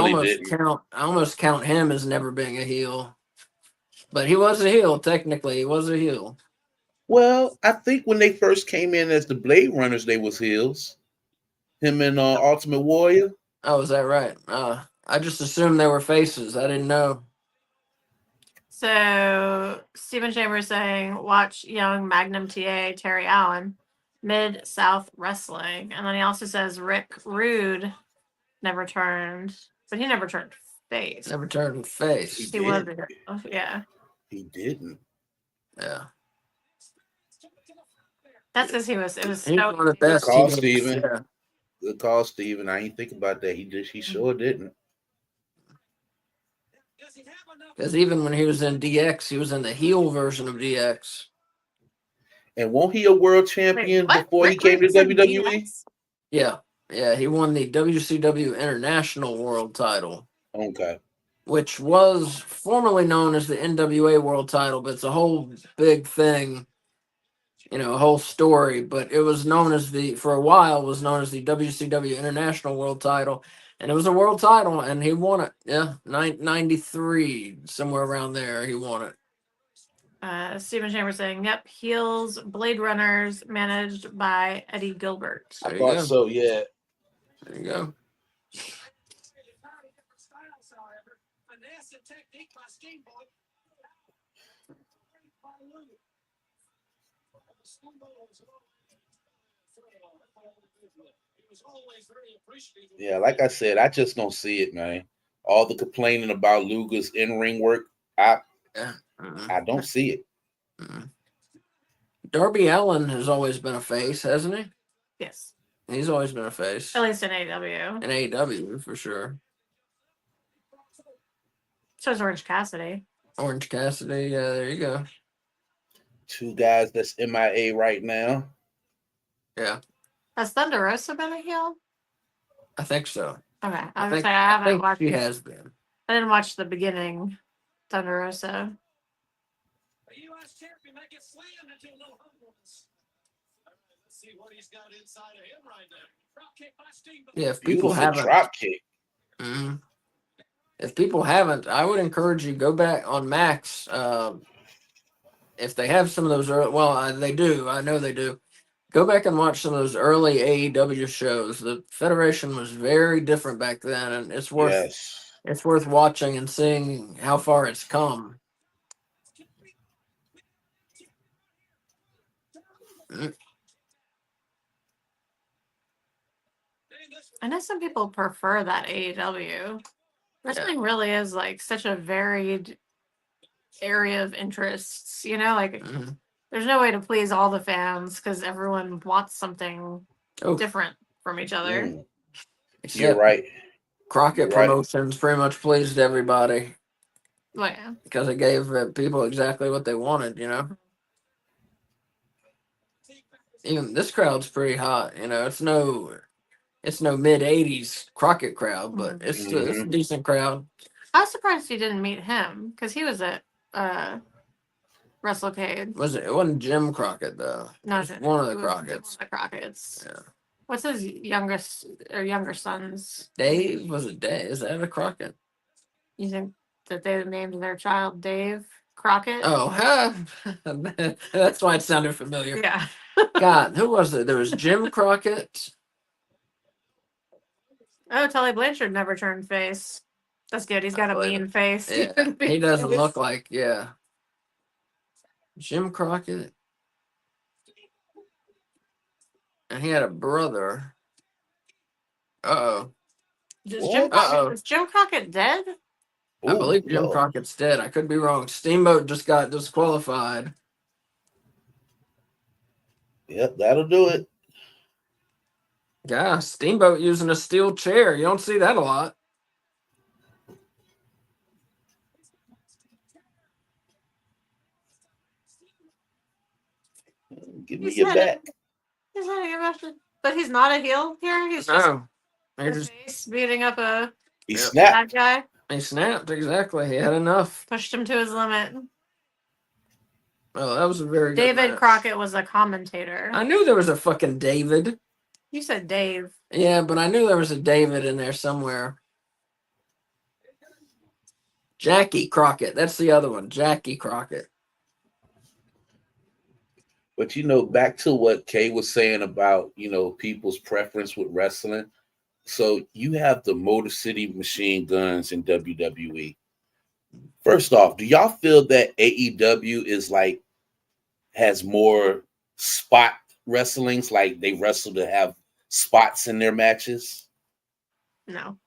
[SPEAKER 1] almost count him as never being a heel. But he was a heel, technically. He was a heel.
[SPEAKER 4] Well, I think when they first came in as the Blade Runners, they was heels. Him and Ultimate Warrior.
[SPEAKER 1] Oh, is that right? I just assumed they were faces. I didn't know.
[SPEAKER 2] So Stephen Chambers saying, watch young Magnum TA Terry Allen, Mid-South Wrestling. And then he also says Rick Rude never turned, but he never turned face.
[SPEAKER 1] Never turned face.
[SPEAKER 2] He was, yeah.
[SPEAKER 4] He didn't.
[SPEAKER 1] Yeah.
[SPEAKER 2] That's because it was
[SPEAKER 1] He's
[SPEAKER 2] so
[SPEAKER 1] one of the best.
[SPEAKER 4] Good call,
[SPEAKER 1] heels.
[SPEAKER 4] Steven.
[SPEAKER 1] Yeah.
[SPEAKER 4] Good call, Steven. I ain't think about that. He sure didn't.
[SPEAKER 1] Because even when he was in DX, he was in the heel version of DX.
[SPEAKER 4] And won't he a world champion
[SPEAKER 2] what?
[SPEAKER 4] before he
[SPEAKER 2] Rick
[SPEAKER 4] came to
[SPEAKER 2] Rude's in
[SPEAKER 4] WWE?
[SPEAKER 2] DX?
[SPEAKER 1] Yeah, yeah, he won the WCW International World Title,
[SPEAKER 4] Okay.
[SPEAKER 1] which was formerly known as the NWA World Title, but it's a whole big thing, a whole story. But it was known as for a while, was known as the WCW International World Title, and it was a world title, and he won it. Yeah, 93, somewhere around there, he won it.
[SPEAKER 2] Stephen Chambers saying, "Yep, heels, Blade Runners, managed by Eddie Gilbert."
[SPEAKER 4] I
[SPEAKER 1] There you
[SPEAKER 4] thought
[SPEAKER 1] go.
[SPEAKER 4] so, yeah.
[SPEAKER 1] There you go.
[SPEAKER 5] Entirely different styles, however. Finesse and technique by Steamboat. By Lou. Steamboat was always very appreciative.
[SPEAKER 4] Yeah, like I said, I just don't see it, man. All the complaining about Luger's in-ring work,
[SPEAKER 1] Yeah.
[SPEAKER 4] I don't see it.
[SPEAKER 1] Darby Allin has always been a face, hasn't he?
[SPEAKER 2] Yes,
[SPEAKER 1] He's always been a face.
[SPEAKER 2] at least in AEW.
[SPEAKER 1] In AEW, for sure.
[SPEAKER 2] So is Orange Cassidy.
[SPEAKER 1] Orange Cassidy, yeah, there you go.
[SPEAKER 4] Two guys that's MIA right now.
[SPEAKER 1] Yeah,
[SPEAKER 2] Has Thunder Rosa been a heel?
[SPEAKER 1] I think so.
[SPEAKER 2] Okay,
[SPEAKER 1] I
[SPEAKER 2] I
[SPEAKER 1] think,
[SPEAKER 2] haven't
[SPEAKER 1] think
[SPEAKER 2] watched.
[SPEAKER 1] she has been.
[SPEAKER 2] I didn't watch the beginning. Thunder Rosa.
[SPEAKER 5] The U.S. champion might get slammed into a little humbleness. All right, let's see what he's got inside of him right now. Drop kick by Steamboat.
[SPEAKER 1] Yeah, if people
[SPEAKER 4] Beautiful
[SPEAKER 1] haven't,
[SPEAKER 4] drop kick.
[SPEAKER 1] if people haven't, I would encourage you go back on Max. If they have some of those early, well, they do. I know they do. Go back and watch some of those early AEW shows. The Federation was very different back then, and it's worth watching and seeing how far it's come.
[SPEAKER 2] I know some people prefer that AEW. Wrestling really is like such a varied area of interests. Like
[SPEAKER 1] Mhm.
[SPEAKER 2] there's no way to please all the fans because everyone wants something
[SPEAKER 1] Oh,
[SPEAKER 2] different from each other.
[SPEAKER 4] You're
[SPEAKER 1] except
[SPEAKER 4] right.
[SPEAKER 1] Crockett
[SPEAKER 4] You're right.
[SPEAKER 1] Promotions pretty much pleased everybody
[SPEAKER 2] Well, yeah.
[SPEAKER 1] because it gave people exactly what they wanted. Even this crowd's pretty hot. It's no mid '80s Crockett crowd, but it's a decent crowd.
[SPEAKER 2] I was surprised you didn't meet him because he was at WrestleCade.
[SPEAKER 1] It wasn't Jim Crockett though.
[SPEAKER 2] No,
[SPEAKER 1] It was one of the
[SPEAKER 2] it was
[SPEAKER 1] Crockett's.
[SPEAKER 2] one of the Crockett's.
[SPEAKER 1] Yeah.
[SPEAKER 2] What's his younger son's?
[SPEAKER 1] Dave, was it Dave? Is that a Crockett?
[SPEAKER 2] You think that they named their child Dave Crockett?
[SPEAKER 1] Oh, that's why it sounded familiar.
[SPEAKER 2] Yeah.
[SPEAKER 1] God, who was it? There was Jim Crockett.
[SPEAKER 2] Oh, Tully Blanchard never turned face. That's good. He's got a mean face.
[SPEAKER 1] Yeah, he doesn't look like, Jim Crockett. And he had a brother. Uh-oh.
[SPEAKER 2] Is Jim Crockett dead?
[SPEAKER 1] I believe Jim Crockett's dead. I could be wrong. Steamboat just got disqualified.
[SPEAKER 4] Yep, that'll do it.
[SPEAKER 1] Yeah, Steamboat using a steel chair. You don't see that a lot.
[SPEAKER 4] Give me your back.
[SPEAKER 2] He's not but he's not a heel here. He's just his face beating up a
[SPEAKER 4] He snapped.
[SPEAKER 2] bad guy.
[SPEAKER 1] He snapped, exactly. He had enough.
[SPEAKER 2] Pushed him to his limit.
[SPEAKER 1] Oh, that was a very good
[SPEAKER 2] David
[SPEAKER 1] match.
[SPEAKER 2] Crockett was a commentator.
[SPEAKER 1] I knew there was a fucking David.
[SPEAKER 2] You said Dave.
[SPEAKER 1] Yeah, but I knew there was a David in there somewhere. Jackie Crockett. That's the other one. Jackie Crockett.
[SPEAKER 4] But back to what Kay was saying about, people's preference with wrestling. So you have the Motor City Machine Guns in WWE. First off, do y'all feel that AEW has more spot wrestlings? Like they wrestle to have spots in their matches?
[SPEAKER 2] No.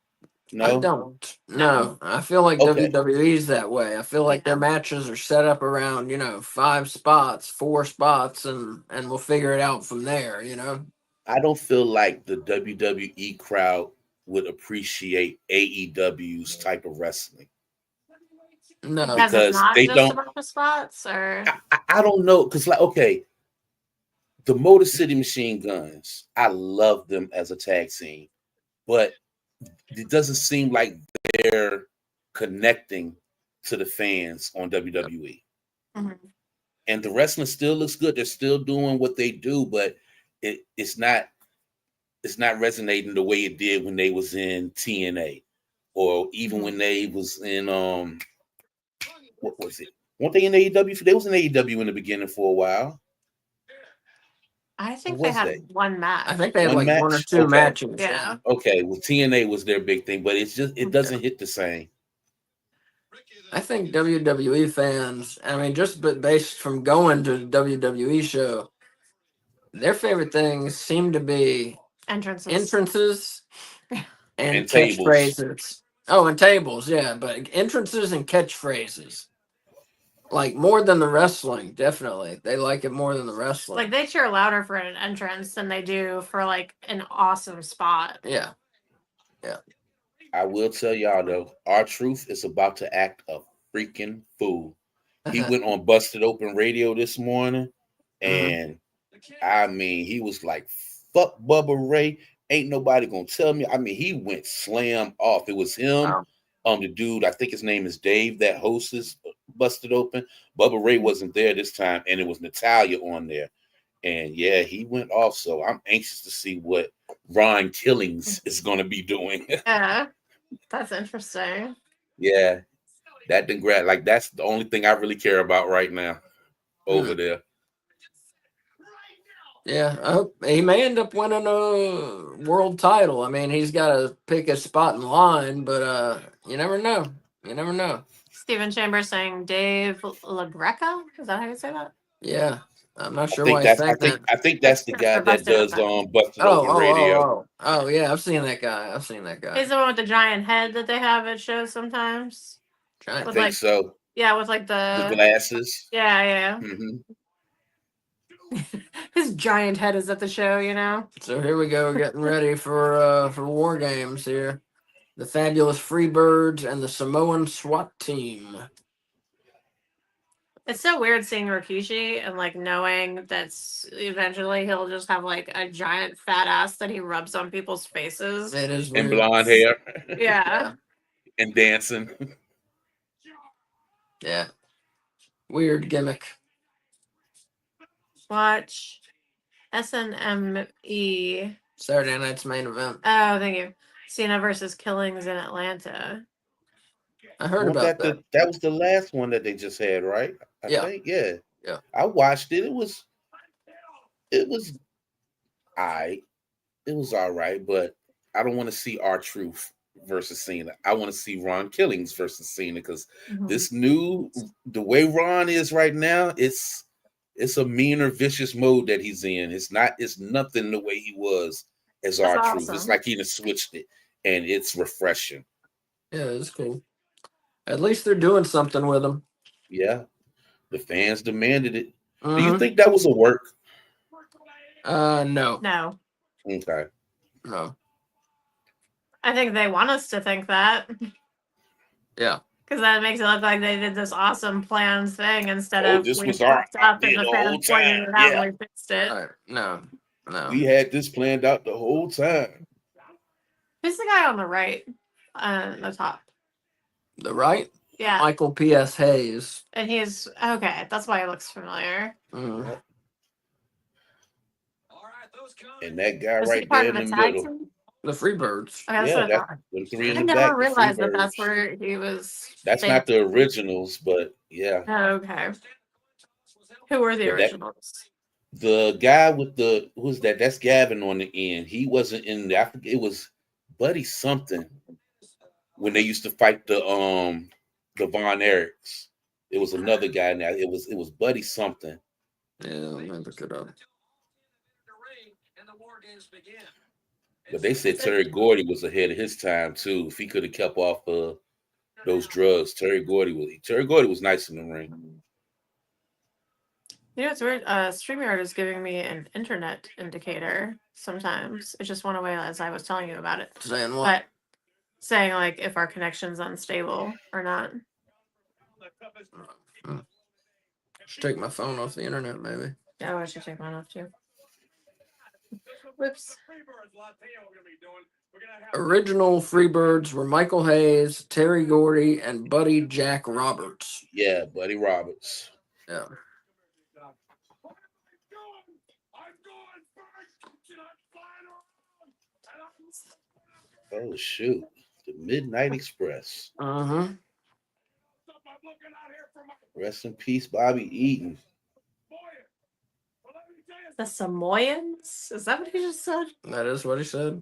[SPEAKER 4] No?
[SPEAKER 1] I don't. No. I feel like WWE's that way. I feel like their matches are set up around, 5 spots, 4 spots, and we'll figure it out from there,
[SPEAKER 4] I don't feel like the WWE crowd would appreciate AEW's type of wrestling.
[SPEAKER 1] No.
[SPEAKER 2] Because it's not
[SPEAKER 4] they
[SPEAKER 2] just
[SPEAKER 4] don't
[SPEAKER 2] about the spots, or
[SPEAKER 4] I don't know. Because the Motor City Machine Guns, I love them as a tag team, but it doesn't seem like they're connecting to the fans on WWE.
[SPEAKER 2] Mhm.
[SPEAKER 4] And the wrestling still looks good. They're still doing what they do, but it's not resonating the way it did when they was in TNA, or even when they was in what was it? Weren't they in AEW? They was in AEW in the beginning for a while.
[SPEAKER 2] I
[SPEAKER 4] Or
[SPEAKER 2] think they
[SPEAKER 4] was
[SPEAKER 2] had
[SPEAKER 4] they?
[SPEAKER 2] one match.
[SPEAKER 1] I think they had
[SPEAKER 4] One
[SPEAKER 1] like one or
[SPEAKER 4] match?
[SPEAKER 1] two
[SPEAKER 4] Okay.
[SPEAKER 1] matches.
[SPEAKER 2] Yeah.
[SPEAKER 4] Okay. Well, TNA was their big thing, but it doesn't hit the same.
[SPEAKER 1] I think WWE fans, I mean, just based from going to the WWE show, their favorite things seem to be
[SPEAKER 2] Entrances.
[SPEAKER 1] entrances and
[SPEAKER 4] And tables.
[SPEAKER 1] catchphrases. Oh, and tables, yeah, but entrances and catchphrases. Like more than the wrestling, definitely. They like it more than the wrestling.
[SPEAKER 2] Like they cheer louder for an entrance than they do for like an awesome spot.
[SPEAKER 1] Yeah.
[SPEAKER 4] I will tell y'all though, R-Truth is about to act a freaking fool. He went on Busted Open Radio this morning, and I mean, he was like, "Fuck Bubba Ray, ain't nobody gonna tell me." I mean, he went slam off. It was him, the dude. I think his name is Dave that hosts Busted Open. Bubba Ray wasn't there this time, and it was Natalia on there. And yeah, he went off. So I'm anxious to see what Ron Killings is gonna be doing.
[SPEAKER 2] Yeah. That's interesting.
[SPEAKER 4] Yeah, that didn't grab. Like that's the only thing I really care about right now over there.
[SPEAKER 1] Yeah, I hope he may end up winning a world title. I mean, he's got to pick his spot in line, but you never know. You never know.
[SPEAKER 2] Stephen Chambers saying Dave LaGreca? Is that how you say that?
[SPEAKER 1] Yeah, I'm not
[SPEAKER 4] I
[SPEAKER 1] sure
[SPEAKER 4] think
[SPEAKER 1] why he's
[SPEAKER 4] that's
[SPEAKER 1] saying that.
[SPEAKER 4] I think that's the guy that does Busted Open Radio.
[SPEAKER 1] Oh, yeah, I've seen that guy. I've seen that guy.
[SPEAKER 2] He's the one with the giant head that they have at shows sometimes.
[SPEAKER 1] Giant.
[SPEAKER 4] I
[SPEAKER 2] With
[SPEAKER 4] think
[SPEAKER 2] like
[SPEAKER 4] so.
[SPEAKER 2] yeah, with like
[SPEAKER 4] The
[SPEAKER 2] the
[SPEAKER 4] glasses.
[SPEAKER 2] yeah.
[SPEAKER 4] Mm-hmm.
[SPEAKER 2] His giant head is at the show, you know.
[SPEAKER 1] So here we go, getting ready for War Games here. The Fabulous Freebirds and the Samoan SWAT team.
[SPEAKER 2] It's so weird seeing Rikishi and like knowing that eventually he'll just have like a giant fat ass that he rubs on people's faces.
[SPEAKER 1] It is weird.
[SPEAKER 4] And blonde hair.
[SPEAKER 2] Yeah.
[SPEAKER 4] And dancing.
[SPEAKER 1] Yeah. Weird gimmick.
[SPEAKER 2] Watch SNME.
[SPEAKER 1] Saturday night's main event.
[SPEAKER 2] Oh, thank you. Cena versus Killings in Atlanta.
[SPEAKER 1] I heard
[SPEAKER 4] Wasn't
[SPEAKER 1] about
[SPEAKER 4] that. That was the last one that they just had, right? I think, yeah.
[SPEAKER 1] Yeah.
[SPEAKER 4] I watched it. It was alright. It was all right, but I don't want to see R-Truth versus Cena. I want to see Ron Killings versus Cena because the way Ron is right now, it's a meaner, vicious mode that he's in. It's nothing the way he was as R-Truth.
[SPEAKER 2] Awesome.
[SPEAKER 4] It's like he just switched it, and it's refreshing.
[SPEAKER 1] Yeah, it's cool. At least they're doing something with him.
[SPEAKER 4] Yeah, the fans demanded it. Do you think that was a work?
[SPEAKER 1] No.
[SPEAKER 2] No.
[SPEAKER 4] Okay.
[SPEAKER 1] No.
[SPEAKER 2] I think they want us to think that.
[SPEAKER 1] Yeah.
[SPEAKER 2] Because that makes it look like they did this awesome planned thing instead of
[SPEAKER 4] this
[SPEAKER 2] we
[SPEAKER 4] was our
[SPEAKER 2] fucked up
[SPEAKER 4] idea
[SPEAKER 2] and the
[SPEAKER 4] the whole
[SPEAKER 2] fans pointed
[SPEAKER 4] time.
[SPEAKER 2] it out
[SPEAKER 4] Yeah.
[SPEAKER 2] and we fixed it.
[SPEAKER 1] No.
[SPEAKER 4] We had this planned out the whole time.
[SPEAKER 2] Who's the guy on the right? The top.
[SPEAKER 1] The right?
[SPEAKER 2] Yeah.
[SPEAKER 1] Michael P.S. Hayes.
[SPEAKER 2] And he's okay. That's why he looks familiar.
[SPEAKER 1] Mm.
[SPEAKER 4] And that guy
[SPEAKER 2] Was
[SPEAKER 4] right
[SPEAKER 2] he part
[SPEAKER 4] there
[SPEAKER 2] of
[SPEAKER 4] in
[SPEAKER 2] a
[SPEAKER 4] the
[SPEAKER 2] tag
[SPEAKER 4] middle.
[SPEAKER 2] team?
[SPEAKER 1] The Freebirds.
[SPEAKER 2] Okay, that's
[SPEAKER 4] Yeah,
[SPEAKER 2] what I
[SPEAKER 4] that's
[SPEAKER 2] thought.
[SPEAKER 4] the three in
[SPEAKER 2] I
[SPEAKER 4] the
[SPEAKER 2] never
[SPEAKER 4] back. The
[SPEAKER 2] realized that
[SPEAKER 4] Freebirds.
[SPEAKER 2] that's where he was.
[SPEAKER 4] That's not the originals, but yeah.
[SPEAKER 2] Oh, okay. Who were the
[SPEAKER 4] But
[SPEAKER 2] originals?
[SPEAKER 4] The guy with who's that? That's Gavin on the end. He wasn't in the. I think it was Buddy something when they used to fight the Von Erichs. It was another guy now. It was Buddy something.
[SPEAKER 1] Yeah, let me look it up.
[SPEAKER 4] But they said Terry Gordy was ahead of his time too. If he could have kept off those drugs, Terry Gordy was nice in the ring.
[SPEAKER 2] You know, it's weird. StreamYard is giving me an internet indicator sometimes. It just went away as I was telling you about it.
[SPEAKER 1] Saying what?
[SPEAKER 2] But saying like if our connection's unstable or not.
[SPEAKER 1] Should take my phone off the internet, maybe.
[SPEAKER 2] Yeah, I should take mine off too. Whoops.
[SPEAKER 1] Original Freebirds were Michael Hayes, Terry Gordy, and Buddy Jack Roberts.
[SPEAKER 4] Yeah, Buddy Roberts.
[SPEAKER 1] Yeah.
[SPEAKER 4] Oh shoot, the Midnight Express.
[SPEAKER 1] Uh-huh.
[SPEAKER 4] Rest in peace, Bobby Eaton.
[SPEAKER 2] The Samoyans? Is that what he just said?
[SPEAKER 1] That is what he said.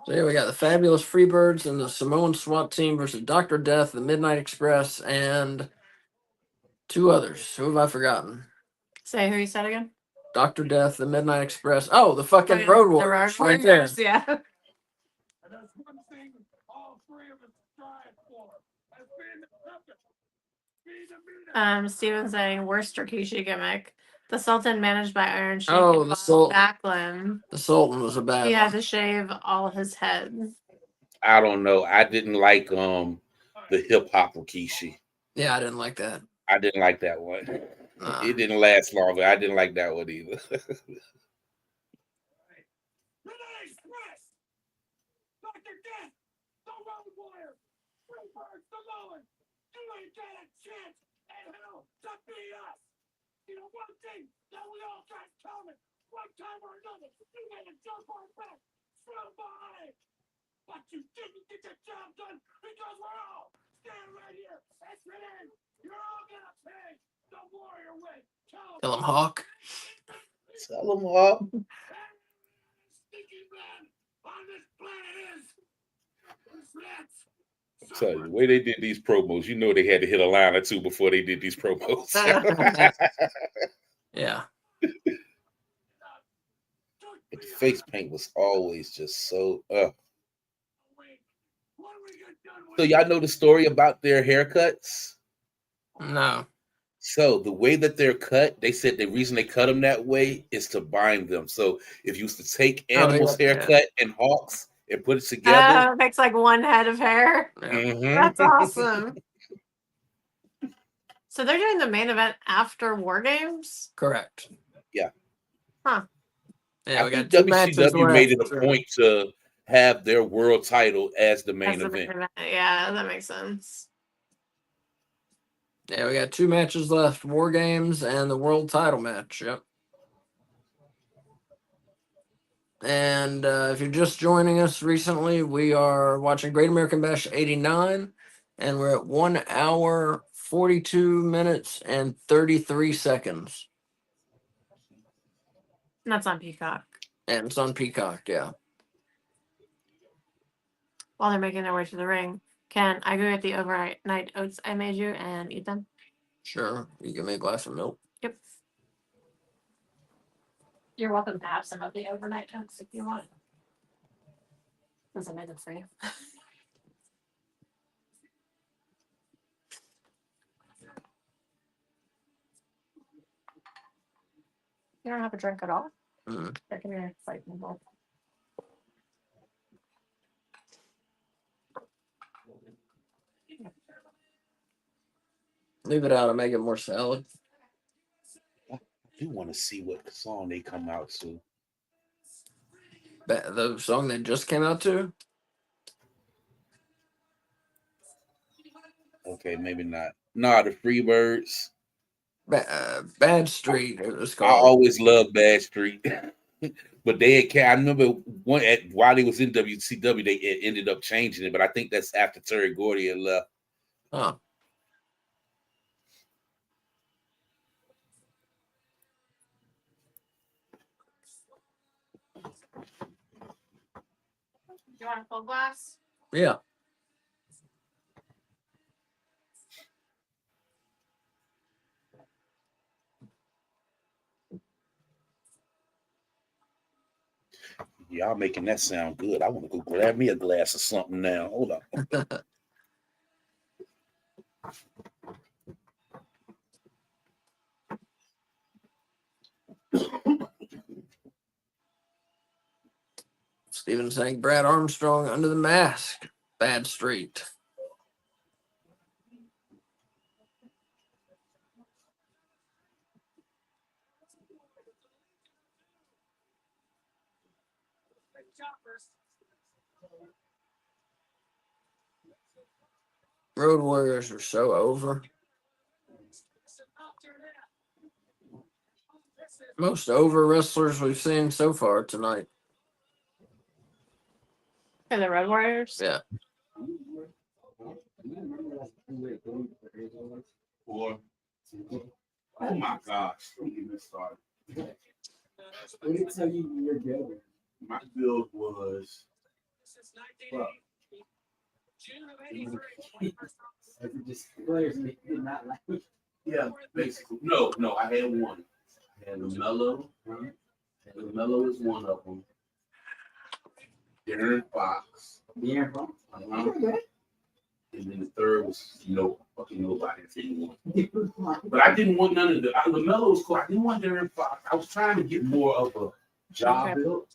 [SPEAKER 1] So yeah, we got the Fabulous Freebirds and the Samoan SWAT team versus Dr. Death, the Midnight Express, and two others. Who have I forgotten?
[SPEAKER 2] Say who you said again?
[SPEAKER 1] Dr. Death, the Midnight Express. Oh, the fucking
[SPEAKER 2] yeah,
[SPEAKER 1] Road
[SPEAKER 2] the
[SPEAKER 1] Warriors
[SPEAKER 2] Road
[SPEAKER 1] right there.
[SPEAKER 2] Warriors, yeah.
[SPEAKER 5] And that's one thing all three of us strive for. As being the puppet.
[SPEAKER 2] Steven saying worst Rikishi gimmick. The Sultan managed by Iron Sheik.
[SPEAKER 1] Oh,
[SPEAKER 2] and
[SPEAKER 1] the
[SPEAKER 2] Bob Backlund.
[SPEAKER 1] The Sultan was a bad
[SPEAKER 2] He
[SPEAKER 1] one.
[SPEAKER 2] had to shave all his head.
[SPEAKER 4] I don't know. I didn't like the hip hop Rikishi.
[SPEAKER 1] Yeah, I didn't like that.
[SPEAKER 4] I didn't like that one.
[SPEAKER 1] Nah.
[SPEAKER 4] It didn't last long, but I didn't like that one either.
[SPEAKER 5] Midnight Express! Dr. Death! The Road Warrior! Freebird Samoan! You ain't got a chance in hell to beat us! You know one thing that we all got coming, one time or another, you gotta jump on back from behind! But you didn't get the job done because we're all standing right here and today you're all gonna pay the warrior way!
[SPEAKER 1] Kill him, Hawk.
[SPEAKER 4] Tell them all.
[SPEAKER 5] Stinking man on this planet is.
[SPEAKER 4] Tell you, the way they did these promos, you know they had to hit a line or two before they did these promos.
[SPEAKER 1] Yeah.
[SPEAKER 4] The face paint was always just so. So y'all know the story about their haircuts?
[SPEAKER 1] No.
[SPEAKER 4] So the way that they're cut, they said the reason they cut them that way is to bind them. So if you used to take animals' haircut and Hawks and put it together,
[SPEAKER 2] It makes like one head of hair.
[SPEAKER 4] mhm.
[SPEAKER 2] That's awesome. So they're doing the main event after War Games?
[SPEAKER 1] Correct.
[SPEAKER 4] Yeah.
[SPEAKER 2] Huh.
[SPEAKER 1] Yeah,
[SPEAKER 4] I
[SPEAKER 1] we
[SPEAKER 4] think
[SPEAKER 1] got two matches
[SPEAKER 4] WCW made it
[SPEAKER 1] left.
[SPEAKER 4] a point to have their world title as the main
[SPEAKER 2] That's the
[SPEAKER 4] event.
[SPEAKER 2] Yeah, that makes sense.
[SPEAKER 1] Yeah, we got two matches left: War Games and the World Title match. Yep. And if you're just joining us recently, we are watching Great American Bash '89, and we're at 1 hour 42 minutes and 33 seconds.
[SPEAKER 2] And that's on Peacock.
[SPEAKER 1] And it's on Peacock. Yeah.
[SPEAKER 2] While they're making their way to the ring, can I go get the overnight oats I made you and eat them?
[SPEAKER 1] Sure. You give me a glass of milk.
[SPEAKER 2] Yep. You're welcome to have some of the overnight oats if you want. Since I made them for you. You don't have a drink at all?
[SPEAKER 1] Mm.
[SPEAKER 2] Here, come here, fight me.
[SPEAKER 1] Leave it out and make it more salad.
[SPEAKER 4] I do want to see what song they come out to.
[SPEAKER 1] The song that just came out to?
[SPEAKER 4] Okay, maybe not. Nah, the Freebirds.
[SPEAKER 1] Bad Street, it was
[SPEAKER 4] I
[SPEAKER 1] called.
[SPEAKER 4] always loved Bad Street. But they had, I remember while they was in WCW, they ended up changing it. But I think that's after Terry Gordy had left.
[SPEAKER 1] Huh.
[SPEAKER 2] You want a full glass?
[SPEAKER 1] Yeah.
[SPEAKER 4] Y'all making that sound good. I want to go grab me a glass of something now. Hold on.
[SPEAKER 1] Steven saying Brad Armstrong under the mask. Bad Street. Road Warriors are so over. Most over wrestlers we've seen so far tonight.
[SPEAKER 2] For the Road Warriors.
[SPEAKER 1] Yeah.
[SPEAKER 4] Or, oh my gosh, don't get me started.
[SPEAKER 6] Let me tell you your build.
[SPEAKER 4] My build was
[SPEAKER 6] Well,
[SPEAKER 3] June of '83.
[SPEAKER 6] just players did not like.
[SPEAKER 4] basically no. I had one. I had LaMelo. LaMelo is one of them. Darren Fox.
[SPEAKER 6] Yeah,
[SPEAKER 4] Uh-huh. And then the third was fucking nobody anymore. But I didn't want none of the LaMelo was cool. I didn't want Darren Fox. I was trying to get more of a job
[SPEAKER 2] Okay.
[SPEAKER 4] build.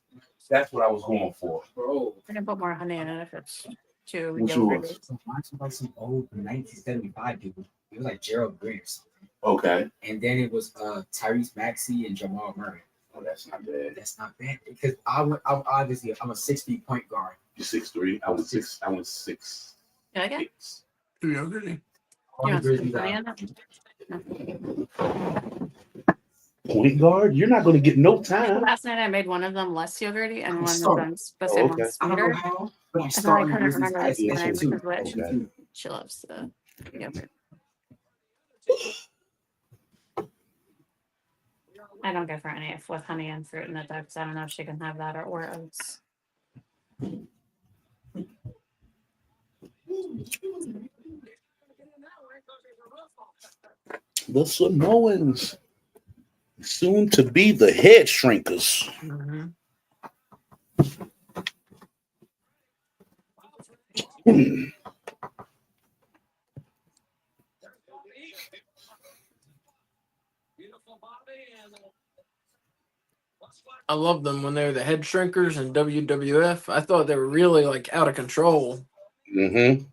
[SPEAKER 4] That's what I was going for.
[SPEAKER 6] bro.
[SPEAKER 2] I can put more honey in it if it's too
[SPEAKER 4] Which
[SPEAKER 2] yogurty.
[SPEAKER 4] was?
[SPEAKER 6] So mine was like some old 1975 dude. It was like Gerald Green or something.
[SPEAKER 4] Okay.
[SPEAKER 6] And then it was Tyrese Maxey and Jamal Murray.
[SPEAKER 4] Oh, that's not bad.
[SPEAKER 6] That's not bad because I'm obviously I'm a 6 feet point guard.
[SPEAKER 4] You're 6'3". I was 6. I was 6.
[SPEAKER 2] You like it?
[SPEAKER 1] Too yogurty.
[SPEAKER 6] All
[SPEAKER 2] You
[SPEAKER 6] the
[SPEAKER 2] want some
[SPEAKER 6] Grizzlies
[SPEAKER 2] honey
[SPEAKER 6] out.
[SPEAKER 2] in it?
[SPEAKER 4] Point guard? You're not going to get no time.
[SPEAKER 2] Last night I made one of them less yogurty and one of
[SPEAKER 6] Sorry.
[SPEAKER 2] them the same
[SPEAKER 4] okay.
[SPEAKER 2] one
[SPEAKER 6] I don't know
[SPEAKER 2] sweeter.
[SPEAKER 6] how, but I
[SPEAKER 2] I
[SPEAKER 6] started
[SPEAKER 2] couldn't
[SPEAKER 6] Grizzlies
[SPEAKER 2] remember
[SPEAKER 6] ice
[SPEAKER 2] the
[SPEAKER 6] cream
[SPEAKER 2] name
[SPEAKER 6] too.
[SPEAKER 2] because which
[SPEAKER 4] Okay.
[SPEAKER 2] she loves the yogurt. I don't give her any with honey and fruit in it though, because I don't know if she can have that or oats.
[SPEAKER 4] The Samoans, soon to be the head shrinkers.
[SPEAKER 1] Mm-hmm. I love them when they were the head shrinkers in WWF. I thought they were really like out of control.
[SPEAKER 4] Mm-hmm.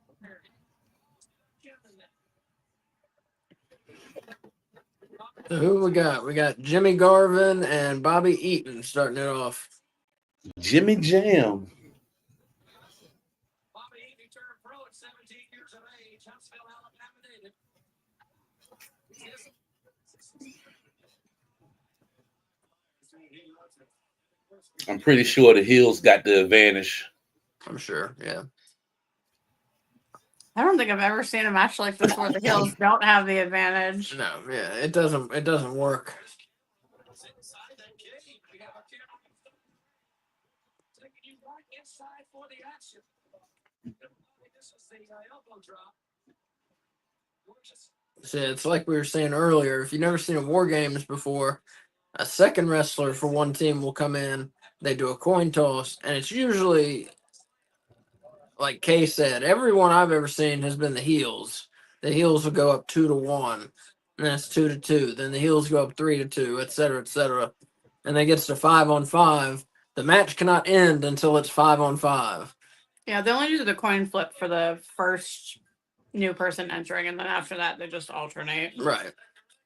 [SPEAKER 1] So who we got? We got Jimmy Garvin and Bobby Eaton starting it off.
[SPEAKER 4] Jimmy Jam.
[SPEAKER 3] Bobby Eaton turned pro at 17 years of age. Huntsville, Alabama native.
[SPEAKER 4] I'm pretty sure the Hills got the advantage.
[SPEAKER 1] I'm sure. Yeah.
[SPEAKER 2] I don't think I've ever seen a match like this where the Hills don't have the advantage.
[SPEAKER 1] No. Yeah. It doesn't work.
[SPEAKER 3] Inside that cage, we have a camera taking you right inside for the action. This is the elbow drop. Gorgeous.
[SPEAKER 1] See, it's like we were saying earlier. If you've never seen a War Games before, a second wrestler for one team will come in. They do a coin toss, and it's usually, like Kay said, everyone I've ever seen has been the heels. The heels will go up 2-1, and then it's 2-2. Then the heels go up 3-2, et cetera, et cetera. And then it gets to 5-on-5. The match cannot end until it's 5-on-5.
[SPEAKER 2] Yeah, they only do the coin flip for the first new person entering, and then after that they just alternate.
[SPEAKER 1] Right.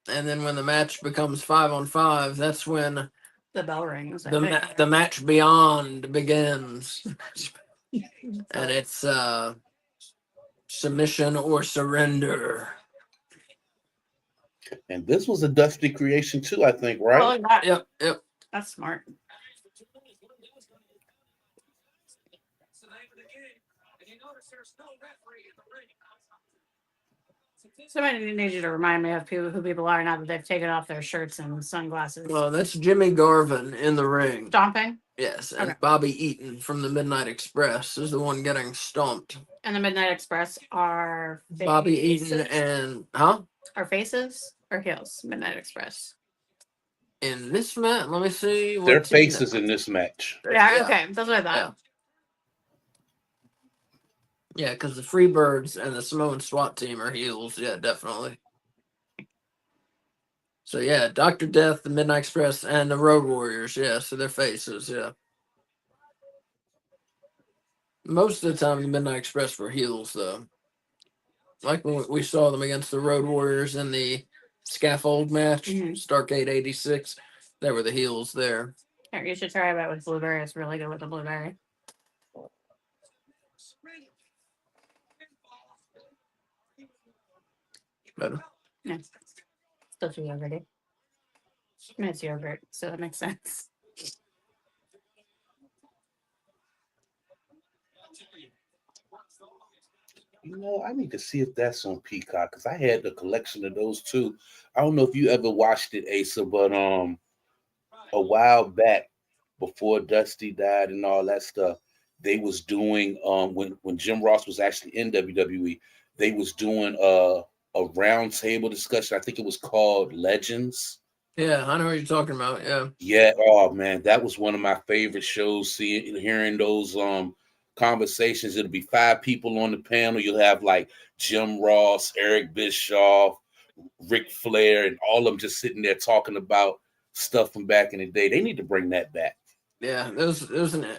[SPEAKER 1] And then when the match becomes 5-on-5, that's when
[SPEAKER 2] The bell rings. I
[SPEAKER 1] the
[SPEAKER 2] think.
[SPEAKER 1] the match beyond begins. And it's submission or surrender.
[SPEAKER 4] And this was a Dusty creation too, I think, right?
[SPEAKER 2] Oh, that,
[SPEAKER 1] Yep.
[SPEAKER 2] that's smart.
[SPEAKER 3] That's the name of the game. And you notice there's no referee in the ring.
[SPEAKER 2] Somebody needs you to remind me of who people are now that they've taken off their shirts and sunglasses.
[SPEAKER 1] Well, that's Jimmy Garvin in the ring.
[SPEAKER 2] Stomping,
[SPEAKER 1] Yes, and
[SPEAKER 2] Okay.
[SPEAKER 1] Bobby Eaton from the Midnight Express is the one getting stomped.
[SPEAKER 2] and the Midnight Express are
[SPEAKER 1] Bobby Eaton
[SPEAKER 2] faces?
[SPEAKER 1] and
[SPEAKER 2] Are faces or heels? Midnight Express.
[SPEAKER 1] in this match, let me see.
[SPEAKER 4] Their
[SPEAKER 1] what team
[SPEAKER 4] faces
[SPEAKER 1] that-
[SPEAKER 4] in this match.
[SPEAKER 2] Yeah, okay, that's what I thought.
[SPEAKER 1] Yeah, because the Freebirds and the Samoan SWAT team are heels. Yeah, definitely. So yeah, Dr. Death, the Midnight Express, and the Road Warriors. Yeah, so they're faces. Yeah. Most of the time, the Midnight Express were heels, though. Like when we saw them against the Road Warriors in the scaffold match,
[SPEAKER 2] Mhm.
[SPEAKER 1] Starcade '86. They were the heels there.
[SPEAKER 2] Here, you should try it with blueberry. It's really good with the blueberry.
[SPEAKER 1] Better.
[SPEAKER 2] Yeah. Still too yogurty. I mean, it's yogurt, so that makes sense.
[SPEAKER 4] You know, I need to see if that's on Peacock because I had the collection of those too. I don't know if you ever watched it, Asa, but a while back before Dusty died and all that stuff, they was doing when Jim Ross was actually in WWE, they was doing a round table discussion. I think it was called Legends.
[SPEAKER 1] Yeah, I know what you're talking about. Yeah.
[SPEAKER 4] Yeah, oh man, that was one of my favorite shows. Seeing hearing those conversations. It'll be five people on the panel. You'll have like Jim Ross, Eric Bischoff, Ric Flair, and all of them just sitting there talking about stuff from back in the day. They need to bring that back.
[SPEAKER 1] Yeah,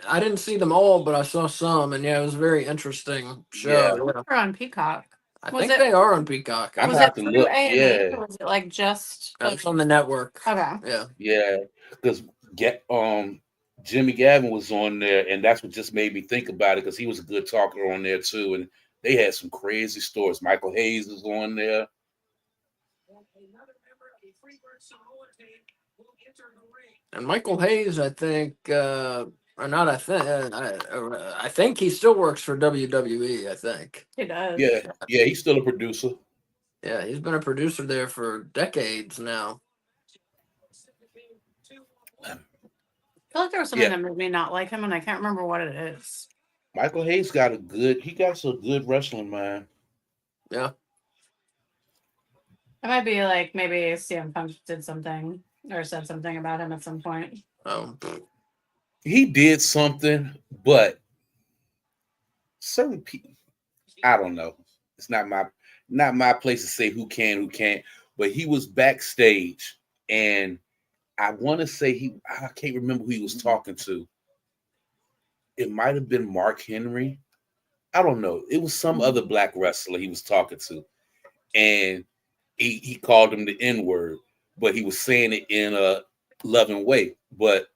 [SPEAKER 1] I didn't see them all, but I saw some, and yeah, it was a very interesting show.
[SPEAKER 4] Yeah.
[SPEAKER 1] Yeah.
[SPEAKER 2] We're on Peacock.
[SPEAKER 1] I
[SPEAKER 2] Was
[SPEAKER 1] think
[SPEAKER 2] it-
[SPEAKER 1] they are on Peacock.
[SPEAKER 4] I'm
[SPEAKER 2] Was
[SPEAKER 4] gonna have
[SPEAKER 2] it
[SPEAKER 4] to
[SPEAKER 2] through
[SPEAKER 4] look.
[SPEAKER 2] A&E,
[SPEAKER 4] Yeah,
[SPEAKER 2] or was it like just?
[SPEAKER 1] It's on the network.
[SPEAKER 2] Okay.
[SPEAKER 1] Yeah.
[SPEAKER 4] yeah, because get Jimmy Gavin was on there, and that's what just made me think about it because he was a good talker on there too, and they had some crazy stories. Michael Hayes was on there.
[SPEAKER 3] Another member of the Freebird Samoa team will enter the ring.
[SPEAKER 1] And Michael Hayes, I think, or not. I think he still works for WWE. I think.
[SPEAKER 2] It does.
[SPEAKER 4] Yeah, he's still a producer.
[SPEAKER 1] Yeah, he's been a producer there for decades now.
[SPEAKER 2] I feel like there was something
[SPEAKER 4] Yeah.
[SPEAKER 2] that made me not like him, and I can't remember what it is.
[SPEAKER 4] Michael Hayes he got some good wrestling, man.
[SPEAKER 1] Yeah.
[SPEAKER 2] It might be like maybe CM Punk did something or said something about him at some point.
[SPEAKER 4] He did something, but certain people, I don't know. It's not my place to say who can, who can't. But he was backstage, and I want to say I can't remember who he was talking to. It might have been Mark Henry. I don't know. It was some other black wrestler he was talking to, and he called him the N-word, but he was saying it in a loving way. But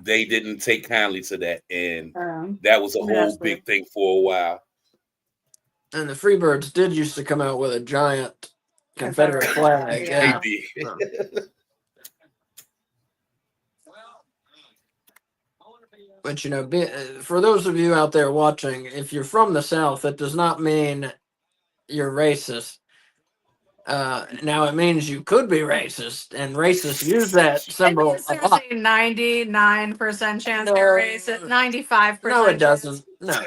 [SPEAKER 4] they didn't take kindly to that, and that was a whole big thing for a while.
[SPEAKER 1] And the Freebirds did used to come out with a giant Confederate flag.
[SPEAKER 2] Yeah.
[SPEAKER 4] They did.
[SPEAKER 1] But you know, for those of you out there watching, if you're from the South, that does not mean you're racist. Now it means you could be racist, and racists use that symbol a
[SPEAKER 2] There's
[SPEAKER 1] lot.
[SPEAKER 2] a 99% chance
[SPEAKER 1] No.
[SPEAKER 2] you're racist. 95%.
[SPEAKER 1] No, it doesn't. No.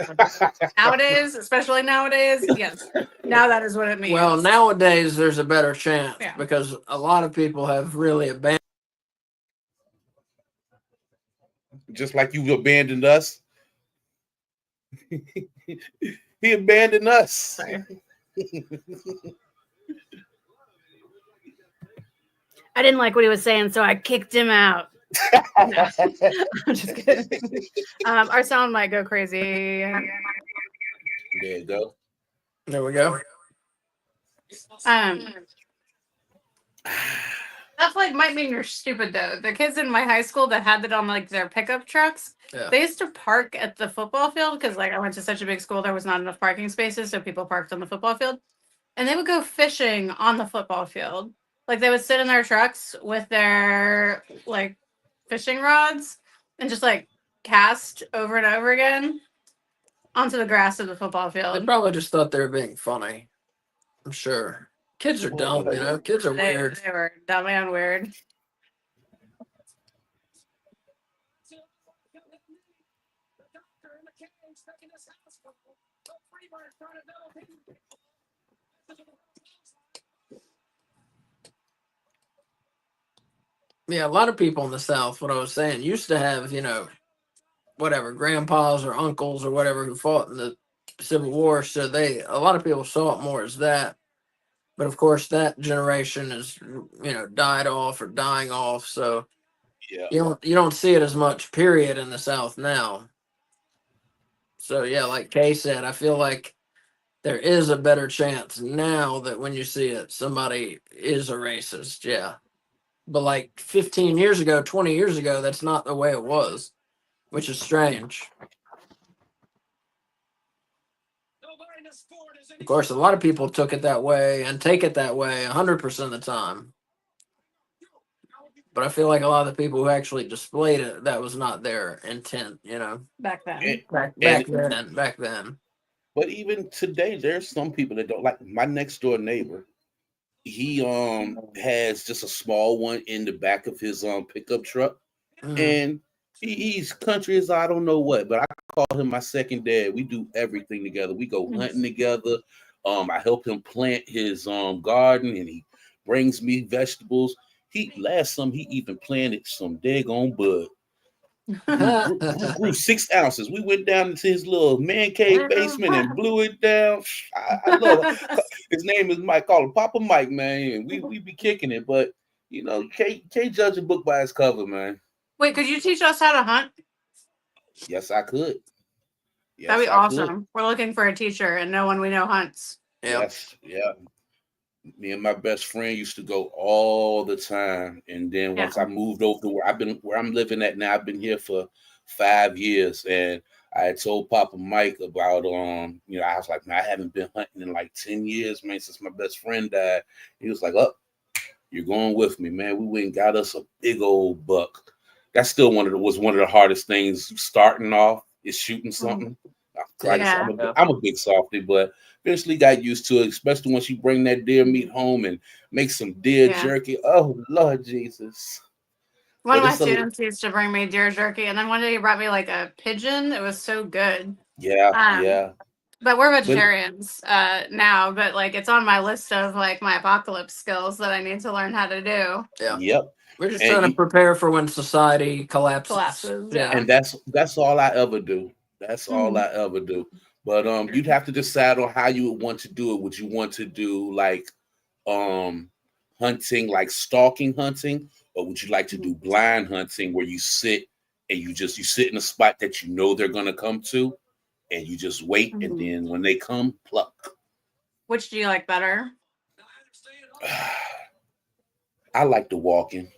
[SPEAKER 2] Nowadays, especially nowadays, yes. Now that is what it means.
[SPEAKER 1] Well, nowadays there's a better chance
[SPEAKER 2] Yeah.
[SPEAKER 1] because a lot of people have really abandoned.
[SPEAKER 4] Just like you abandoned us. He abandoned us.
[SPEAKER 7] I didn't like what he was saying, so I kicked him out.
[SPEAKER 2] I'm just kidding. Our sound might go crazy.
[SPEAKER 4] There you go.
[SPEAKER 1] There we go.
[SPEAKER 2] That like might mean you're stupid though. The kids in my high school that had that on like their pickup trucks,
[SPEAKER 1] Yeah.
[SPEAKER 2] they used to park at the football field because like I went to such a big school, there was not enough parking spaces, so people parked on the football field, and they would go fishing on the football field. Like they would sit in their trucks with their like fishing rods and just like cast over and over again onto the grass of the football
[SPEAKER 1] They
[SPEAKER 2] field.
[SPEAKER 1] probably just thought they were being funny. I'm sure. Kids are dumb, you know. Kids are
[SPEAKER 2] They
[SPEAKER 1] weird.
[SPEAKER 2] were dummy and weird.
[SPEAKER 1] Yeah, a lot of people in the South, what I was saying, used to have, you know, whatever, grandpas or uncles or whatever who fought in the Civil War. So a lot of people saw it more as that. But of course, that generation is, you know, died off or dying off. So
[SPEAKER 4] Yeah.
[SPEAKER 1] you don't see it as much, period, in the South now. So yeah, like Kay said, I feel like there is a better chance now that when you see it, somebody is a racist. Yeah. But like 15 years ago, 20 years ago, that's not the way it was, which is strange.
[SPEAKER 3] Nobody in the sport is
[SPEAKER 1] Of course, a lot of people took it that way and take it that way 100% of the time. But I feel like a lot of the people who actually displayed it, that was not their intent, you know.
[SPEAKER 2] Back then.
[SPEAKER 4] And,
[SPEAKER 1] Back then.
[SPEAKER 4] but even today, there's some people that don't like my next door neighbor. He has just a small one in the back of his pickup truck,
[SPEAKER 1] Mhm.
[SPEAKER 4] and he's country as I don't know what, but I call him my second dad. We do everything together. We go hunting together. I help him plant his garden, and he brings me vegetables. He last summer he even planted some daggone bud. Grew 6 ounces. We went down into his little man cave basement and blew it down. I love it. His name is Mike. Call him Papa Mike, man. And we be kicking it, but you can't judge a book by its cover, man.
[SPEAKER 2] Wait, could you teach us how to hunt?
[SPEAKER 4] Yes, I could.
[SPEAKER 2] That'd
[SPEAKER 4] Yes,
[SPEAKER 2] be
[SPEAKER 4] I could.
[SPEAKER 2] awesome. We're looking for a teacher, and no one we know hunts.
[SPEAKER 1] Yeah.
[SPEAKER 4] Yes, yeah. Me and my best friend used to go all the time, and then
[SPEAKER 2] Yeah.
[SPEAKER 4] once I moved over to where I'm living at now, I've been here for 5 years, and I had told Papa Mike about I was like, man, I haven't been hunting in like 10 years, man, since my best friend died. He was like, oh, you're going with me, man. We went and got us a big old buck. That's still was one of the hardest things starting off is shooting something. Like I said,
[SPEAKER 2] Yeah.
[SPEAKER 4] I'm a big softy, but eventually got used to it, especially once you bring that deer meat home and make some deer
[SPEAKER 2] Yeah.
[SPEAKER 4] jerky. Oh, Lord Jesus.
[SPEAKER 2] One of
[SPEAKER 4] But
[SPEAKER 2] my
[SPEAKER 4] it's a
[SPEAKER 2] students used to bring me deer jerky, and then one day he brought me like a pigeon. It was so good.
[SPEAKER 4] yeah.
[SPEAKER 2] But we're
[SPEAKER 4] But
[SPEAKER 2] vegetarians now, but like it's on my list of like my apocalypse skills that I need to learn how to do.
[SPEAKER 1] Yeah.
[SPEAKER 4] yep.
[SPEAKER 1] We're just
[SPEAKER 4] And
[SPEAKER 1] trying to
[SPEAKER 4] you,
[SPEAKER 1] prepare for when society collapses.
[SPEAKER 2] Collapses,
[SPEAKER 1] Yeah.
[SPEAKER 4] and that's all I ever do. That's all
[SPEAKER 2] Mhm.
[SPEAKER 4] I ever do. But you'd have to decide on how you would want to do it. Would you want to do like um hunting, like stalking hunting, or would you like to do blind hunting where you sit and you sit in a spot that you know they're gonna come to and you just wait, and
[SPEAKER 2] Mhm.
[SPEAKER 4] then when they come, pluck.
[SPEAKER 2] Which do you like better?
[SPEAKER 4] I like the walking.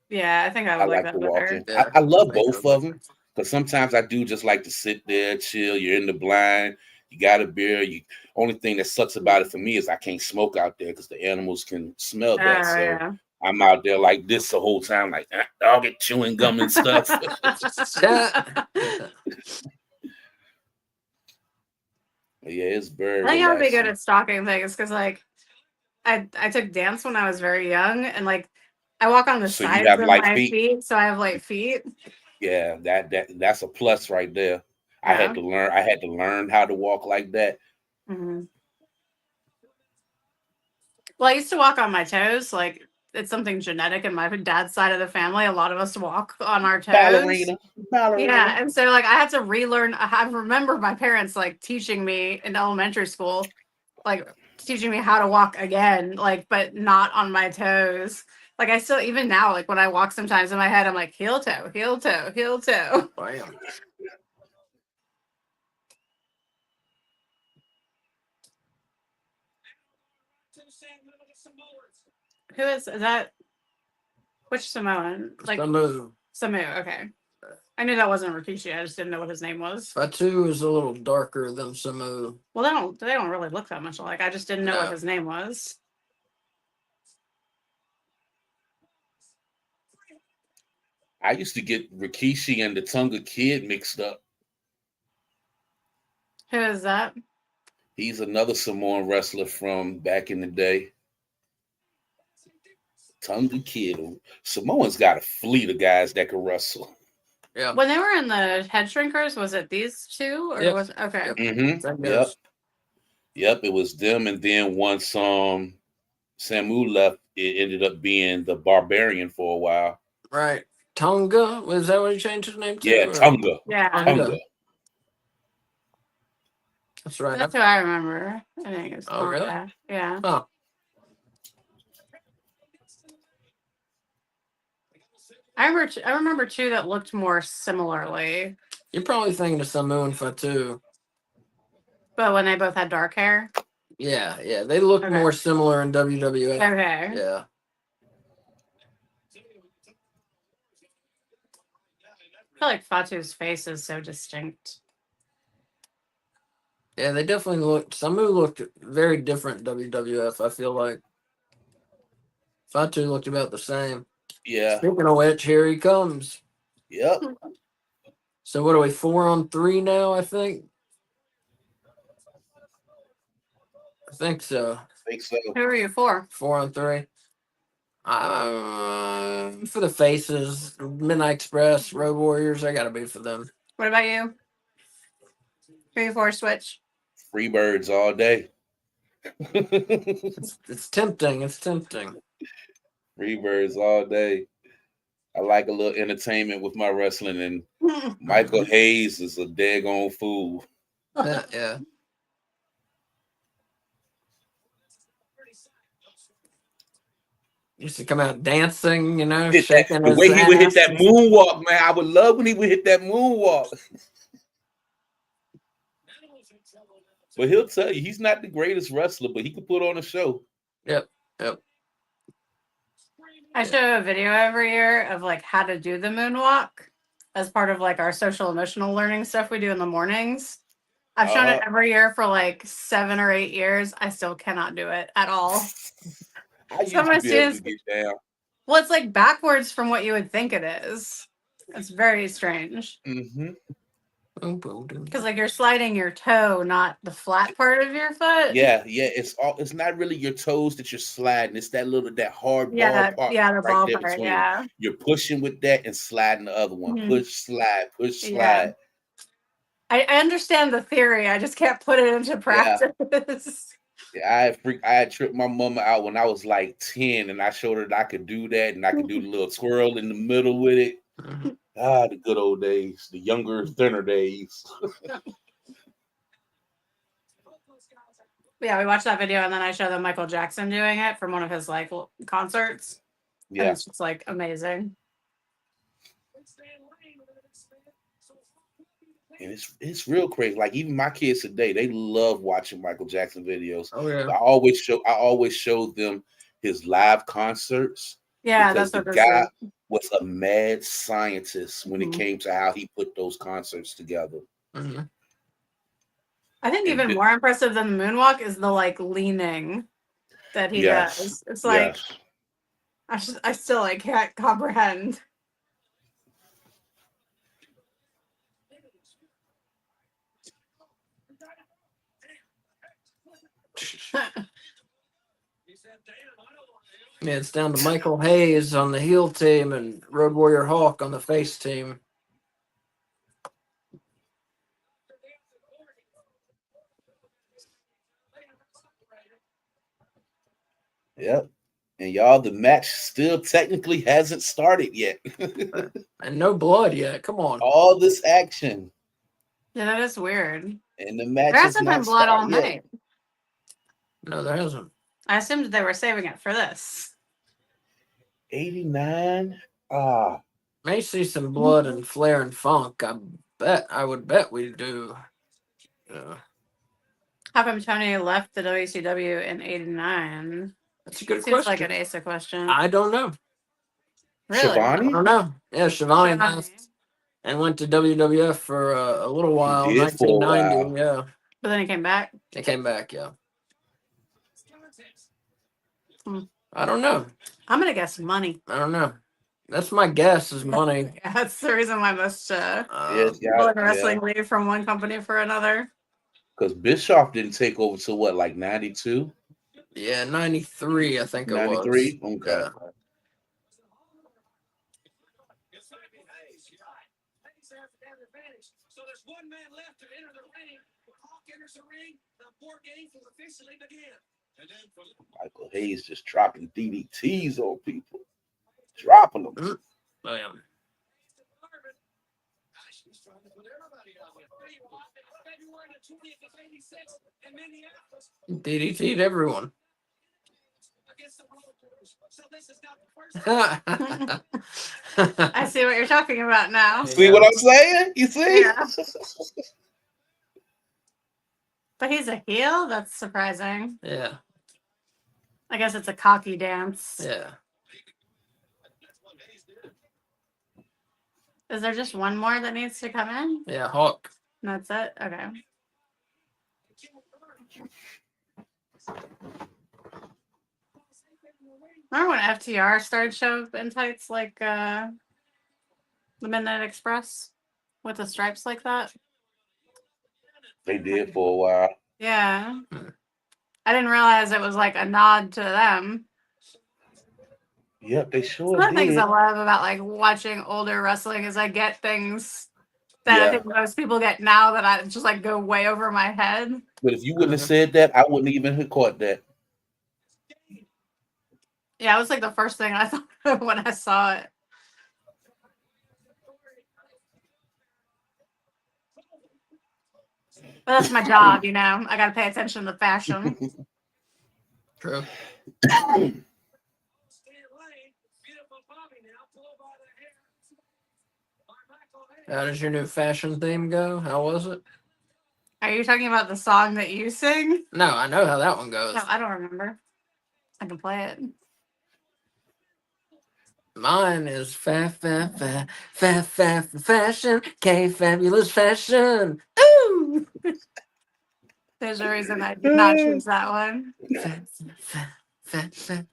[SPEAKER 2] Yeah, I think I
[SPEAKER 4] I
[SPEAKER 2] would like
[SPEAKER 4] like the
[SPEAKER 2] that better.
[SPEAKER 4] walking.
[SPEAKER 1] Yeah.
[SPEAKER 4] I love
[SPEAKER 1] Make
[SPEAKER 4] both
[SPEAKER 1] it
[SPEAKER 4] of
[SPEAKER 1] look
[SPEAKER 4] them because sometimes I do just like to sit there, chill. You're in the blind. You got a beer. You only thing that sucks about it for me is I can't smoke out there because the animals can smell
[SPEAKER 2] Oh
[SPEAKER 4] that. So
[SPEAKER 2] yeah.
[SPEAKER 4] I'm out there like this the whole time, like dog it chewing gum and stuff.
[SPEAKER 1] Yeah.
[SPEAKER 4] Yeah, it's very
[SPEAKER 2] I think I would be good
[SPEAKER 4] relaxing.
[SPEAKER 2] at stalking things because like I took dance when I was very young, and like I walk on the
[SPEAKER 4] So you
[SPEAKER 2] sides
[SPEAKER 4] have
[SPEAKER 2] of
[SPEAKER 4] light
[SPEAKER 2] my
[SPEAKER 4] feet.
[SPEAKER 2] feet, so I have light feet.
[SPEAKER 4] Yeah, that's a plus right there. I had
[SPEAKER 2] Yeah.
[SPEAKER 4] to learn. I had to learn how to walk like that.
[SPEAKER 2] Mhm. Well, I used to walk on my toes. Like it's something genetic in my dad's side of the family. A lot of us walk on our toes.
[SPEAKER 4] Ballerina, ballerina.
[SPEAKER 2] Yeah, and so like I had to relearn. I remember my parents like teaching me in elementary school, like teaching me how to walk again, like but not on my toes. Like I still even now, like when I walk sometimes in my head, I'm like heel toe, heel toe, heel toe.
[SPEAKER 1] Bam.
[SPEAKER 2] Who is that? Which Samoan? Like
[SPEAKER 1] Samu.
[SPEAKER 2] Samu. Okay, I knew that wasn't Rikishi. I just didn't know what his name was.
[SPEAKER 1] Fatu is a little darker than Samu.
[SPEAKER 2] Well, they don't really look that much alike. I just didn't know what
[SPEAKER 1] No.
[SPEAKER 2] his name was.
[SPEAKER 4] I used to get Rikishi and the Tonga Kid mixed up.
[SPEAKER 2] Who is that?
[SPEAKER 4] He's another Samoan wrestler from back in the day. Tonga Kid. Samoans got a fleet of guys that can wrestle.
[SPEAKER 1] Yeah.
[SPEAKER 2] When they were in the head shrinkers, was it these two or
[SPEAKER 1] Yep.
[SPEAKER 2] was okay?
[SPEAKER 1] Yep.
[SPEAKER 4] Mm-hmm.
[SPEAKER 1] That
[SPEAKER 4] Yep.
[SPEAKER 1] goes.
[SPEAKER 4] Yep. It was them, and then once Samu left, it ended up being the Barbarian for a while.
[SPEAKER 1] Right. Tonga? Was that what he changed his name to?
[SPEAKER 4] Yeah,
[SPEAKER 1] or-
[SPEAKER 4] Tonga.
[SPEAKER 2] Yeah,
[SPEAKER 4] Tonga.
[SPEAKER 1] That's right.
[SPEAKER 2] that's who I remember. I think it's
[SPEAKER 1] Oh, really?
[SPEAKER 2] Tonga. Yeah.
[SPEAKER 1] Huh.
[SPEAKER 2] I remember two that looked more similarly,
[SPEAKER 1] You're probably thinking of Samu and Fatu.
[SPEAKER 2] but when they both had dark hair.
[SPEAKER 1] Yeah, yeah. They look
[SPEAKER 2] Okay.
[SPEAKER 1] more similar in WWF.
[SPEAKER 2] Okay.
[SPEAKER 1] Yeah.
[SPEAKER 2] I feel like Fatu's face is so distinct.
[SPEAKER 1] Yeah, they definitely looked. Samu looked very different. WWF. I feel like Fatu looked about the same.
[SPEAKER 4] Yeah.
[SPEAKER 1] Speaking of which, here he comes.
[SPEAKER 4] Yep.
[SPEAKER 1] So what are we 4-on-3 now? I think so.
[SPEAKER 4] I think so.
[SPEAKER 2] Who are you for?
[SPEAKER 1] 4-on-3. For the faces, Midnight Express, Road Warriors. I gotta be for them.
[SPEAKER 2] What about you? Who are you for, Switch?
[SPEAKER 4] Freebirds all day.
[SPEAKER 1] It's tempting. It's tempting.
[SPEAKER 4] Freebirds all day. I like a little entertainment with my wrestling, and Michael Hayes is a daggone fool.
[SPEAKER 1] Yeah. Used to come out dancing, shaking
[SPEAKER 4] The
[SPEAKER 1] his
[SPEAKER 4] way he would hit
[SPEAKER 1] ass.
[SPEAKER 4] that moonwalk, man, I would love when he would hit that moonwalk. But he'll tell you he's not the greatest wrestler, but he can put on a show.
[SPEAKER 1] Yep.
[SPEAKER 2] I show a video every year of like how to do the moonwalk as part of like our social emotional learning stuff we do in the mornings. I've shown it every year for like 7 or 8 years. I still cannot do it at all.
[SPEAKER 4] I used
[SPEAKER 2] Some of my
[SPEAKER 4] to be able to
[SPEAKER 2] students,
[SPEAKER 4] get down.
[SPEAKER 2] well, it's like backwards from what you would think it is. It's very strange
[SPEAKER 4] Mm-hmm.
[SPEAKER 2] because like you're sliding your toe, not the flat part of your foot.
[SPEAKER 4] Yeah. It's not really your toes that you're sliding. It's that hard ball part
[SPEAKER 2] The
[SPEAKER 4] right
[SPEAKER 2] ball
[SPEAKER 4] there
[SPEAKER 2] part.
[SPEAKER 4] between.
[SPEAKER 2] Yeah.
[SPEAKER 4] You're pushing with that and sliding the other one.
[SPEAKER 2] Mhm.
[SPEAKER 4] Push, slide, push, slide.
[SPEAKER 2] Yeah. I understand the theory. I just can't put it into practice.
[SPEAKER 4] Yeah, I had tripped my mama out when I was like 10, and I showed her that I could do that, and I could do the little twirl in the middle with it.
[SPEAKER 1] Mhm.
[SPEAKER 4] The good old days, the younger, thinner days.
[SPEAKER 2] Yeah, we watched that video and then I showed them Michael Jackson doing it from one of his like concerts. And
[SPEAKER 4] Yeah,
[SPEAKER 2] it's just like amazing.
[SPEAKER 4] and it's real crazy. Like even my kids today, they love watching Michael Jackson videos.
[SPEAKER 1] Oh yeah.
[SPEAKER 4] I always show them his live concerts.
[SPEAKER 2] Yeah,
[SPEAKER 4] because
[SPEAKER 2] that's
[SPEAKER 4] the
[SPEAKER 2] what
[SPEAKER 4] guy
[SPEAKER 2] this is.
[SPEAKER 4] was a mad scientist when it
[SPEAKER 2] Mhm.
[SPEAKER 4] came to how he put those concerts together.
[SPEAKER 1] Mm-hmm.
[SPEAKER 2] I think
[SPEAKER 4] And
[SPEAKER 2] even more impressive than the moonwalk is the like leaning that he
[SPEAKER 4] yes,
[SPEAKER 2] does. It's like I still like can't comprehend.
[SPEAKER 1] Yeah, it's down to Michael Hayes on the heel team and Road Warrior Hawk on the face team.
[SPEAKER 4] Yep. And y'all, the match still technically hasn't started yet.
[SPEAKER 1] And no blood yet. Come on.
[SPEAKER 4] All this action.
[SPEAKER 2] Yeah, that is weird.
[SPEAKER 4] And the match
[SPEAKER 2] There
[SPEAKER 4] has
[SPEAKER 2] hasn't been
[SPEAKER 4] not
[SPEAKER 2] blood all
[SPEAKER 4] started yet.
[SPEAKER 2] night.
[SPEAKER 1] No, there hasn't.
[SPEAKER 2] I assumed they were saving it for this.
[SPEAKER 4] 89.
[SPEAKER 1] May see some blood and Flair and Funk. I would bet we do.
[SPEAKER 2] How come Tony left the WCW in '89?
[SPEAKER 1] That's a good
[SPEAKER 2] Seems
[SPEAKER 1] question.
[SPEAKER 2] like an Asa question.
[SPEAKER 1] I don't know.
[SPEAKER 2] Really?
[SPEAKER 1] I
[SPEAKER 4] Shivani?
[SPEAKER 1] don't know. Yeah, Shivani
[SPEAKER 2] Shivani.
[SPEAKER 1] left and went to WWF for a little while.
[SPEAKER 4] He did for a
[SPEAKER 1] 1990.
[SPEAKER 4] while.
[SPEAKER 1] Yeah,
[SPEAKER 2] But then he came back.
[SPEAKER 1] they came back. Yeah.
[SPEAKER 2] Hmm.
[SPEAKER 1] I don't know.
[SPEAKER 2] I'm gonna guess money.
[SPEAKER 1] I don't know. That's my guess is money.
[SPEAKER 2] Yeah, that's the reason why most people in wrestling leave from one company for another.
[SPEAKER 4] Because Bischoff didn't take over till what, like 92?
[SPEAKER 1] Yeah, 93, I think it was.
[SPEAKER 4] 93? Okay.
[SPEAKER 1] Yeah.
[SPEAKER 5] So there's one man left to enter the ring. Hawk enters the ring. The 4 games will officially begin. And then for
[SPEAKER 4] Michael Hayes just dropping DDTs on people. Dropping them.
[SPEAKER 1] Oh, yeah.
[SPEAKER 5] February the 20th of '86 in Minneapolis
[SPEAKER 1] DDT'd everyone.
[SPEAKER 5] against the Road Warriors. So this is not the first.
[SPEAKER 2] I see what you're talking about now.
[SPEAKER 4] See what I'm saying? You see?
[SPEAKER 2] Yeah. But he's a heel? That's surprising.
[SPEAKER 1] Yeah.
[SPEAKER 2] I guess it's a cocky dance.
[SPEAKER 1] Yeah.
[SPEAKER 2] Is there just one more that needs to come in?
[SPEAKER 1] Yeah, Hawk.
[SPEAKER 2] And that's it? Okay. Remember when FTR started showing in tights like the Midnight Express with the stripes like that?
[SPEAKER 4] They did for a while.
[SPEAKER 2] Yeah. I didn't realize it was like a nod to them.
[SPEAKER 4] Yep, they sure
[SPEAKER 2] One of the things
[SPEAKER 4] did.
[SPEAKER 2] I love about like watching older wrestling is I get things that I
[SPEAKER 4] Yeah.
[SPEAKER 2] think most people get now that I just like go way over my head.
[SPEAKER 4] But if you wouldn't have said that, I wouldn't even have caught that.
[SPEAKER 2] Yeah, it was like the first thing I thought of when I saw it. But that's my job, you know. I got to pay attention to fashion.
[SPEAKER 1] True.
[SPEAKER 3] Stan Lane, beautiful Bobby now, pulled by the hair. By Michael Hayes.
[SPEAKER 1] How does your new fashion theme go? How was it?
[SPEAKER 2] Are you talking about the song that you sing?
[SPEAKER 1] No, I know how that one goes.
[SPEAKER 2] No, I don't remember. I can play it.
[SPEAKER 1] Mine is fashion, K fabulous fashion. Ooh,
[SPEAKER 2] There's a reason I did not choose that one.
[SPEAKER 1] fat.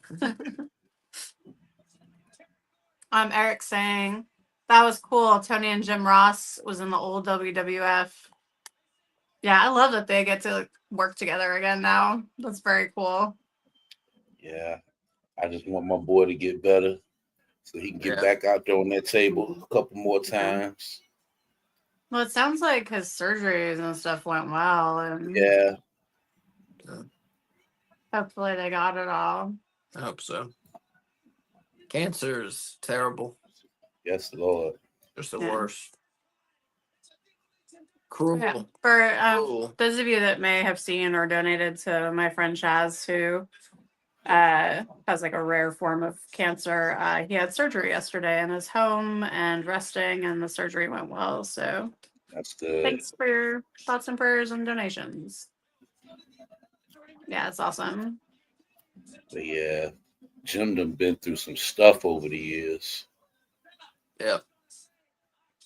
[SPEAKER 2] Eric saying that was cool. Tony and Jim Ross was in the old WWF. Yeah, I love that they get to work together again now. That's very cool.
[SPEAKER 4] Yeah. I just want my boy to get better so he can get
[SPEAKER 1] Yeah.
[SPEAKER 4] back out there on that table a couple more
[SPEAKER 2] Yeah.
[SPEAKER 4] times.
[SPEAKER 2] Well, it sounds like his surgeries and stuff went well, and
[SPEAKER 4] Yeah.
[SPEAKER 2] hopefully they got it all.
[SPEAKER 1] I hope so. Cancer is terrible.
[SPEAKER 4] Yes, Lord.
[SPEAKER 1] Just the
[SPEAKER 2] Yeah.
[SPEAKER 1] worst. Cruel.
[SPEAKER 2] Yeah. For
[SPEAKER 1] Cruel.
[SPEAKER 2] those of you that may have seen or donated to my friend Chaz, who has like a rare form of cancer, he had surgery yesterday in his home and resting, and the surgery went well. So
[SPEAKER 4] That's good.
[SPEAKER 2] thanks for your thoughts and prayers and donations. Yeah, it's awesome.
[SPEAKER 4] But yeah, Jim done been through some stuff over the years.
[SPEAKER 1] Yeah.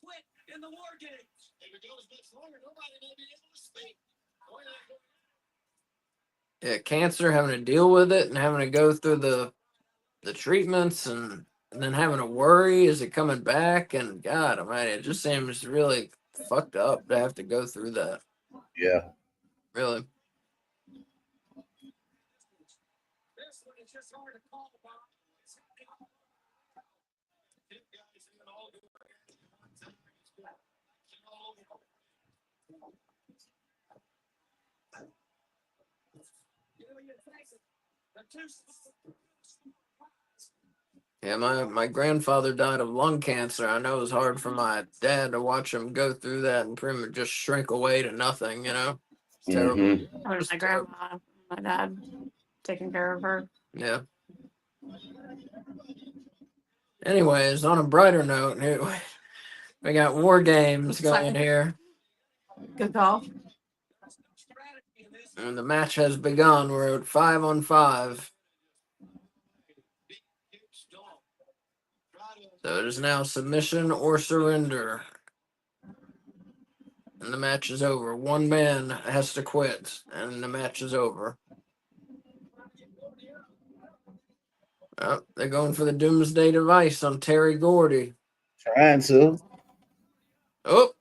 [SPEAKER 3] Quit in the war games. If it goes much longer, nobody may be able to speak.
[SPEAKER 1] Yeah, cancer, having to deal with it and having to go through the treatments and then having to worry, is it coming back? And God almighty, it just seems really fucked up to have to go through that.
[SPEAKER 4] Yeah.
[SPEAKER 1] Really.
[SPEAKER 3] This one is just hard to call about.
[SPEAKER 1] Yeah, my grandfather died of lung cancer. I know it was hard for my dad to watch him go through that and pretty much just shrink away to nothing, you know? It's terrible.
[SPEAKER 4] Mm-hmm.
[SPEAKER 2] That was my grandma, my dad taking care of her.
[SPEAKER 1] Yeah. Anyways, on a brighter note, we got war games going here.
[SPEAKER 2] Good call.
[SPEAKER 1] And the match has begun. We're at 5-on-5. So it is now submission or surrender. And the match is over. One man has to quit, and the match is over. Oh, they're going for the doomsday device on Terry Gordy.
[SPEAKER 4] Trying to.
[SPEAKER 1] Oh.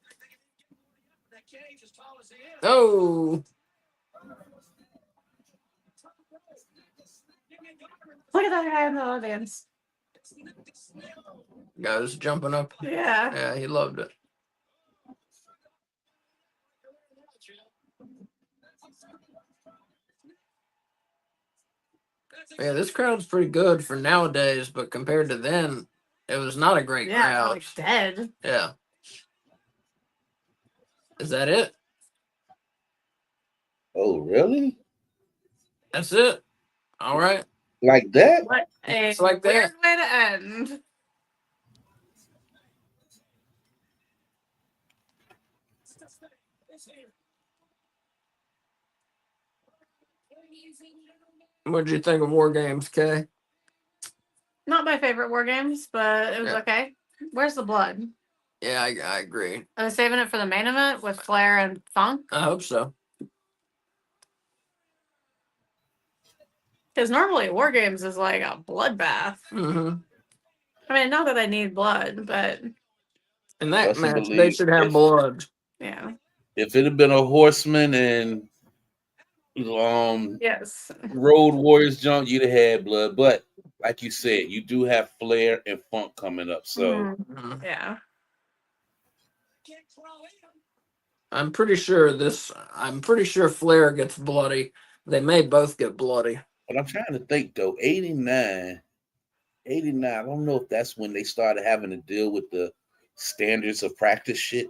[SPEAKER 1] Oh.
[SPEAKER 2] Look at that guy in the audience.
[SPEAKER 1] Guy was jumping up.
[SPEAKER 2] Yeah.
[SPEAKER 1] Yeah, he loved it. Yeah, this crowd's pretty good for nowadays, but compared to then, it was not a great
[SPEAKER 2] Yeah,
[SPEAKER 1] crowd.
[SPEAKER 2] like dead.
[SPEAKER 1] Yeah. Is that it?
[SPEAKER 4] Oh, really?
[SPEAKER 1] That's it? All right.
[SPEAKER 4] Like that?
[SPEAKER 2] What a
[SPEAKER 1] It's like
[SPEAKER 2] weird
[SPEAKER 1] that.
[SPEAKER 2] way to end.
[SPEAKER 1] What'd you think of War Games, Kay?
[SPEAKER 2] Not my favorite war games, but it was
[SPEAKER 1] Yeah.
[SPEAKER 2] okay. Where's the blood?
[SPEAKER 1] Yeah, I agree.
[SPEAKER 2] Are they saving it for the main event with Flair and Funk?
[SPEAKER 1] I hope so.
[SPEAKER 2] Because normally War Games is like a bloodbath.
[SPEAKER 1] Mm-hmm.
[SPEAKER 2] I mean, not that I need blood, but
[SPEAKER 1] In that
[SPEAKER 4] Trust and
[SPEAKER 1] match, they
[SPEAKER 4] believe.
[SPEAKER 1] should have blood.
[SPEAKER 2] yeah.
[SPEAKER 4] If it had been a Horseman and
[SPEAKER 2] Yes.
[SPEAKER 4] Road Warriors jump, you'd have had blood. But like you said, you do have Flair and Funk coming up. So
[SPEAKER 2] Mhm.
[SPEAKER 1] Mhm.
[SPEAKER 2] Yeah.
[SPEAKER 1] I'm pretty sure Flair gets bloody. They may both get bloody.
[SPEAKER 4] but I'm trying to think though, 89, I don't know if that's when they started having to deal with the standards of practice shit.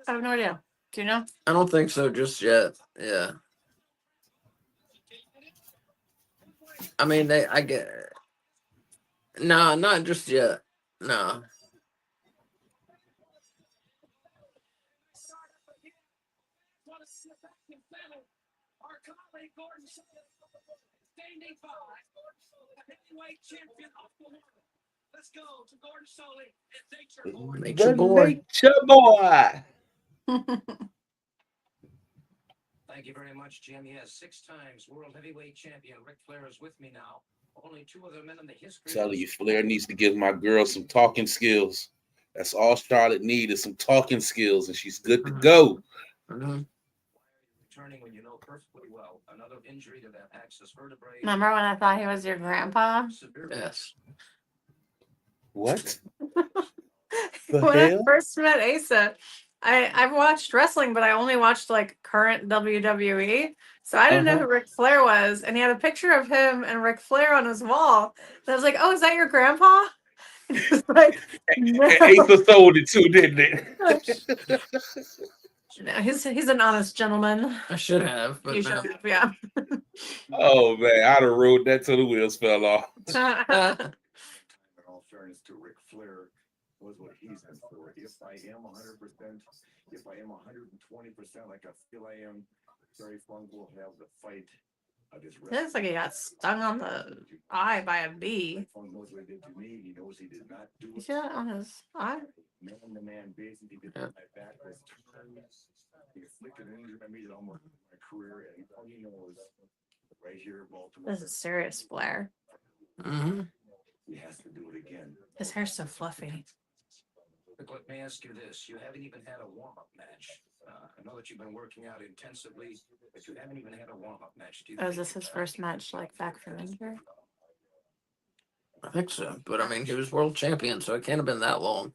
[SPEAKER 2] I have no idea. Do you know?
[SPEAKER 1] I don't think so just yet. Yeah. I mean, I get. No, not just yet. No.
[SPEAKER 3] Our colleague Gordon standing by the heavyweight champion of the world. Let's go to Gordon Sully and Nature
[SPEAKER 1] Nature boy.
[SPEAKER 4] Nature boy.
[SPEAKER 3] Thank you very much, Jim. Yes, 6 times world heavyweight champion Ric Flair is with me now. Only 2 other men in the history.
[SPEAKER 4] Telling you, Flair needs to give my girl some talking skills. That's all Charlotte needs is some talking skills, and she's good to go.
[SPEAKER 1] Mm-hmm.
[SPEAKER 3] Returning when you know perfectly well another injury to that axis vertebrae.
[SPEAKER 2] Remember when I thought he was your grandpa?
[SPEAKER 1] Yes.
[SPEAKER 4] What? The
[SPEAKER 2] When I
[SPEAKER 4] hell?
[SPEAKER 2] first met Asa, I've watched wrestling, but I only watched like current WWE. So I didn't know who Ric Flair was, and he had a picture of him and Ric Flair on his wall. And I was like, "Oh, is that your grandpa?" And he was like, "No,
[SPEAKER 4] Asa sold it too, didn't it?
[SPEAKER 2] no, he's an honest gentleman."
[SPEAKER 1] I should have, but
[SPEAKER 2] You
[SPEAKER 1] no.
[SPEAKER 2] should have, yeah.
[SPEAKER 4] Oh man, I'd have rode that till the wheels fell off.
[SPEAKER 5] In all fairness to Ric Flair, was what he's in for. If I am 100%, if I am 120%, like I feel I am, Terry Funk will have the fight of his
[SPEAKER 2] It looks like he got stung on the eye by a bee.
[SPEAKER 5] Funk knows what he did to me. He knows he did not do
[SPEAKER 2] You
[SPEAKER 5] it.
[SPEAKER 2] see that on his eye?
[SPEAKER 5] Man to man basis, he did
[SPEAKER 1] Yeah.
[SPEAKER 5] my back was turned. He inflicted an injury on me that almost ended my career, and all he knows right here in Baltimore.
[SPEAKER 2] This is serious Flair.
[SPEAKER 1] Mm-hmm.
[SPEAKER 5] He has to do it again.
[SPEAKER 2] His hair's so fluffy.
[SPEAKER 3] But let me ask you this. You haven't even had a warm-up match. I know that you've been working out intensively, but you haven't even had a warm-up match. Do you
[SPEAKER 2] Oh, is
[SPEAKER 3] think
[SPEAKER 2] this his first match, like back from injury?
[SPEAKER 1] I think so. But I mean, he was world champion, so it can't have been that long.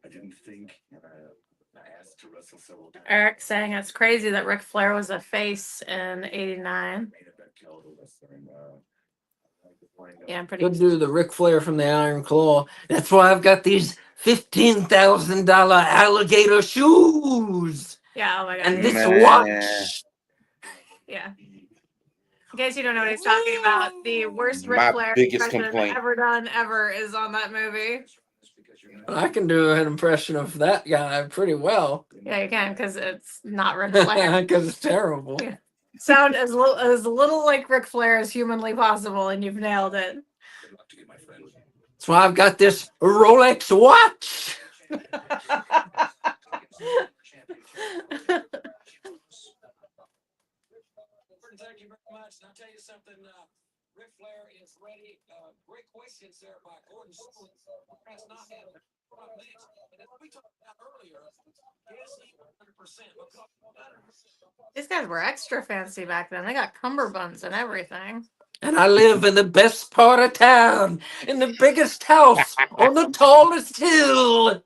[SPEAKER 5] I didn't think, and I asked to wrestle several times.
[SPEAKER 2] Eric saying it's crazy that Ric Flair was a face in '89. Yeah, I'm pretty.
[SPEAKER 1] Could do the Ric Flair from the Iron Claw. That's why I've got these $15,000 alligator shoes
[SPEAKER 2] Yeah, oh my god.
[SPEAKER 1] and this
[SPEAKER 4] Man.
[SPEAKER 1] watch.
[SPEAKER 2] Yeah. In case you don't know what he's talking about, the worst Ric
[SPEAKER 4] My
[SPEAKER 2] Flair
[SPEAKER 4] biggest
[SPEAKER 2] impression
[SPEAKER 4] complaint.
[SPEAKER 2] ever done ever is on that movie.
[SPEAKER 1] I can do an impression of that guy pretty well
[SPEAKER 2] Yeah, you can because it's not Ric Flair.
[SPEAKER 1] because it's terrible.
[SPEAKER 2] Yeah. Sound as little like Ric Flair as humanly possible, and you've nailed it.
[SPEAKER 3] Good luck to you, my friend.
[SPEAKER 1] That's why I've got this Rolex watch.
[SPEAKER 3] Thank you very much. And I'll tell you something, Ric Flair is ready. Great questions there by Gordon Sullivan. Has not had a match. And as we talked about earlier, is he 100%?
[SPEAKER 2] These guys were extra fancy back then. They got cummerbunds and everything.
[SPEAKER 1] And I live in the best part of town, in the biggest house, on the tallest hill.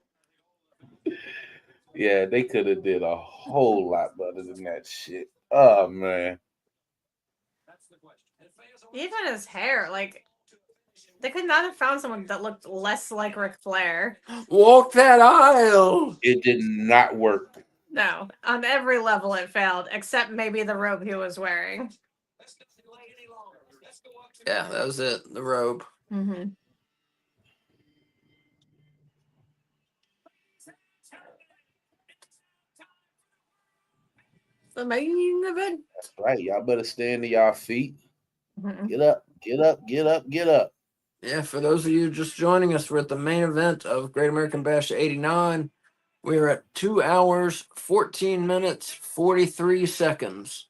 [SPEAKER 4] Yeah, they could have did a whole lot better than that shit. Oh man.
[SPEAKER 3] That's the question. And fans are
[SPEAKER 2] Even his hair, like they could not have found someone that looked less like Ric Flair.
[SPEAKER 1] Walk that aisle.
[SPEAKER 4] It did not work.
[SPEAKER 2] No, on every level it failed, except maybe the robe he was wearing.
[SPEAKER 3] let's not delay any longer. Let's go up to
[SPEAKER 1] Yeah, that was it. The robe.
[SPEAKER 2] Mm-hmm. The main event.
[SPEAKER 4] That's right. Y'all better stand to y'all feet.
[SPEAKER 2] Mhm.
[SPEAKER 4] Get up, get up, get up, get up.
[SPEAKER 1] Yeah, for those of you just joining us, we're at the main event of Great American Bash '89. We're at 2 hours, 14 minutes, 43 seconds.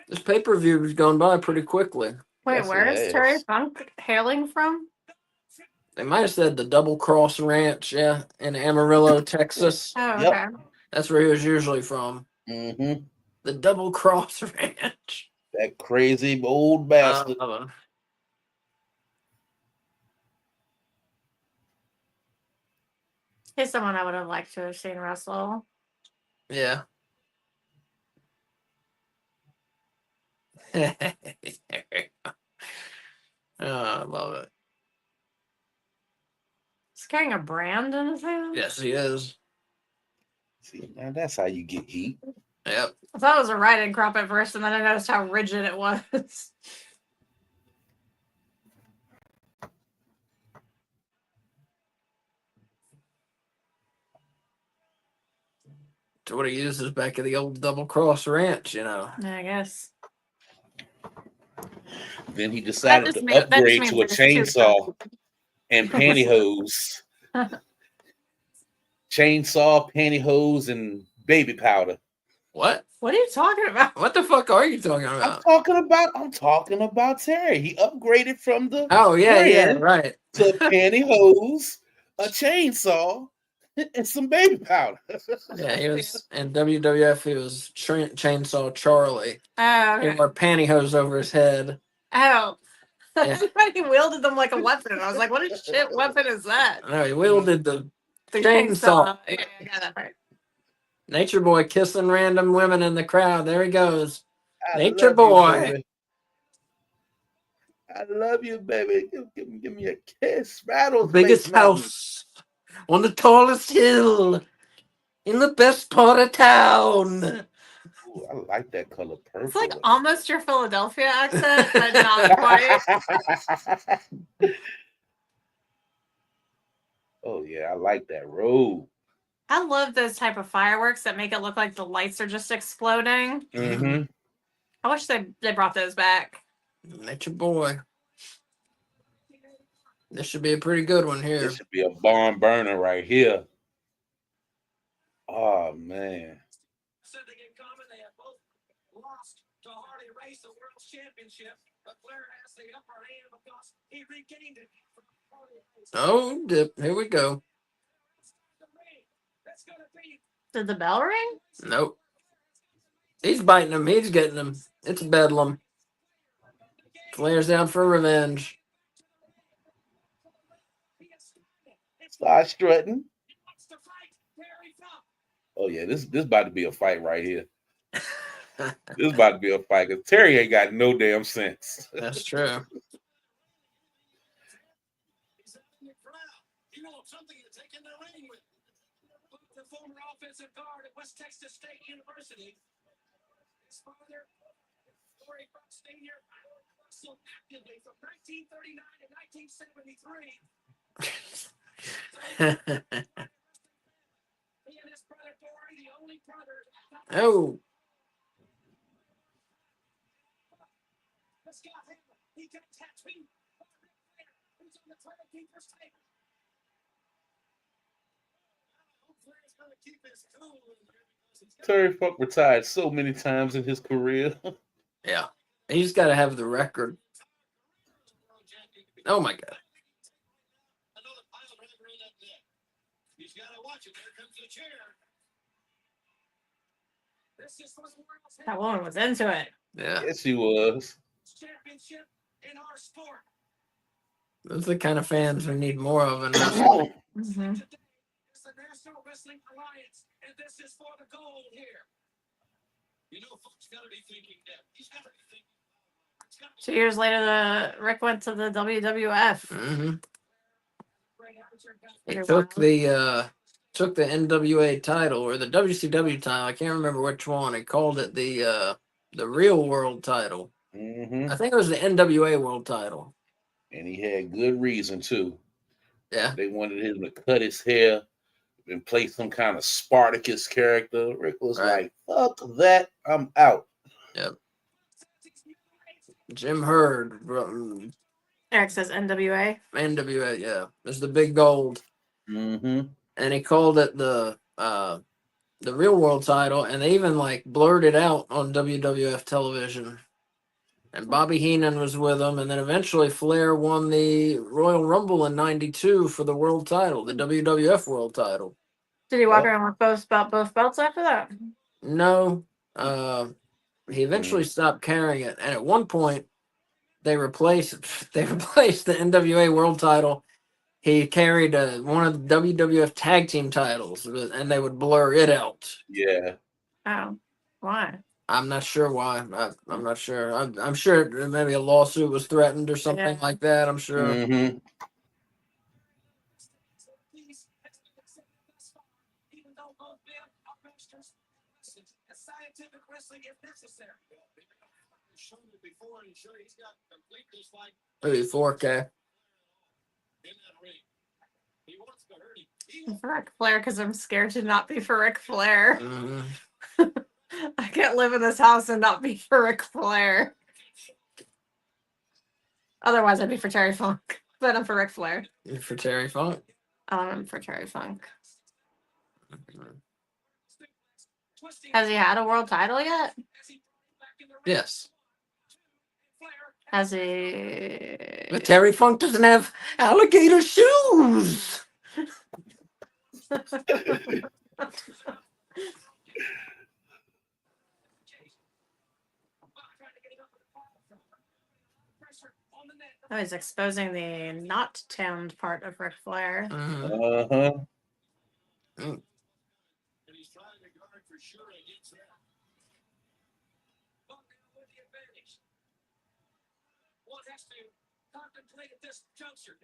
[SPEAKER 1] This pay-per-view has gone by pretty quickly.
[SPEAKER 2] Wait,
[SPEAKER 4] Yes, it
[SPEAKER 2] where is Terry
[SPEAKER 4] has.
[SPEAKER 2] Funk hailing from?
[SPEAKER 1] They might have said the Double Cross Ranch, yeah, in Amarillo, Texas.
[SPEAKER 2] Oh,
[SPEAKER 4] Yep.
[SPEAKER 2] okay.
[SPEAKER 1] That's where he was usually from.
[SPEAKER 4] Mm-hmm.
[SPEAKER 1] The Double Cross Ranch.
[SPEAKER 4] That crazy old bastard.
[SPEAKER 2] He's someone I would have liked to have seen wrestle.
[SPEAKER 1] Yeah. Oh, I love it.
[SPEAKER 2] He's carrying a brand in his hand.
[SPEAKER 1] Yes, he is.
[SPEAKER 4] See, now that's how you get heat.
[SPEAKER 1] Yep.
[SPEAKER 2] I thought it was a riding crop at first, and then I noticed how rigid it was.
[SPEAKER 1] To what he uses back at the old Double Cross Ranch, you know.
[SPEAKER 2] I guess.
[SPEAKER 4] Then he decided to
[SPEAKER 2] that just
[SPEAKER 4] upgrade
[SPEAKER 2] means
[SPEAKER 4] to a
[SPEAKER 2] there's two
[SPEAKER 4] chainsaw and pantyhose. Chainsaw, pantyhose, and baby powder.
[SPEAKER 1] What?
[SPEAKER 2] What are you talking about?
[SPEAKER 1] What the fuck are you talking
[SPEAKER 4] I'm
[SPEAKER 1] about?
[SPEAKER 4] talking about Terry. He upgraded from the
[SPEAKER 1] Oh, yeah,
[SPEAKER 4] brand
[SPEAKER 1] right.
[SPEAKER 4] to pantyhose, a chainsaw, and some baby powder.
[SPEAKER 1] Yeah, he was in WWF. He was Chainsaw Charlie.
[SPEAKER 2] Oh,
[SPEAKER 1] He
[SPEAKER 2] okay.
[SPEAKER 1] wore pantyhose over his head.
[SPEAKER 2] Oh.
[SPEAKER 1] Yeah.
[SPEAKER 2] I thought he wielded them like a weapon. I was like, what a shit weapon is that?
[SPEAKER 1] No, he wielded the
[SPEAKER 2] The
[SPEAKER 1] chainsaw.
[SPEAKER 2] Yeah, I got that part.
[SPEAKER 1] Nature Boy kissing random women in the crowd. There he goes.
[SPEAKER 4] I
[SPEAKER 1] Nature
[SPEAKER 4] love
[SPEAKER 1] Boy.
[SPEAKER 4] You, baby. I love you, baby. Give me a kiss. Rattlesnake
[SPEAKER 1] Biggest
[SPEAKER 4] Mountain.
[SPEAKER 1] house on the tallest hill in the best part of town.
[SPEAKER 4] Ooh, I like that color purple.
[SPEAKER 2] It's like almost your Philadelphia accent, but not quite.
[SPEAKER 4] Oh yeah, I like that robe.
[SPEAKER 2] I love those type of fireworks that make it look like the lights are just exploding.
[SPEAKER 4] Mm-hmm.
[SPEAKER 2] I wish they brought those back.
[SPEAKER 1] Nature Boy. This should be a pretty good one here.
[SPEAKER 4] This should be a barn burner right here. Oh man.
[SPEAKER 3] Something in common, they have both lost to Harley Race the World Championship, but Flair has the upper hand because he regained it from Harley Race.
[SPEAKER 1] Oh, dip. Here we go.
[SPEAKER 3] That's gonna be
[SPEAKER 2] Did the bell ring?
[SPEAKER 1] Nope. He's biting him. He's getting him. It's Bedlam. Flair's down for revenge.
[SPEAKER 4] Start strutting. Oh yeah, this about to be a fight right here. This about to be a fight because Terry ain't got no damn sense.
[SPEAKER 1] That's true.
[SPEAKER 3] you know something to take in the ring with. The former offensive guard at West Texas State University. His father, Corey Cross Sr., wrestled actively from 1939 to 1973. He and his brother Corey, the only brother.
[SPEAKER 1] Oh.
[SPEAKER 3] This guy, he got tattooed. Who's on the timekeeper's table? Flair's gonna keep his cool in there because he's got
[SPEAKER 4] Terry Funk retired so many times in his career.
[SPEAKER 1] Yeah. He's got to have the record. Oh, my God.
[SPEAKER 3] another pile driver in that net. He's got to watch it. There comes the chair. This is for the world's
[SPEAKER 2] That woman was into it.
[SPEAKER 1] Yeah.
[SPEAKER 4] Yes, he was.
[SPEAKER 3] championship in our sport.
[SPEAKER 1] Those are the kind of fans we need more of in wrestling.
[SPEAKER 2] Mm-hmm.
[SPEAKER 3] Today is the National Wrestling Alliance, and this is for the gold here. You know, folks got to be thinking that. He's got to be thinking.
[SPEAKER 2] 2 years later, Rick went to the WWF.
[SPEAKER 1] Mm-hmm. He
[SPEAKER 2] Pretty
[SPEAKER 1] took
[SPEAKER 2] wild.
[SPEAKER 1] the NWA title or the WCW title. I can't remember which one. He called it the real world title.
[SPEAKER 4] Mm-hmm.
[SPEAKER 1] I think it was the NWA world title.
[SPEAKER 4] And he had good reason too.
[SPEAKER 1] Yeah.
[SPEAKER 4] They wanted him to cut his hair and play some kind of Spartacus character. Rick was
[SPEAKER 1] Right.
[SPEAKER 4] like, fuck that, I'm out.
[SPEAKER 1] Yep. Jim Herd,
[SPEAKER 2] Eric says NWA.
[SPEAKER 1] NWA, yeah. There's the big gold.
[SPEAKER 4] Mm-hmm.
[SPEAKER 1] and he called it the real world title, and they even like blurred it out on WWF television. And Bobby Heenan was with him, and then eventually Flair won the Royal Rumble in '92 for the world title, the WWF world title.
[SPEAKER 2] Did he walk around with both belts after that?
[SPEAKER 1] No, he eventually stopped carrying it, and at one point they replaced the NWA world title. He carried one of the WWF tag team titles, and they would blur it out.
[SPEAKER 4] Yeah.
[SPEAKER 2] Oh, why?
[SPEAKER 1] I'm not sure why. I'm not sure. I'm sure maybe a lawsuit was threatened or something
[SPEAKER 2] Yeah.
[SPEAKER 1] like that. I'm sure.
[SPEAKER 4] Mm-hmm.
[SPEAKER 3] Even though both men are masters, scientific wrestling if necessary. Shown it before, and sure he's got complete dislike
[SPEAKER 1] Maybe 4K.
[SPEAKER 3] in that ring. He wants to hurt him.
[SPEAKER 2] For Ric Flair, because I'm scared to not be for Ric Flair.
[SPEAKER 1] Mhm.
[SPEAKER 2] I can't live in this house and not be for Ric Flair. Otherwise, I'd be for Terry Funk, but I'm for Ric Flair.
[SPEAKER 1] For Terry Funk.
[SPEAKER 2] I'm for Terry Funk. Has he had a world title yet?
[SPEAKER 1] Yes.
[SPEAKER 2] Has he?
[SPEAKER 1] But Terry Funk doesn't have alligator shoes.
[SPEAKER 2] Oh, he's exposing the not tanned part of Ric Flair.
[SPEAKER 1] Mhm.
[SPEAKER 4] Uh-huh.
[SPEAKER 3] And he's trying to guard for sure against that. Buck with the advantage. One has to contemplate at this juncture.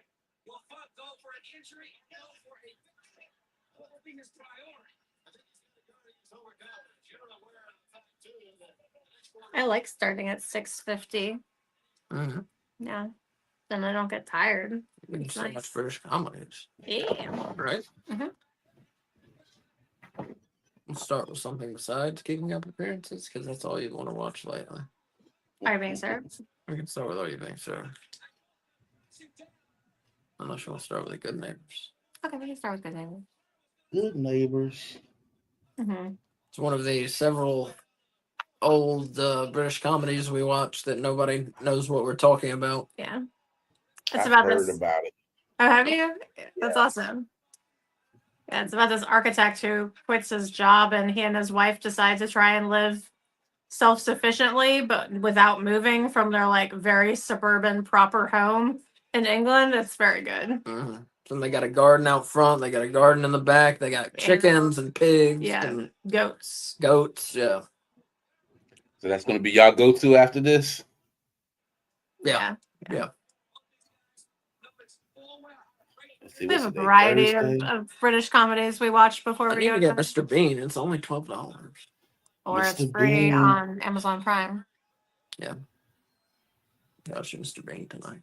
[SPEAKER 3] Will Buck go for an injury? Go for a victory? What will be his priority? I think he's going to guard his overconfidence. You're aware of the fact, too, that the next one.
[SPEAKER 2] I like starting at 6:50.
[SPEAKER 1] Mhm.
[SPEAKER 2] Yeah. Then I don't get tired.
[SPEAKER 1] It's so
[SPEAKER 2] Nice.
[SPEAKER 1] much British comedies,
[SPEAKER 2] Yeah.
[SPEAKER 1] right?
[SPEAKER 2] Mhm.
[SPEAKER 1] We'll start with something besides Keeping Up Appearances, because that's all you want to watch lately.
[SPEAKER 2] Are you being served?
[SPEAKER 1] We can start with All You Think So. Unless you want to start with The Good Neighbors.
[SPEAKER 2] Okay, we can start with Good Neighbors.
[SPEAKER 4] Good neighbors.
[SPEAKER 2] Mm-hmm.
[SPEAKER 1] It's one of the several old British comedies we watch that nobody knows what we're talking about.
[SPEAKER 2] Yeah. It's
[SPEAKER 4] I've
[SPEAKER 2] about
[SPEAKER 4] heard
[SPEAKER 2] this.
[SPEAKER 4] about it.
[SPEAKER 2] Oh, have you? That's awesome. Yeah, it's about this architect who quits his job and he and his wife decide to try and live self-sufficiently, but without moving from their like very suburban proper home in England. It's very good.
[SPEAKER 1] Mm-hmm. And they got a garden out front. They got a garden in the back. They got chickens and pigs
[SPEAKER 2] Yeah,
[SPEAKER 1] and
[SPEAKER 2] goats.
[SPEAKER 1] goats. Yeah.
[SPEAKER 4] So that's going to be y'all go-to after this?
[SPEAKER 1] Yeah. Yeah.
[SPEAKER 4] Let's see,
[SPEAKER 2] We
[SPEAKER 4] what's
[SPEAKER 2] have a
[SPEAKER 4] today,
[SPEAKER 2] variety
[SPEAKER 4] Thursday?
[SPEAKER 2] of British comedies we watch before
[SPEAKER 1] I
[SPEAKER 2] we
[SPEAKER 1] need
[SPEAKER 2] go
[SPEAKER 1] to
[SPEAKER 2] to
[SPEAKER 1] get
[SPEAKER 2] bed.
[SPEAKER 1] Mr. Bean. It's only $12.
[SPEAKER 2] Or it's
[SPEAKER 4] Mr.
[SPEAKER 2] free
[SPEAKER 4] Bean.
[SPEAKER 2] on Amazon Prime.
[SPEAKER 1] Gosh, Mr. Bean tonight.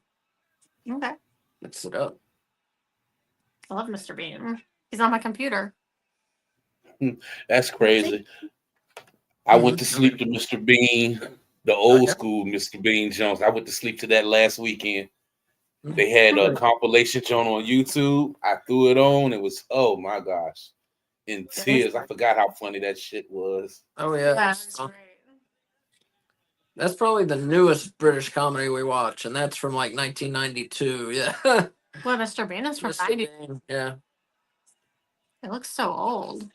[SPEAKER 2] Okay.
[SPEAKER 1] Mix it up.
[SPEAKER 2] I love Mr. Bean. He's on my computer.
[SPEAKER 4] That's crazy. I went to sleep to Mr. Bean, the old school Mr. Bean Jones. I went to sleep to that last weekend. They had a compilation shown on YouTube. I threw it on. It was, oh my gosh, in tears. I forgot how funny that shit was.
[SPEAKER 1] Oh, yeah.
[SPEAKER 2] That's great.
[SPEAKER 1] That's probably the newest British comedy we watch, and that's from like 1992. Yeah.
[SPEAKER 2] Well, Mr. Bean is from
[SPEAKER 1] Mr.
[SPEAKER 2] 90.
[SPEAKER 1] Bean. Yeah.
[SPEAKER 2] It looks so old.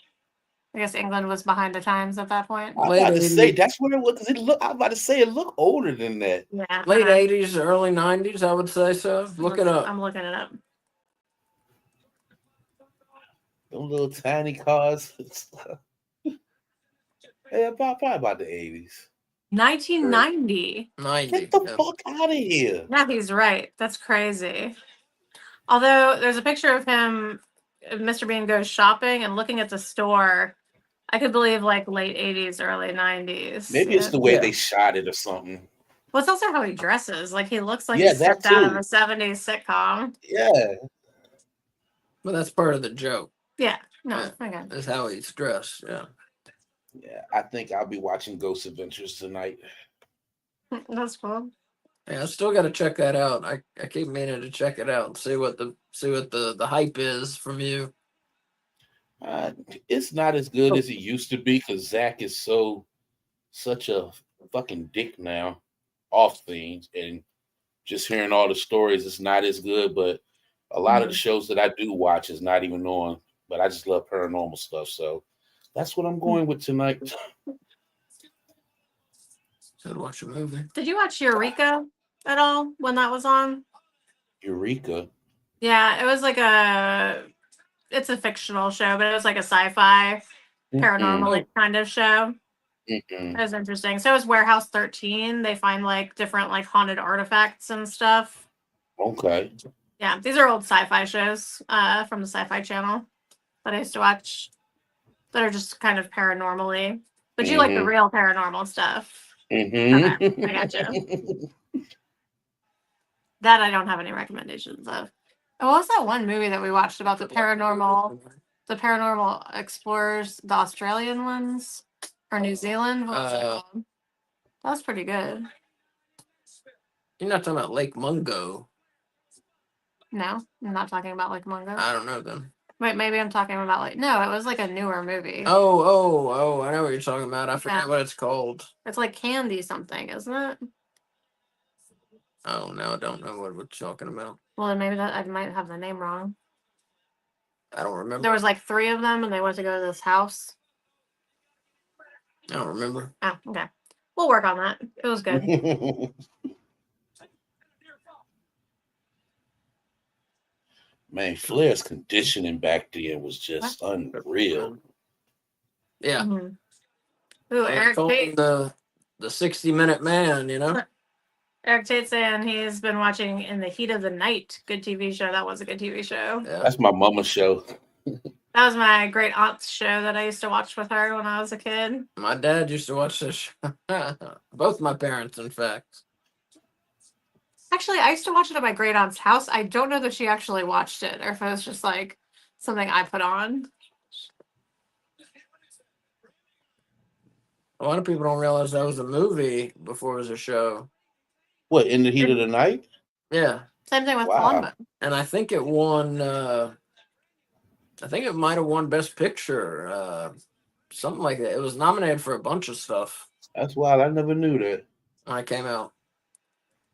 [SPEAKER 2] I guess England was behind the times at that point.
[SPEAKER 4] I'm
[SPEAKER 1] Late
[SPEAKER 4] about to say
[SPEAKER 1] 80s.
[SPEAKER 4] that's what it was. Cause I'm about to say it looked older than that.
[SPEAKER 2] Yeah.
[SPEAKER 1] Late 80s, early 90s, I would say so. Look it up.
[SPEAKER 2] I'm looking it up.
[SPEAKER 4] Them little tiny cars. Yeah, probably about the 80s.
[SPEAKER 2] 1990.
[SPEAKER 1] 90.
[SPEAKER 4] Get the
[SPEAKER 1] yeah.
[SPEAKER 4] fuck out of here.
[SPEAKER 2] Yeah, he's right. That's crazy. Although there's a picture of him, Mr. Bean goes shopping and looking at the store. I could believe like late 80s, early 90s.
[SPEAKER 4] Maybe it's the way
[SPEAKER 1] Yeah.
[SPEAKER 4] they shot it or something.
[SPEAKER 2] Well, it's also how he dresses. Like he looks like
[SPEAKER 4] Yeah,
[SPEAKER 2] he's stepped
[SPEAKER 4] that
[SPEAKER 2] out of
[SPEAKER 4] too.
[SPEAKER 2] a 70s sitcom.
[SPEAKER 4] Yeah.
[SPEAKER 1] But that's part of the joke.
[SPEAKER 2] Yeah. No,
[SPEAKER 1] Yeah.
[SPEAKER 2] okay.
[SPEAKER 1] That's how he's dressed. Yeah.
[SPEAKER 4] Yeah. I think I'll be watching Ghost Adventures tonight.
[SPEAKER 2] That's cool.
[SPEAKER 1] Yeah, I still got to check that out. I keep meaning to check it out and see what the hype is from you.
[SPEAKER 4] It's not as good as it used to be because Zach is such a fucking dick now, off things, and just hearing all the stories, it's not as good. But a lot of the shows that I do watch is not even on. But I just love paranormal stuff, so that's what I'm going with tonight.
[SPEAKER 1] Should watch a movie.
[SPEAKER 2] Did you watch Eureka at all when that was on?
[SPEAKER 4] Eureka.
[SPEAKER 2] Yeah, it was like it's a fictional show, but it was like a sci-fi paranormal kind of show. It was interesting. So it was Warehouse 13. They find like different like haunted artifacts and stuff.
[SPEAKER 4] Okay.
[SPEAKER 2] Yeah, these are old sci-fi shows from the Sci-Fi Channel that I used to watch that are just kind of paranormally. But you like the real paranormal stuff. Okay, I gotcha. That I don't have any recommendations of. Oh, what was that one movie that we watched about the paranormal explorers, the Australian ones or New Zealand? What was that called? That was pretty good.
[SPEAKER 1] You're not talking about Lake Mungo.
[SPEAKER 2] No, I'm not talking about like Mungo.
[SPEAKER 1] I don't know then.
[SPEAKER 2] Wait, maybe I'm talking about like no, it was like a newer movie.
[SPEAKER 1] Oh! I know what you're talking about. I forget what it's called.
[SPEAKER 2] It's like Candy something, isn't it?
[SPEAKER 1] Oh, now I don't know what we're talking about.
[SPEAKER 2] Well, then maybe that I might have the name wrong.
[SPEAKER 1] I don't remember.
[SPEAKER 2] There was like 3 of them, and they went to go to this house.
[SPEAKER 1] I don't remember.
[SPEAKER 2] Oh, okay. We'll work on that. It was good.
[SPEAKER 4] Man, Flair's conditioning back then was just unreal.
[SPEAKER 1] Yeah.
[SPEAKER 2] Mm-hmm. Ooh, Eric Tate.
[SPEAKER 1] The 60-minute man, you know?
[SPEAKER 2] Eric Tate saying he's been watching In the Heat of the Night. Good TV show. That was a good TV show.
[SPEAKER 1] Yeah.
[SPEAKER 4] That's my mama's show.
[SPEAKER 2] That was my great aunt's show that I used to watch with her when I was a kid.
[SPEAKER 1] My dad used to watch this show. Both my parents, in fact.
[SPEAKER 2] Actually, I used to watch it at my great aunt's house. I don't know that she actually watched it or if it was just like something I put on.
[SPEAKER 1] A lot of people don't realize that was a movie before it was a show.
[SPEAKER 4] What, In the Heat of the Night?
[SPEAKER 1] Yeah.
[SPEAKER 2] Same thing with
[SPEAKER 4] Wow.
[SPEAKER 2] Columbo.
[SPEAKER 1] And I think it won, I think it might have won Best Picture. Something like that. It was nominated for a bunch of stuff
[SPEAKER 4] That's wild. I never knew that.
[SPEAKER 1] when it came out.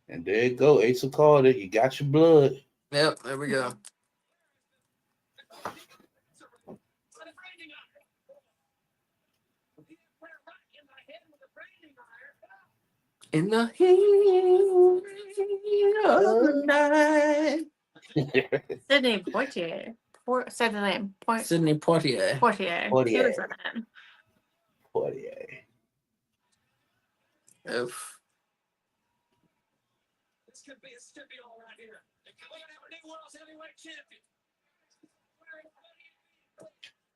[SPEAKER 4] And there you go. Asa called it. You got your blood.
[SPEAKER 1] Yep, there we go. In the heat of the night.
[SPEAKER 2] Sidney Poitier. Say the name.
[SPEAKER 1] Sidney Poitier.
[SPEAKER 2] Poitier.
[SPEAKER 4] Poitier.
[SPEAKER 2] He was in it.
[SPEAKER 4] Poitier.
[SPEAKER 1] Oof.
[SPEAKER 5] This could be a stipulation right here. We're gonna have a new world's heavyweight champion.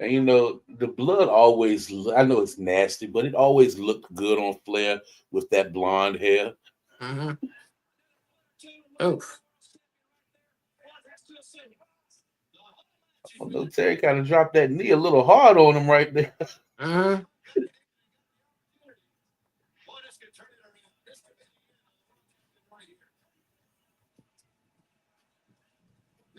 [SPEAKER 4] And you know, the blood always, I know it's nasty, but it always looked good on Flair with that blonde hair.
[SPEAKER 1] Mm-hmm. Oof.
[SPEAKER 4] I know Terry kind of dropped that knee a little hard on him right there.
[SPEAKER 1] Mm-hmm.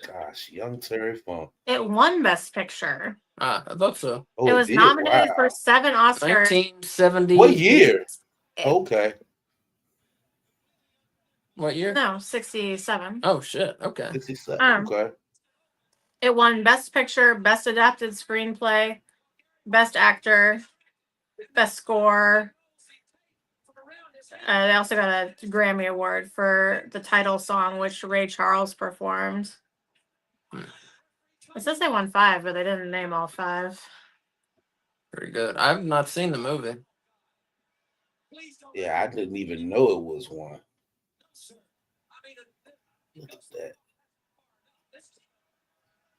[SPEAKER 4] Gosh, young Terry Funk.
[SPEAKER 2] It won Best Picture.
[SPEAKER 1] I thought so.
[SPEAKER 4] Oh,
[SPEAKER 2] it was
[SPEAKER 4] did?
[SPEAKER 2] nominated
[SPEAKER 4] Wow.
[SPEAKER 2] for 7 Oscars.
[SPEAKER 1] 1970.
[SPEAKER 4] What year? Okay.
[SPEAKER 1] What year?
[SPEAKER 2] No, 67.
[SPEAKER 1] Oh, shit. Okay.
[SPEAKER 4] 67. Okay.
[SPEAKER 2] It won Best Picture, Best Adapted Screenplay, Best Actor, Best Score. They also got a Grammy Award for the title song, which Ray Charles performed. It says they won 5, but they didn't name all 5.
[SPEAKER 1] Pretty good. I've not seen the movie.
[SPEAKER 4] Yeah, I didn't even know it was one. Look at that.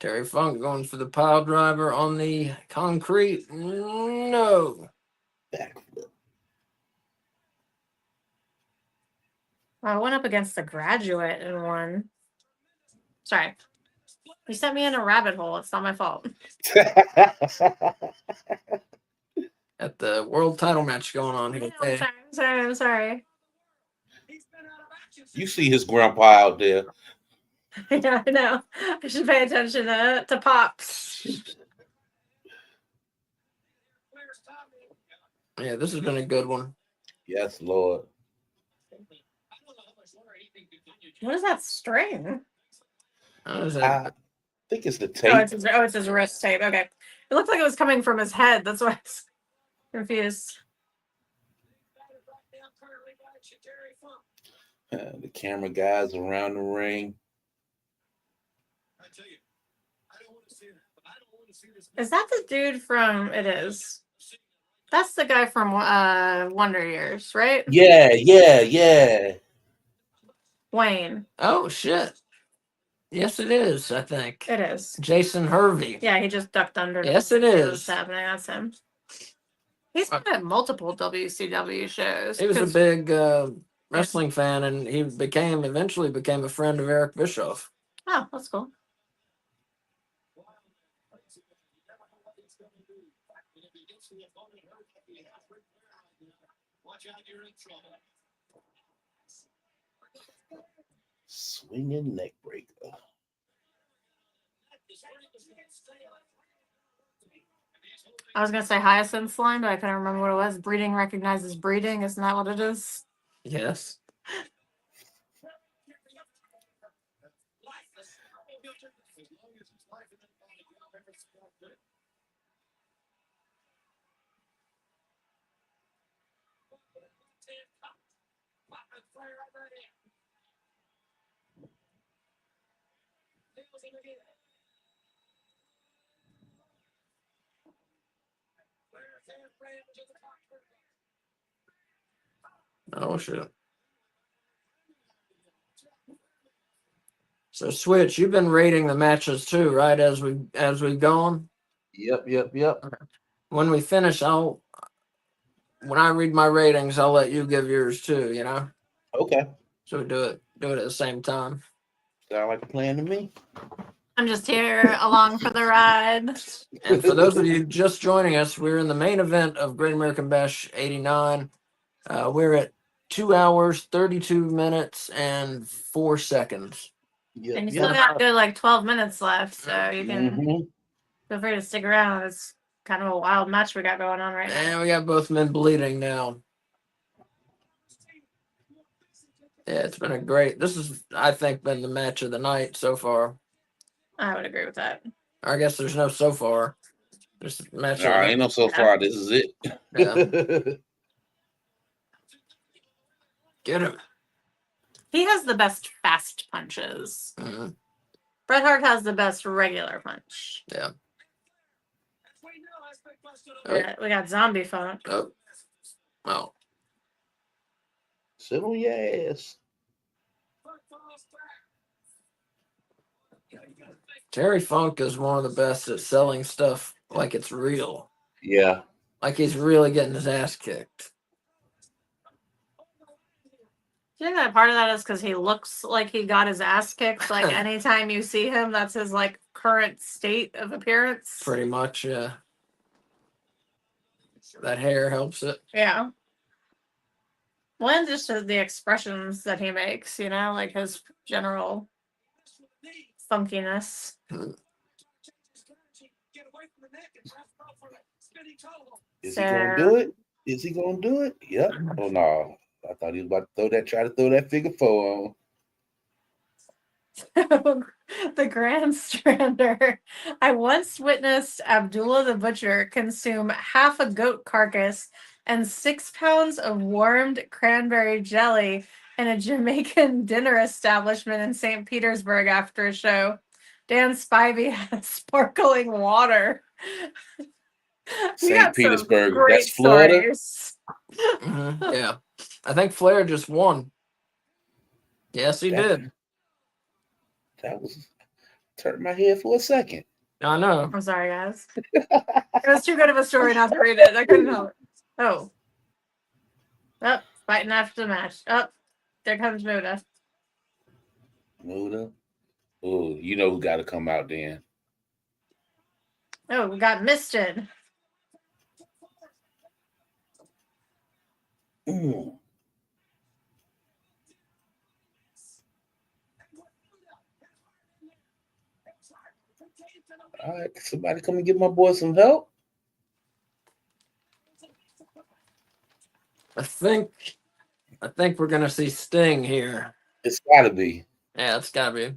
[SPEAKER 1] Terry Funk going for the pile driver on the concrete. No.
[SPEAKER 4] Backflip.
[SPEAKER 2] I went up against The Graduate and won. Sorry. You sent me in a rabbit hole. It's not my fault.
[SPEAKER 1] At the world title match going on here.
[SPEAKER 2] I'm sorry.
[SPEAKER 4] You You see his grandpa out there.
[SPEAKER 2] Yeah, I know. I should pay attention to Pops.
[SPEAKER 1] Yeah, this has been a good one.
[SPEAKER 4] Yes, Lord.
[SPEAKER 2] What is that string?
[SPEAKER 1] How is that?
[SPEAKER 4] I think it's the
[SPEAKER 2] Oh,
[SPEAKER 4] tape.
[SPEAKER 2] it's his wrist tape. Okay. It looked like it was coming from his head. That's why I was confused.
[SPEAKER 4] The camera guys around the ring.
[SPEAKER 2] Is that the dude from It Is? That's the guy from Wonder Years, right?
[SPEAKER 4] Yeah.
[SPEAKER 2] Wayne.
[SPEAKER 1] Oh shit! Yes, it is. I think
[SPEAKER 2] It is.
[SPEAKER 1] Jason Hervey.
[SPEAKER 2] Yeah, he just ducked under.
[SPEAKER 1] Yes, it
[SPEAKER 2] What's
[SPEAKER 1] is.
[SPEAKER 2] happening? That's him. He's been at multiple WCW shows.
[SPEAKER 1] He was a
[SPEAKER 2] 'cause-
[SPEAKER 1] big wrestling fan, and he eventually became a friend of Eric Bischoff.
[SPEAKER 2] Oh, that's cool.
[SPEAKER 4] Swinging neck breaker.
[SPEAKER 2] I was gonna say Hyacinth's line, but I couldn't remember what it was. Breeding recognizes breeding. Isn't that what it is?
[SPEAKER 1] Yes. Oh shit. So Switch, you've been rating the matches too, right? As we've gone.
[SPEAKER 4] Yep.
[SPEAKER 1] When we finish, when I read my ratings, I'll let you give yours too. You know.
[SPEAKER 4] Okay.
[SPEAKER 1] So we do it at the same time.
[SPEAKER 4] Sound like a plan to me.
[SPEAKER 2] I'm just here along for the ride.
[SPEAKER 1] And for those of you just joining us, we're in the main event of Great American Bash '89. We're at 2 hours, 32 minutes, and 4 seconds.
[SPEAKER 2] And you still got good like 12 minutes left, so you can feel free to stick around. It's kind of a wild match we got going on right now.
[SPEAKER 1] And we got both men bleeding now. Yeah, it's been this is, I think, been the match of the night so far.
[SPEAKER 2] I would agree with that.
[SPEAKER 1] I guess there's no so far. There's a match of the
[SPEAKER 4] Ain't no so far. This is it.
[SPEAKER 1] Yeah. Get him.
[SPEAKER 2] He has the best fast punches.
[SPEAKER 1] Mm-hmm.
[SPEAKER 2] Bret Hart has the best regular punch.
[SPEAKER 1] Yeah.
[SPEAKER 2] We got zombie funk.
[SPEAKER 1] Oh.
[SPEAKER 4] Sit on your ass.
[SPEAKER 1] Terry Funk is one of the best at selling stuff like it's real.
[SPEAKER 4] Yeah.
[SPEAKER 1] Like he's really getting his ass kicked.
[SPEAKER 2] Do you think that part of that is because he looks like he got his ass kicked? Like anytime you see him, that's his like current state of appearance.
[SPEAKER 1] Pretty much, yeah. That hair helps it.
[SPEAKER 2] Yeah. Well, and just the expressions that he makes, you know, like his general funkiness.
[SPEAKER 4] Is he gonna do it? Is he gonna do it? Yep. Oh no. I thought he was about to try to throw that figure four on.
[SPEAKER 2] The Grandstander. I once witnessed Abdullah the Butcher consume half a goat carcass and 6 pounds of warmed cranberry jelly in a Jamaican dinner establishment in St. Petersburg after a show. Dan Spivey had sparkling water.
[SPEAKER 4] St. Petersburg, that's Florida.
[SPEAKER 1] Mm-hmm. Yeah. I think Flair just won. Yes, he did.
[SPEAKER 4] That was turned my head for a second.
[SPEAKER 1] I know.
[SPEAKER 2] I'm sorry, guys. It was too good of a story not to read it. I couldn't help it. Oh. Oh, fighting after the match. Oh, there comes Muda.
[SPEAKER 4] Muda? Oh, you know who got to come out then.
[SPEAKER 2] Oh, we got Misted.
[SPEAKER 4] All right, somebody come and give my boy some help.
[SPEAKER 1] I think we're gonna see Sting here.
[SPEAKER 4] It's gotta be.
[SPEAKER 1] Yeah, it's gotta be.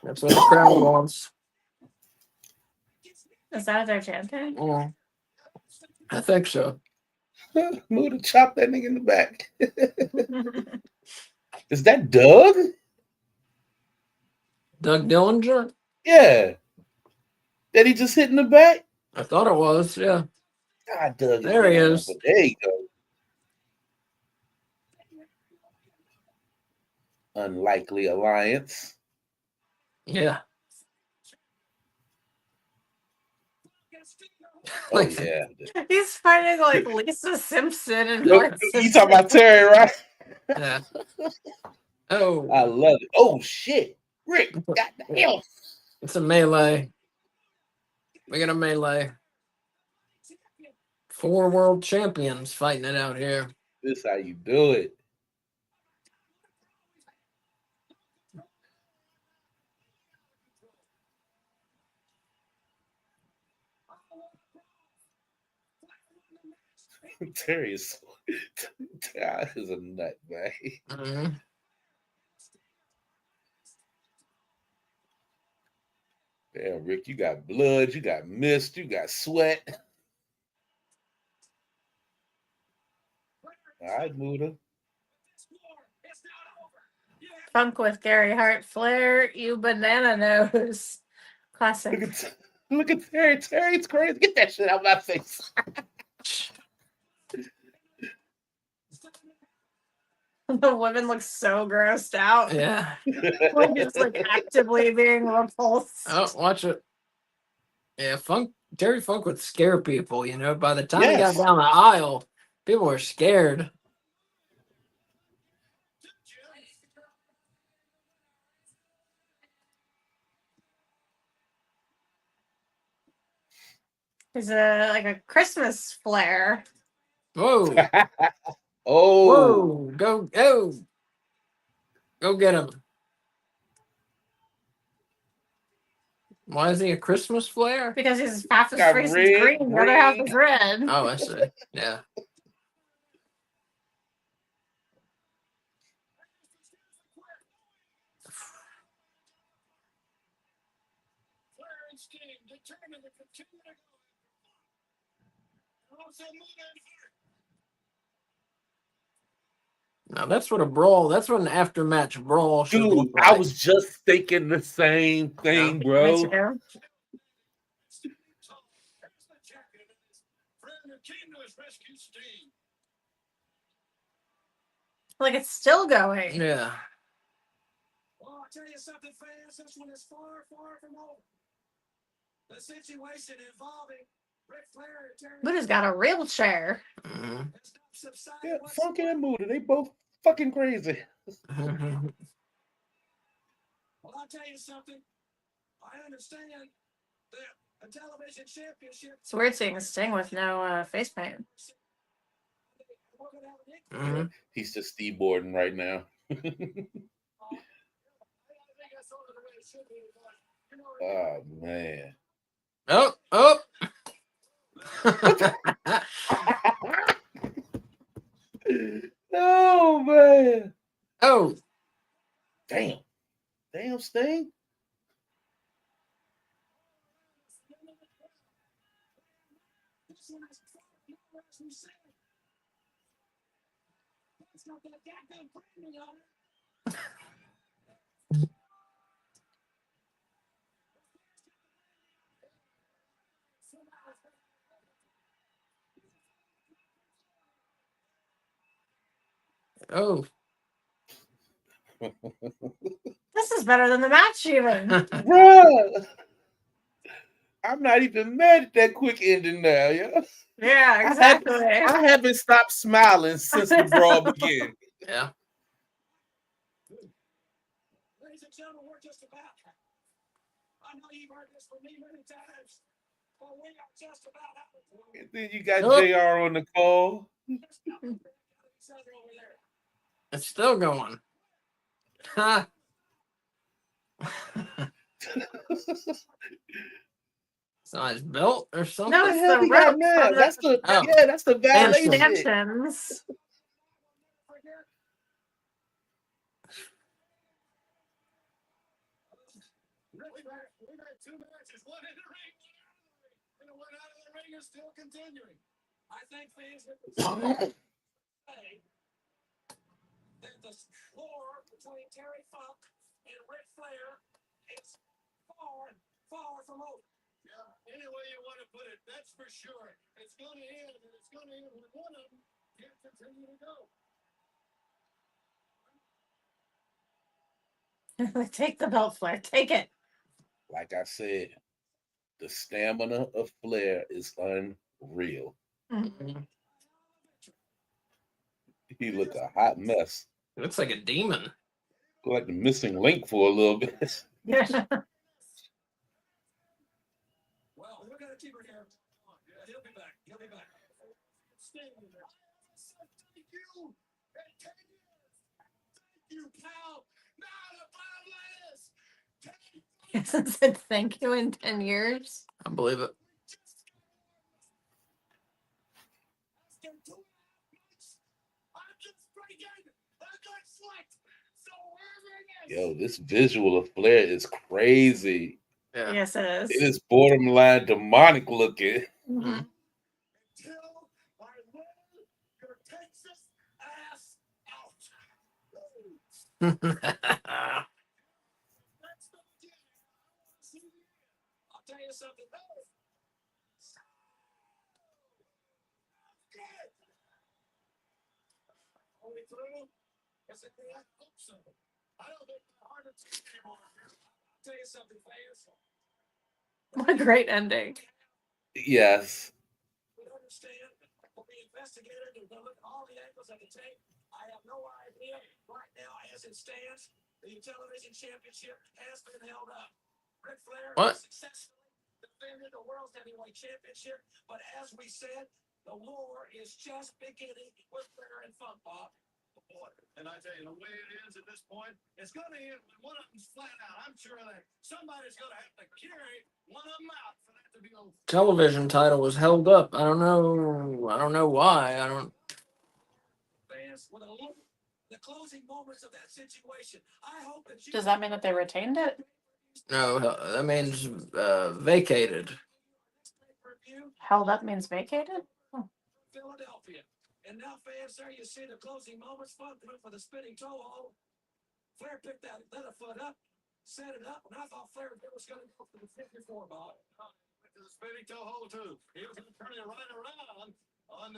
[SPEAKER 1] That's what the crowd wants.
[SPEAKER 2] Is that what they're chanting?
[SPEAKER 1] Mm, I think so.
[SPEAKER 4] Move to chop that nigga in the back. Is that Doug?
[SPEAKER 1] Doug Dillinger?
[SPEAKER 4] Yeah. That he just hit in the back?
[SPEAKER 1] I thought it was, yeah.
[SPEAKER 4] God, Doug.
[SPEAKER 1] There he is.
[SPEAKER 4] But there you go. Unlikely alliance.
[SPEAKER 1] Yeah.
[SPEAKER 4] Oh,
[SPEAKER 1] Like,
[SPEAKER 4] yeah.
[SPEAKER 2] He's fighting like Lisa Simpson and
[SPEAKER 4] Yo,
[SPEAKER 2] Bart
[SPEAKER 4] you
[SPEAKER 2] Simpson.
[SPEAKER 4] talking about Terry, right?
[SPEAKER 1] yeah. Oh,
[SPEAKER 4] I love it. Oh, shit. Rick, goddamn.
[SPEAKER 1] it's a melee. We got a melee. 4 world champions fighting it out here.
[SPEAKER 4] This how you do it. Terry is a nut, man.
[SPEAKER 1] Mm-hmm.
[SPEAKER 4] Damn, Rick, you got blood, you got mist, you got sweat. All right, Muda.
[SPEAKER 2] Funk with Gary Hart, Flair, you banana nose. Classic.
[SPEAKER 4] Look at Terry. Terry's crazy. Get that shit out of my face.
[SPEAKER 2] The women look so grossed out.
[SPEAKER 1] Yeah.
[SPEAKER 2] Like it's like actively being repulsed.
[SPEAKER 1] Oh, watch it. Yeah, Terry Funk would scare people, you know. By the time he got
[SPEAKER 4] Yes.
[SPEAKER 1] down the aisle, people were scared.
[SPEAKER 2] He's like a Christmas Flair.
[SPEAKER 1] Whoa.
[SPEAKER 4] Oh.
[SPEAKER 1] Whoa. Go get him. Why is he a Christmas flare?
[SPEAKER 2] Because his half his
[SPEAKER 4] Got
[SPEAKER 2] face is
[SPEAKER 4] red,
[SPEAKER 2] green, the other half
[SPEAKER 4] green.
[SPEAKER 2] is red.
[SPEAKER 1] Oh, I see. Yeah. Now that's what a brawl. That's what an after-match brawl should
[SPEAKER 4] Dude,
[SPEAKER 1] look like.
[SPEAKER 4] I was just thinking the same thing,
[SPEAKER 2] Me
[SPEAKER 4] bro.
[SPEAKER 2] too. Like it's still going.
[SPEAKER 1] Yeah.
[SPEAKER 3] Well, I'll tell you something, fans. This one is far, far from over. The situation involving Ric Flair and Terry
[SPEAKER 2] Buddha's got a real chair.
[SPEAKER 1] Mhm.
[SPEAKER 3] has not subsided
[SPEAKER 4] Yeah,
[SPEAKER 3] whatsoever.
[SPEAKER 4] Funky and Muda, they both fucking crazy.
[SPEAKER 1] Mhm.
[SPEAKER 3] Well, I'll tell you something. I understand that a television championship.
[SPEAKER 2] It's weird seeing Sting with no face paint.
[SPEAKER 1] Mhm.
[SPEAKER 4] He's just Steve Borden right now. Oh, man.
[SPEAKER 1] Oh.
[SPEAKER 4] Oh, man.
[SPEAKER 1] Oh.
[SPEAKER 4] Damn. Damn, Sting.
[SPEAKER 1] Oh.
[SPEAKER 2] This is better than the match, even.
[SPEAKER 4] Bruh. I'm not even mad at that quick ending now, yo.
[SPEAKER 2] Yeah, exactly.
[SPEAKER 4] I haven't stopped smiling since the brawl began.
[SPEAKER 1] Yeah.
[SPEAKER 3] Ladies and gentlemen, we're just about. I know you've heard this from me many times, but we are just about out of time.
[SPEAKER 4] And then you got
[SPEAKER 1] Oh.
[SPEAKER 4] JR on the call.
[SPEAKER 1] It's still going. Ha. It's not his belt or something.
[SPEAKER 2] No,
[SPEAKER 4] What the
[SPEAKER 2] it's
[SPEAKER 4] hell
[SPEAKER 2] the
[SPEAKER 4] he got
[SPEAKER 2] rope
[SPEAKER 4] now?
[SPEAKER 2] from
[SPEAKER 4] That's the
[SPEAKER 1] Oh.
[SPEAKER 4] that's the violation.
[SPEAKER 2] stanchions.
[SPEAKER 5] Really, we've had two matches, one in the ring, and the one out of the ring is still continuing. I think fans have been saying that the war between Terry Funk and Ric Flair is far, far from over. Yeah, any way you want to put it, that's for sure. It's going to end, and it's going to end when one of them can't continue to go.
[SPEAKER 2] Take the belt, Flair. Take it.
[SPEAKER 4] Like I said, the stamina of Flair is unreal.
[SPEAKER 1] Mhm.
[SPEAKER 4] He look a hot mess.
[SPEAKER 1] He looks like a demon.
[SPEAKER 4] Look like the missing link for a little bit.
[SPEAKER 5] Well, we're going to keep her here. He'll be back. He'll be back. Standing there. Thank you. And 10 years. Thank you, pal. Not about lettuce.
[SPEAKER 2] He hasn't said thank you in 10 years.
[SPEAKER 1] I believe it.
[SPEAKER 5] After 2.5 months, I'm just breaking a good sweat. So wherever it is.
[SPEAKER 4] Yo, this visual of Flair is crazy.
[SPEAKER 1] Yeah.
[SPEAKER 2] Yes, it is.
[SPEAKER 4] It is borderline demonic looking.
[SPEAKER 1] Mhm.
[SPEAKER 5] Until I roll your Texas ass out. That's the beginning. I'll tell you something else. Good. Only through? Yes, I hope so. I don't think my heart is anymore. I'll tell you something, fans.
[SPEAKER 2] What a great ending.
[SPEAKER 4] Yes.
[SPEAKER 5] We understand. We'll be investigated and we'll look at all the angles of the tape. I have no idea right now as it stands. The television championship has been held up. Ric Flair
[SPEAKER 1] What?
[SPEAKER 5] has successfully defended the World Heavyweight Championship, but as we said, the war is just beginning with Flair and Funk, Bob. And I tell you, the way it is at this point, it's going to end when one of them's flat out. I'm sure that somebody's going to have to carry one of them out for that to be over.
[SPEAKER 1] Television title was held up. I don't know why. I don't.
[SPEAKER 5] Fans, with the closing moments of that situation, I hope that you
[SPEAKER 2] Does that mean that they retained it?
[SPEAKER 1] No, that means vacated.
[SPEAKER 5] review
[SPEAKER 2] Held up means vacated?
[SPEAKER 5] Philadelphia. And now, fans, there you see the closing moments. Funk went for the spinning toe hold. Flair picked that leather foot up, set it up, and I thought Flair was going to go for the 54 ball. Went to the spinning toe hold, too. He was going to turn it right around on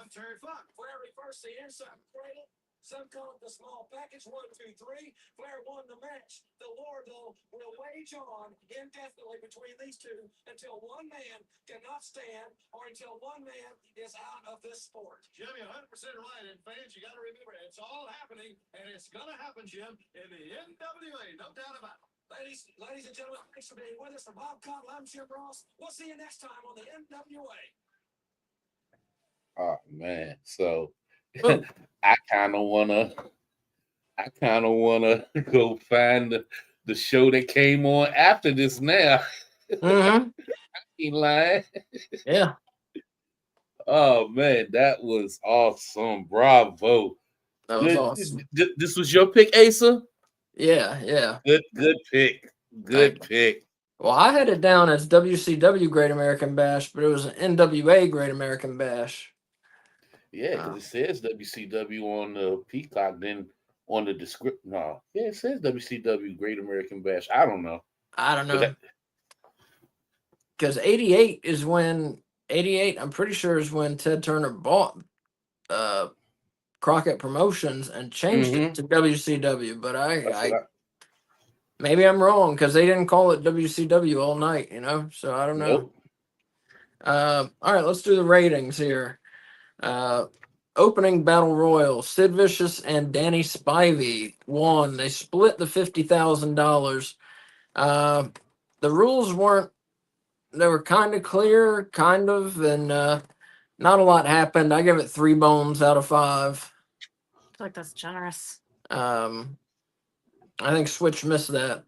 [SPEAKER 5] Terry Funk. Flair reversed the inside cradle. Some call it the small package. 1, 2, 3. Flair won the match. The war, though, will wage on indefinitely between these two until one man cannot stand or until one man is out of this sport. Jim, you're 100% right. And fans, you got to remember, it's all happening, and it's going to happen, Jim, in the NWA. No doubt about it. Ladies and gentlemen, thanks for being with us. For Bob Cottle, I'm Jim Ross. We'll see you next time on the NWA.
[SPEAKER 4] Oh man. So
[SPEAKER 1] Oh.
[SPEAKER 4] I kind of wanna go find the show that came on after this now.
[SPEAKER 1] Mm-hmm.
[SPEAKER 4] Ain't lying.
[SPEAKER 1] Yeah.
[SPEAKER 4] Oh man, that was awesome. Bravo.
[SPEAKER 1] That was
[SPEAKER 4] Good.
[SPEAKER 1] awesome.
[SPEAKER 4] This was your pick, Asa?
[SPEAKER 1] Yeah.
[SPEAKER 4] Good pick. Good pick.
[SPEAKER 1] Well, I had it down as WCW Great American Bash, but it was an NWA Great American Bash.
[SPEAKER 4] Yeah, because it says WCW on the Peacock, then on the description. No, yeah, it says WCW Great American Bash. I don't know.
[SPEAKER 1] I don't
[SPEAKER 4] But
[SPEAKER 1] know. Because 88 is when 88, I'm pretty sure, is when Ted Turner bought Crockett Promotions and changed it to WCW. But maybe I'm wrong because they didn't call it WCW all night, so I don't know.
[SPEAKER 4] Nope.
[SPEAKER 1] All right, let's do the ratings here. Opening Battle Royal, Sid Vicious and Danny Spivey won. They split the $50,000. The rules they were kind of clear, and not a lot happened. I give it 3 bones out of 5.
[SPEAKER 2] I feel like that's generous.
[SPEAKER 1] I think Switch missed that.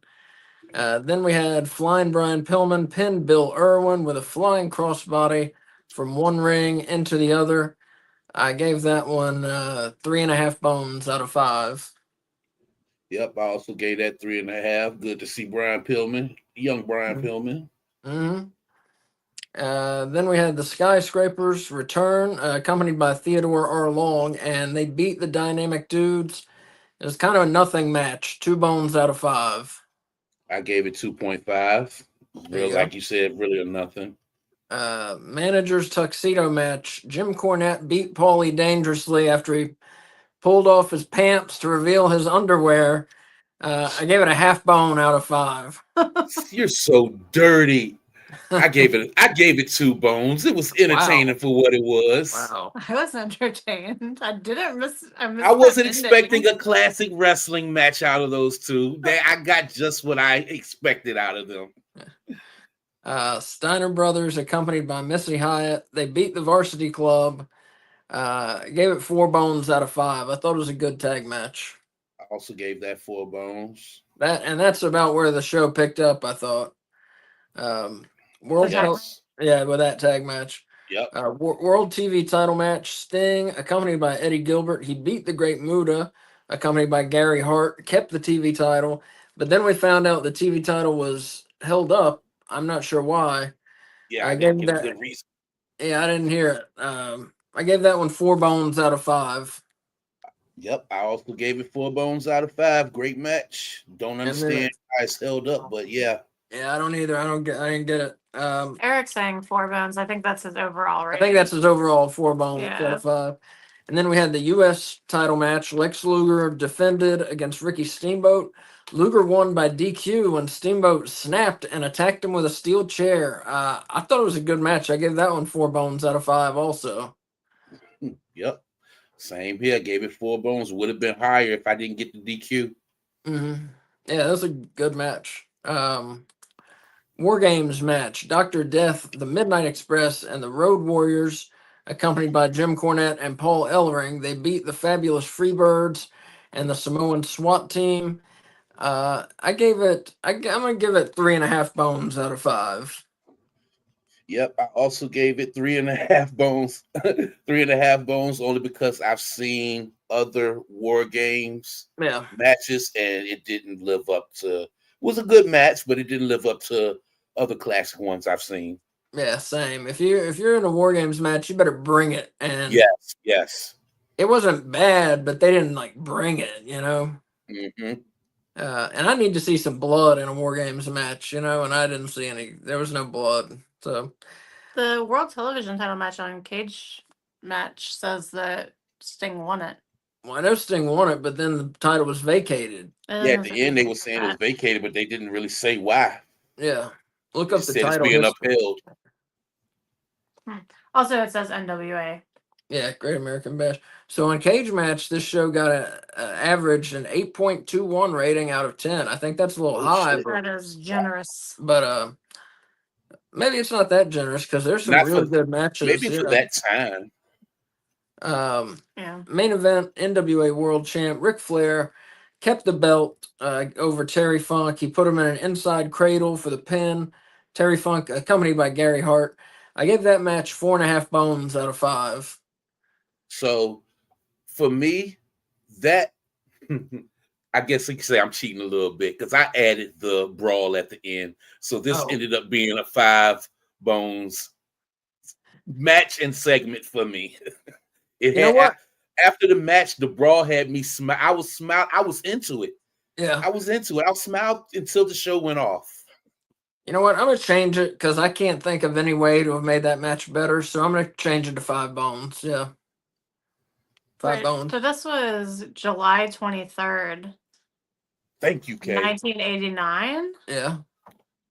[SPEAKER 1] Then we had Flying Brian Pillman pinned Bill Irwin with a flying crossbody from one ring into the other. I gave that one 3.5 bones out of 5.
[SPEAKER 4] Yep, I also gave that 3.5. Good to see Brian Pillman, young Brian Pillman.
[SPEAKER 1] Mm-hmm. Then we had the Skyscrapers return, accompanied by Theodore R. Long, and they beat the Dynamic Dudes. It was kind of a nothing match, 2 bones out of 5.
[SPEAKER 4] I gave it 2.5.
[SPEAKER 1] There
[SPEAKER 4] Real,
[SPEAKER 1] you go.
[SPEAKER 4] like you said, really a nothing.
[SPEAKER 1] Manager's tuxedo match. Jim Cornette beat Paulie dangerously after he pulled off his pants to reveal his underwear. I gave it a half bone out of 5.
[SPEAKER 4] You're so dirty. I gave it 2 bones. It was entertaining for what it was.
[SPEAKER 1] Wow.
[SPEAKER 2] I was entertained. I didn't miss. I missed
[SPEAKER 4] I wasn't
[SPEAKER 2] that ending.
[SPEAKER 4] expecting a classic wrestling match out of those two. I got just what I expected out of them.
[SPEAKER 1] Steiner Brothers, accompanied by Missy Hyatt, they beat the Varsity Club. Gave it 4 bones out of 5. I thought it was a good tag match.
[SPEAKER 4] I also gave that 4 bones.
[SPEAKER 1] That's about where the show picked up, I thought. World
[SPEAKER 4] Yes.
[SPEAKER 1] with that tag match.
[SPEAKER 4] Yep.
[SPEAKER 1] World TV title match. Sting, accompanied by Eddie Gilbert, he beat the Great Muta, accompanied by Gary Hart, kept the TV title. But then we found out the TV title was held up. I'm not sure why.
[SPEAKER 4] Yeah,
[SPEAKER 1] I
[SPEAKER 4] I didn't
[SPEAKER 1] gave
[SPEAKER 4] get a
[SPEAKER 1] that.
[SPEAKER 4] good reason.
[SPEAKER 1] Yeah, I didn't hear it. I gave that one 4 bones out of 5.
[SPEAKER 4] Yep, I also gave it 4 bones out of 5. Great match. Don't understand how it's held up, but yeah.
[SPEAKER 1] Yeah, I don't either. I didn't get it.
[SPEAKER 2] Eric's saying 4 bones. I think that's his overall
[SPEAKER 1] I
[SPEAKER 2] rating.
[SPEAKER 1] think that's his overall 4 bones out
[SPEAKER 2] Yeah.
[SPEAKER 1] of 5. And then we had the U.S. title match. Lex Luger defended against Ricky Steamboat. Luger won by DQ when Steamboat snapped and attacked him with a steel chair. I thought it was a good match. I gave that one 4 bones out of 5 also.
[SPEAKER 4] Yep. Same here. Gave it 4 bones. Would have been higher if I didn't get the DQ.
[SPEAKER 1] Mm-hmm. Yeah, that was a good match. War Games match. Dr. Death, the Midnight Express, and the Road Warriors, accompanied by Jim Cornette and Paul Ellering, they beat the Fabulous Freebirds and the Samoan SWAT team. I'm gonna give it 3.5 bones out of 5.
[SPEAKER 4] Yep, I also gave it 3.5 bones. 3.5 bones only because I've seen other War Games
[SPEAKER 1] Yeah,
[SPEAKER 4] matches and it didn't live up to. It was a good match, but it didn't live up to other classic ones I've seen.
[SPEAKER 1] yeah, same. If you're in a War Games match, you better bring it. And
[SPEAKER 4] Yes.
[SPEAKER 1] it wasn't bad, but they didn't like bring it, you know.
[SPEAKER 4] Mm-hmm.
[SPEAKER 1] And I need to see some blood in a War Games match, you know, and I didn't see any. There was no blood. So
[SPEAKER 2] The World Television title match on Cage Match says that Sting won it.
[SPEAKER 1] well, I know Sting won it, but then the title was vacated.
[SPEAKER 4] Yeah, at the end they were saying it was vacated, but they didn't really say why.
[SPEAKER 1] Yeah. Look
[SPEAKER 4] They
[SPEAKER 1] up the
[SPEAKER 4] said it's
[SPEAKER 1] title
[SPEAKER 4] being
[SPEAKER 1] history.
[SPEAKER 4] upheld.
[SPEAKER 2] Also, it says NWA.
[SPEAKER 1] Yeah, Great American Bash. So in Cage Match, this show got averaged an 8.21 rating out of 10. I think that's a little high,
[SPEAKER 4] shit.
[SPEAKER 2] That is generous.
[SPEAKER 1] but maybe it's not that generous because there's some
[SPEAKER 4] Not
[SPEAKER 1] really
[SPEAKER 4] for-
[SPEAKER 1] good matches.
[SPEAKER 4] Maybe for that time.
[SPEAKER 2] Yeah.
[SPEAKER 1] Main event, NWA World Champ Ric Flair kept the belt over Terry Funk. He put him in an inside cradle for the pin. Terry Funk, accompanied by Gary Hart. I gave that match 4.5 bones out of 5.
[SPEAKER 4] So for me, that I guess you could say I'm cheating a little bit because I added the brawl at the end. So this ended up being a 5 bones match and segment for me.
[SPEAKER 1] You know what?
[SPEAKER 4] After the match, the brawl had me smile. I was into it.
[SPEAKER 1] Yeah.
[SPEAKER 4] I was into it. I smiled until the show went off.
[SPEAKER 1] You know what? I'm gonna change it because I can't think of any way to have made that match better. So I'm gonna change it to 5 bones. Yeah, 5
[SPEAKER 2] Right.
[SPEAKER 1] bones.
[SPEAKER 2] So this was July 23rd,
[SPEAKER 4] Thank you, Kay.
[SPEAKER 2] 1989,
[SPEAKER 1] Yeah.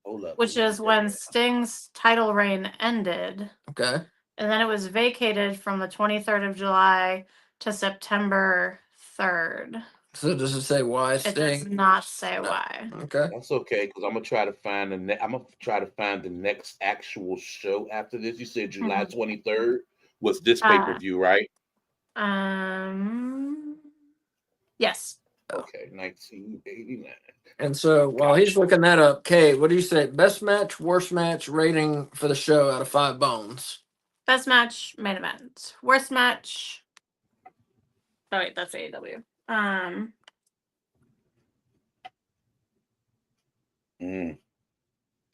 [SPEAKER 4] Hold up.
[SPEAKER 2] which is when Sting's title reign ended.
[SPEAKER 1] Okay.
[SPEAKER 2] And then it was vacated from the 23rd of July to September 3rd.
[SPEAKER 1] So does it say why
[SPEAKER 2] It does
[SPEAKER 1] Sting?
[SPEAKER 2] not say
[SPEAKER 1] No.
[SPEAKER 2] why.
[SPEAKER 1] Okay.
[SPEAKER 4] That's okay because I'm gonna try to find the next actual show after this. You said July 23rd was this pay-per-view, right?
[SPEAKER 2] Yes.
[SPEAKER 4] Okay, 1989.
[SPEAKER 1] And so while he's looking that up, Kay, what do you say? Best match, worst match rating for the show out of 5 bones?
[SPEAKER 2] Best match, main event. Worst match. Oh wait, that's AEW.
[SPEAKER 4] Mm.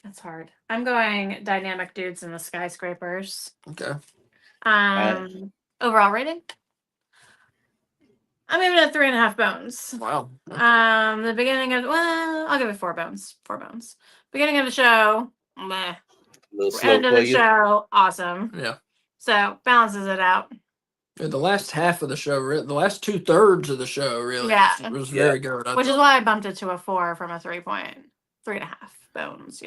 [SPEAKER 2] That's hard. I'm going dynamic dudes in the skyscrapers.
[SPEAKER 1] Okay.
[SPEAKER 2] Overall rating. I'm giving it 3.5 bones.
[SPEAKER 1] Wow.
[SPEAKER 2] The beginning of I'll give it 4 bones. 4 bones. Beginning of the show, meh.
[SPEAKER 4] A little slow
[SPEAKER 2] End of
[SPEAKER 4] for
[SPEAKER 2] the
[SPEAKER 4] you.
[SPEAKER 2] show, awesome.
[SPEAKER 1] Yeah.
[SPEAKER 2] So balances it out.
[SPEAKER 1] The last half of the show, the last 2/3 of the show, really,
[SPEAKER 2] Yeah.
[SPEAKER 1] was
[SPEAKER 4] Yeah.
[SPEAKER 1] very good.
[SPEAKER 2] Which is why I bumped it to a 4 from a 3.5 bones.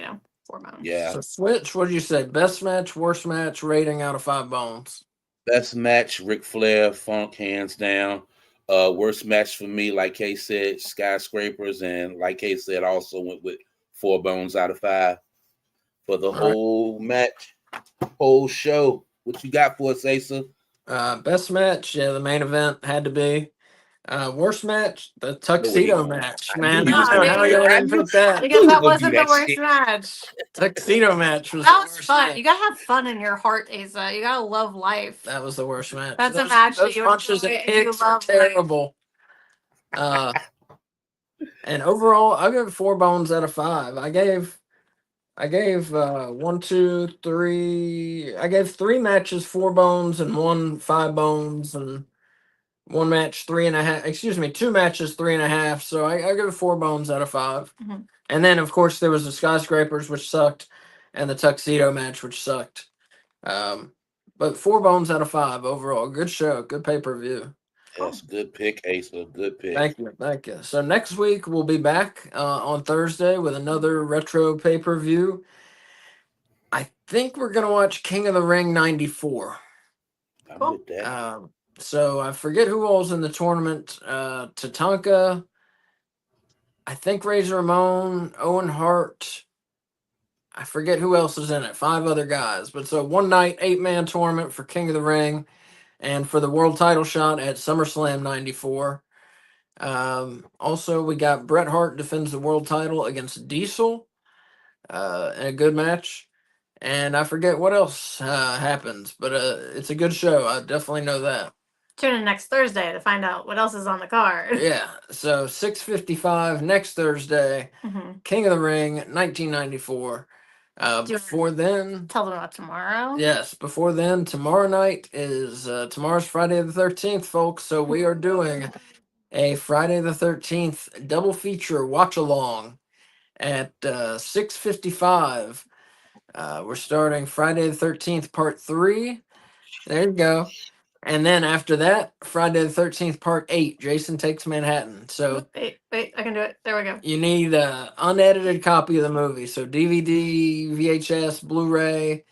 [SPEAKER 2] 4 bones.
[SPEAKER 4] Yeah.
[SPEAKER 1] So Switch, what do you say? Best match, worst match rating out of 5 bones?
[SPEAKER 4] Best match, Ric Flair, Funk, hands down. Worst match for me, like Kay said, skyscrapers, and like Kay said, also went with 4 bones out of 5 for the whole match, whole show. What you got for us, Asa?
[SPEAKER 1] Best match, yeah, the main event had to be. Worst match, the tuxedo match,
[SPEAKER 4] I
[SPEAKER 1] man.
[SPEAKER 4] knew he was
[SPEAKER 1] How
[SPEAKER 2] gonna do
[SPEAKER 1] y'all
[SPEAKER 2] it.
[SPEAKER 1] didn't pick that?
[SPEAKER 2] Because that
[SPEAKER 4] Don't do
[SPEAKER 2] wasn't the
[SPEAKER 4] that
[SPEAKER 2] worst
[SPEAKER 4] shit.
[SPEAKER 2] match.
[SPEAKER 1] Tuxedo match was
[SPEAKER 2] That
[SPEAKER 1] the
[SPEAKER 2] was
[SPEAKER 1] worst
[SPEAKER 2] fun.
[SPEAKER 1] match.
[SPEAKER 2] You gotta have fun in your heart, Asa. You gotta love life.
[SPEAKER 1] That was the worst match.
[SPEAKER 2] That's a
[SPEAKER 1] those,
[SPEAKER 2] match that
[SPEAKER 1] Those
[SPEAKER 2] you
[SPEAKER 1] punches
[SPEAKER 2] enjoy
[SPEAKER 1] and
[SPEAKER 2] and you
[SPEAKER 1] kicks are
[SPEAKER 2] love life.
[SPEAKER 1] terrible. And overall, I'll give it 4 bones out of 5. I gave 1, 2, 3. I gave 3 matches 4 bones and 1 5 bones, and 1 match 3.5. Excuse me, 2 matches 3.5. So I give it 4 bones out of 5.
[SPEAKER 2] Mhm.
[SPEAKER 1] And then of course there was the skyscrapers, which sucked, and the tuxedo match, which sucked. But 4 bones out of 5 overall. Good show, good pay-per-view.
[SPEAKER 4] Yes, good pick, Asa. Good pick.
[SPEAKER 1] Thank you. So next week we'll be back on Thursday with another retro pay-per-view. I think we're gonna watch King of the Ring '94.
[SPEAKER 4] I'm
[SPEAKER 2] Cool.
[SPEAKER 4] with that.
[SPEAKER 1] So I forget who all's in the tournament. Tatanka, I think Razor Ramon, Owen Hart. I forget who else is in it. 5 other guys. But so one night, 8-man tournament for King of the Ring, and for the world title shot at SummerSlam '94. Also, we got Bret Hart defends the world title against Diesel in a good match. And I forget what else happens, but it's a good show. I definitely know that.
[SPEAKER 2] Tune in next Thursday to find out what else is on the card.
[SPEAKER 1] Yeah, so 6:55 next Thursday,
[SPEAKER 2] Mhm.
[SPEAKER 1] King of the Ring, 1994.
[SPEAKER 2] Do you
[SPEAKER 1] Before then,
[SPEAKER 2] Tell them about tomorrow.
[SPEAKER 1] yes, before then, tomorrow night is tomorrow's Friday the 13th, folks. So we are doing a Friday the 13th double feature watch along at 6:55. We're starting Friday the 13th, part 3. There you go. And then after that, Friday the 13th, part 8, Jason Takes Manhattan. So
[SPEAKER 2] Wait, I can do it. There we go.
[SPEAKER 1] you need an unedited copy of the movie. So DVD, VHS, Blu-ray,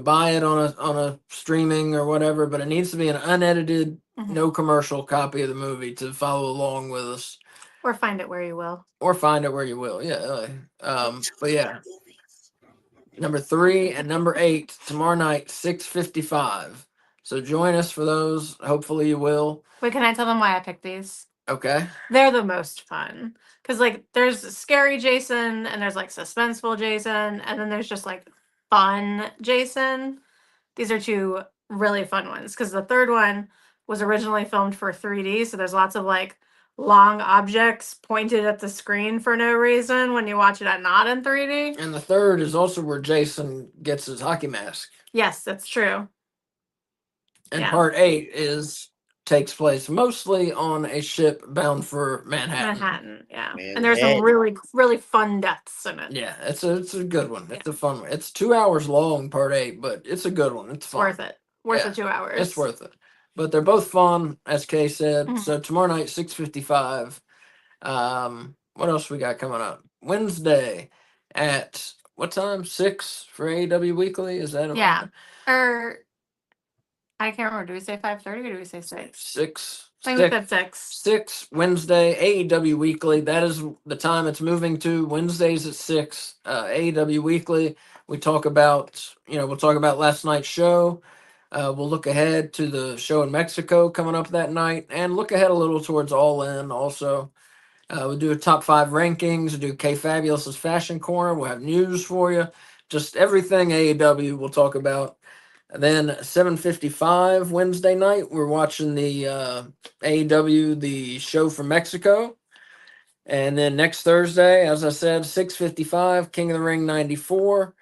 [SPEAKER 1] buy it on a streaming or whatever, but it needs to be an unedited,
[SPEAKER 2] Mhm.
[SPEAKER 1] no commercial copy of the movie to follow along with us.
[SPEAKER 2] Or find it where you will.
[SPEAKER 1] Or find it where you will. Yeah. But yeah. Number 3 and number 8 tomorrow night, 6:55. So join us for those. Hopefully you will.
[SPEAKER 2] Wait, can I tell them why I picked these?
[SPEAKER 1] Okay.
[SPEAKER 2] They're the most fun. Because, there's scary Jason, and there's, suspenseful Jason, and then there's just, fun Jason. These are 2 really fun ones. Because the third one was originally filmed for 3D, so there's lots of, long objects pointed at the screen for no reason when you watch it at not in 3D.
[SPEAKER 1] And the third is also where Jason gets his hockey mask.
[SPEAKER 2] Yes, that's true.
[SPEAKER 1] And
[SPEAKER 2] Yeah.
[SPEAKER 1] part 8 takes place mostly on a ship bound for Manhattan.
[SPEAKER 2] Yeah. And there's some really, really fun deaths in it.
[SPEAKER 1] Yeah, it's a good one. It's a fun one. It's 2 hours long, part 8, but it's a good one. It's fun.
[SPEAKER 2] Worth it. Worth
[SPEAKER 1] Yeah,
[SPEAKER 2] the 2 hours.
[SPEAKER 1] It's worth it. But they're both fun, as Kay said.
[SPEAKER 2] Mhm.
[SPEAKER 1] So tomorrow night, 6:55. What else we got coming up? Wednesday at what time? 6 for AEW Weekly? Is that
[SPEAKER 2] Yeah. Or I can't remember. Do we say 5:30 or do we say 6?
[SPEAKER 1] 6.
[SPEAKER 2] I think we said 6.
[SPEAKER 1] 6 Wednesday, AEW Weekly. That is the time it's moving to. Wednesdays at 6. AEW Weekly. We talk about, we'll talk about last night's show. We'll look ahead to the show in Mexico coming up that night, and look ahead a little towards All In also. We'll do a top 5 rankings. We'll do K Fabulous's Fashion Corner. We'll have news for you. Just everything AEW we'll talk about. And then 7:55 Wednesday night, we're watching the AEW, the show from Mexico. And then next Thursday, as I said, 6:55, King of the Ring 94.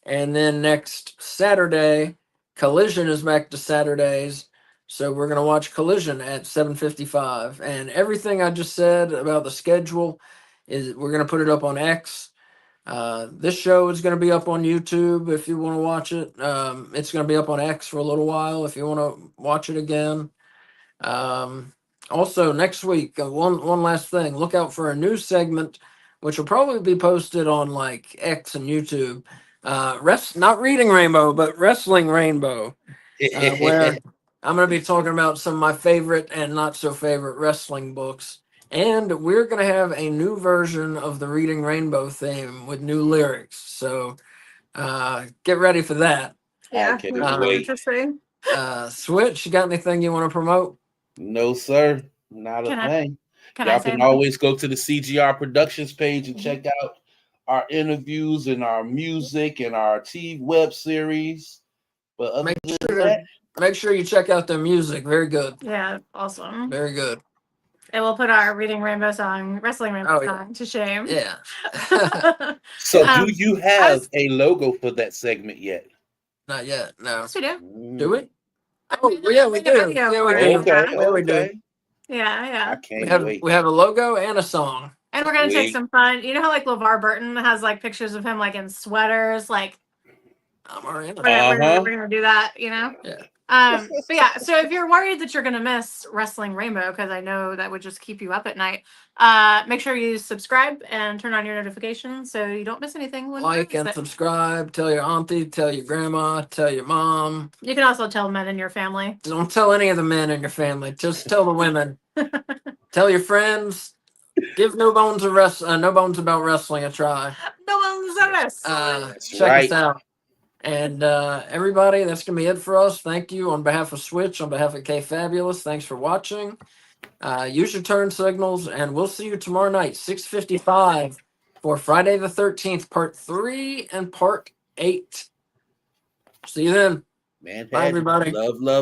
[SPEAKER 1] And then next Saturday, Collision is back to Saturdays. So we're going to watch Collision at 7:55. And everything I just said about the schedule is we're going to put it up on X. This show is going to be up on YouTube if you want to watch it. It's going to be up on X for a little while if you want to watch it again. Also, next week, one last thing. Look out for a new segment, which will probably be posted on like X and YouTube. Not Reading Rainbow, but Wrestling Rainbow, where I'm going to be talking about some of my favorite and not so favorite wrestling books. And we're going to have a new version of the Reading Rainbow theme with new lyrics. So get ready for that.
[SPEAKER 2] Yeah,
[SPEAKER 4] can't
[SPEAKER 2] that's
[SPEAKER 4] wait.
[SPEAKER 2] interesting.
[SPEAKER 1] Switch, you got anything you want to promote?
[SPEAKER 4] No, sir. Not a
[SPEAKER 2] Can I-
[SPEAKER 4] thing.
[SPEAKER 2] Can I
[SPEAKER 4] Y'all
[SPEAKER 2] say
[SPEAKER 4] can always go to the CGR Productions page and check out our interviews and our music and our TV web series. But other than that,
[SPEAKER 1] Make sure you check out their music. Very good.
[SPEAKER 2] Yeah, awesome.
[SPEAKER 1] Very good.
[SPEAKER 2] And we'll put our Reading Rainbow song, Wrestling Rainbow
[SPEAKER 1] Oh, yeah.
[SPEAKER 2] song to shame.
[SPEAKER 1] Yeah.
[SPEAKER 4] so
[SPEAKER 2] Um,
[SPEAKER 4] do you
[SPEAKER 2] I
[SPEAKER 4] have
[SPEAKER 2] was-
[SPEAKER 4] a logo for that segment yet?
[SPEAKER 1] Not yet. No.
[SPEAKER 2] Yes, we do.
[SPEAKER 1] Do we? Oh, well, yeah, we
[SPEAKER 2] Make a
[SPEAKER 1] do.
[SPEAKER 2] video
[SPEAKER 1] Yeah, we
[SPEAKER 2] for
[SPEAKER 1] do.
[SPEAKER 2] it.
[SPEAKER 4] Okay,
[SPEAKER 1] Yeah, we do.
[SPEAKER 4] okay.
[SPEAKER 2] Yeah,
[SPEAKER 4] I
[SPEAKER 2] yeah.
[SPEAKER 4] can't wait.
[SPEAKER 1] We have a logo and a song.
[SPEAKER 2] And we're gonna take
[SPEAKER 4] Sweet.
[SPEAKER 2] some fun. You know how like LeVar Burton has like pictures of him like in sweaters, like
[SPEAKER 1] I'm already in it.
[SPEAKER 2] we're gonna do that, you know?
[SPEAKER 1] Yeah.
[SPEAKER 2] But yeah, so if you're worried that you're gonna miss Wrestling Rainbow, because I know that would just keep you up at night, make sure you subscribe and turn on your notifications so you don't miss anything. When
[SPEAKER 1] Like and subscribe. Tell your auntie. Tell your grandma. Tell your mom.
[SPEAKER 2] you can also tell men in your family.
[SPEAKER 1] Don't tell any of the men in your family. Just tell the women. Tell your friends. Give No Bones About Wrestling a try.
[SPEAKER 2] No one's a rest.
[SPEAKER 4] That's
[SPEAKER 1] Check
[SPEAKER 4] right.
[SPEAKER 1] us out. And everybody, that's going to be it for us. Thank you on behalf of Switch, on behalf of K Fabulous. Thanks for watching. Use your turn signals, and we'll see you tomorrow night, 6:55, for Friday the 13th, Part 3 and Part 8. See you then.
[SPEAKER 4] Man,
[SPEAKER 1] Bye, everybody.
[SPEAKER 4] Love, love.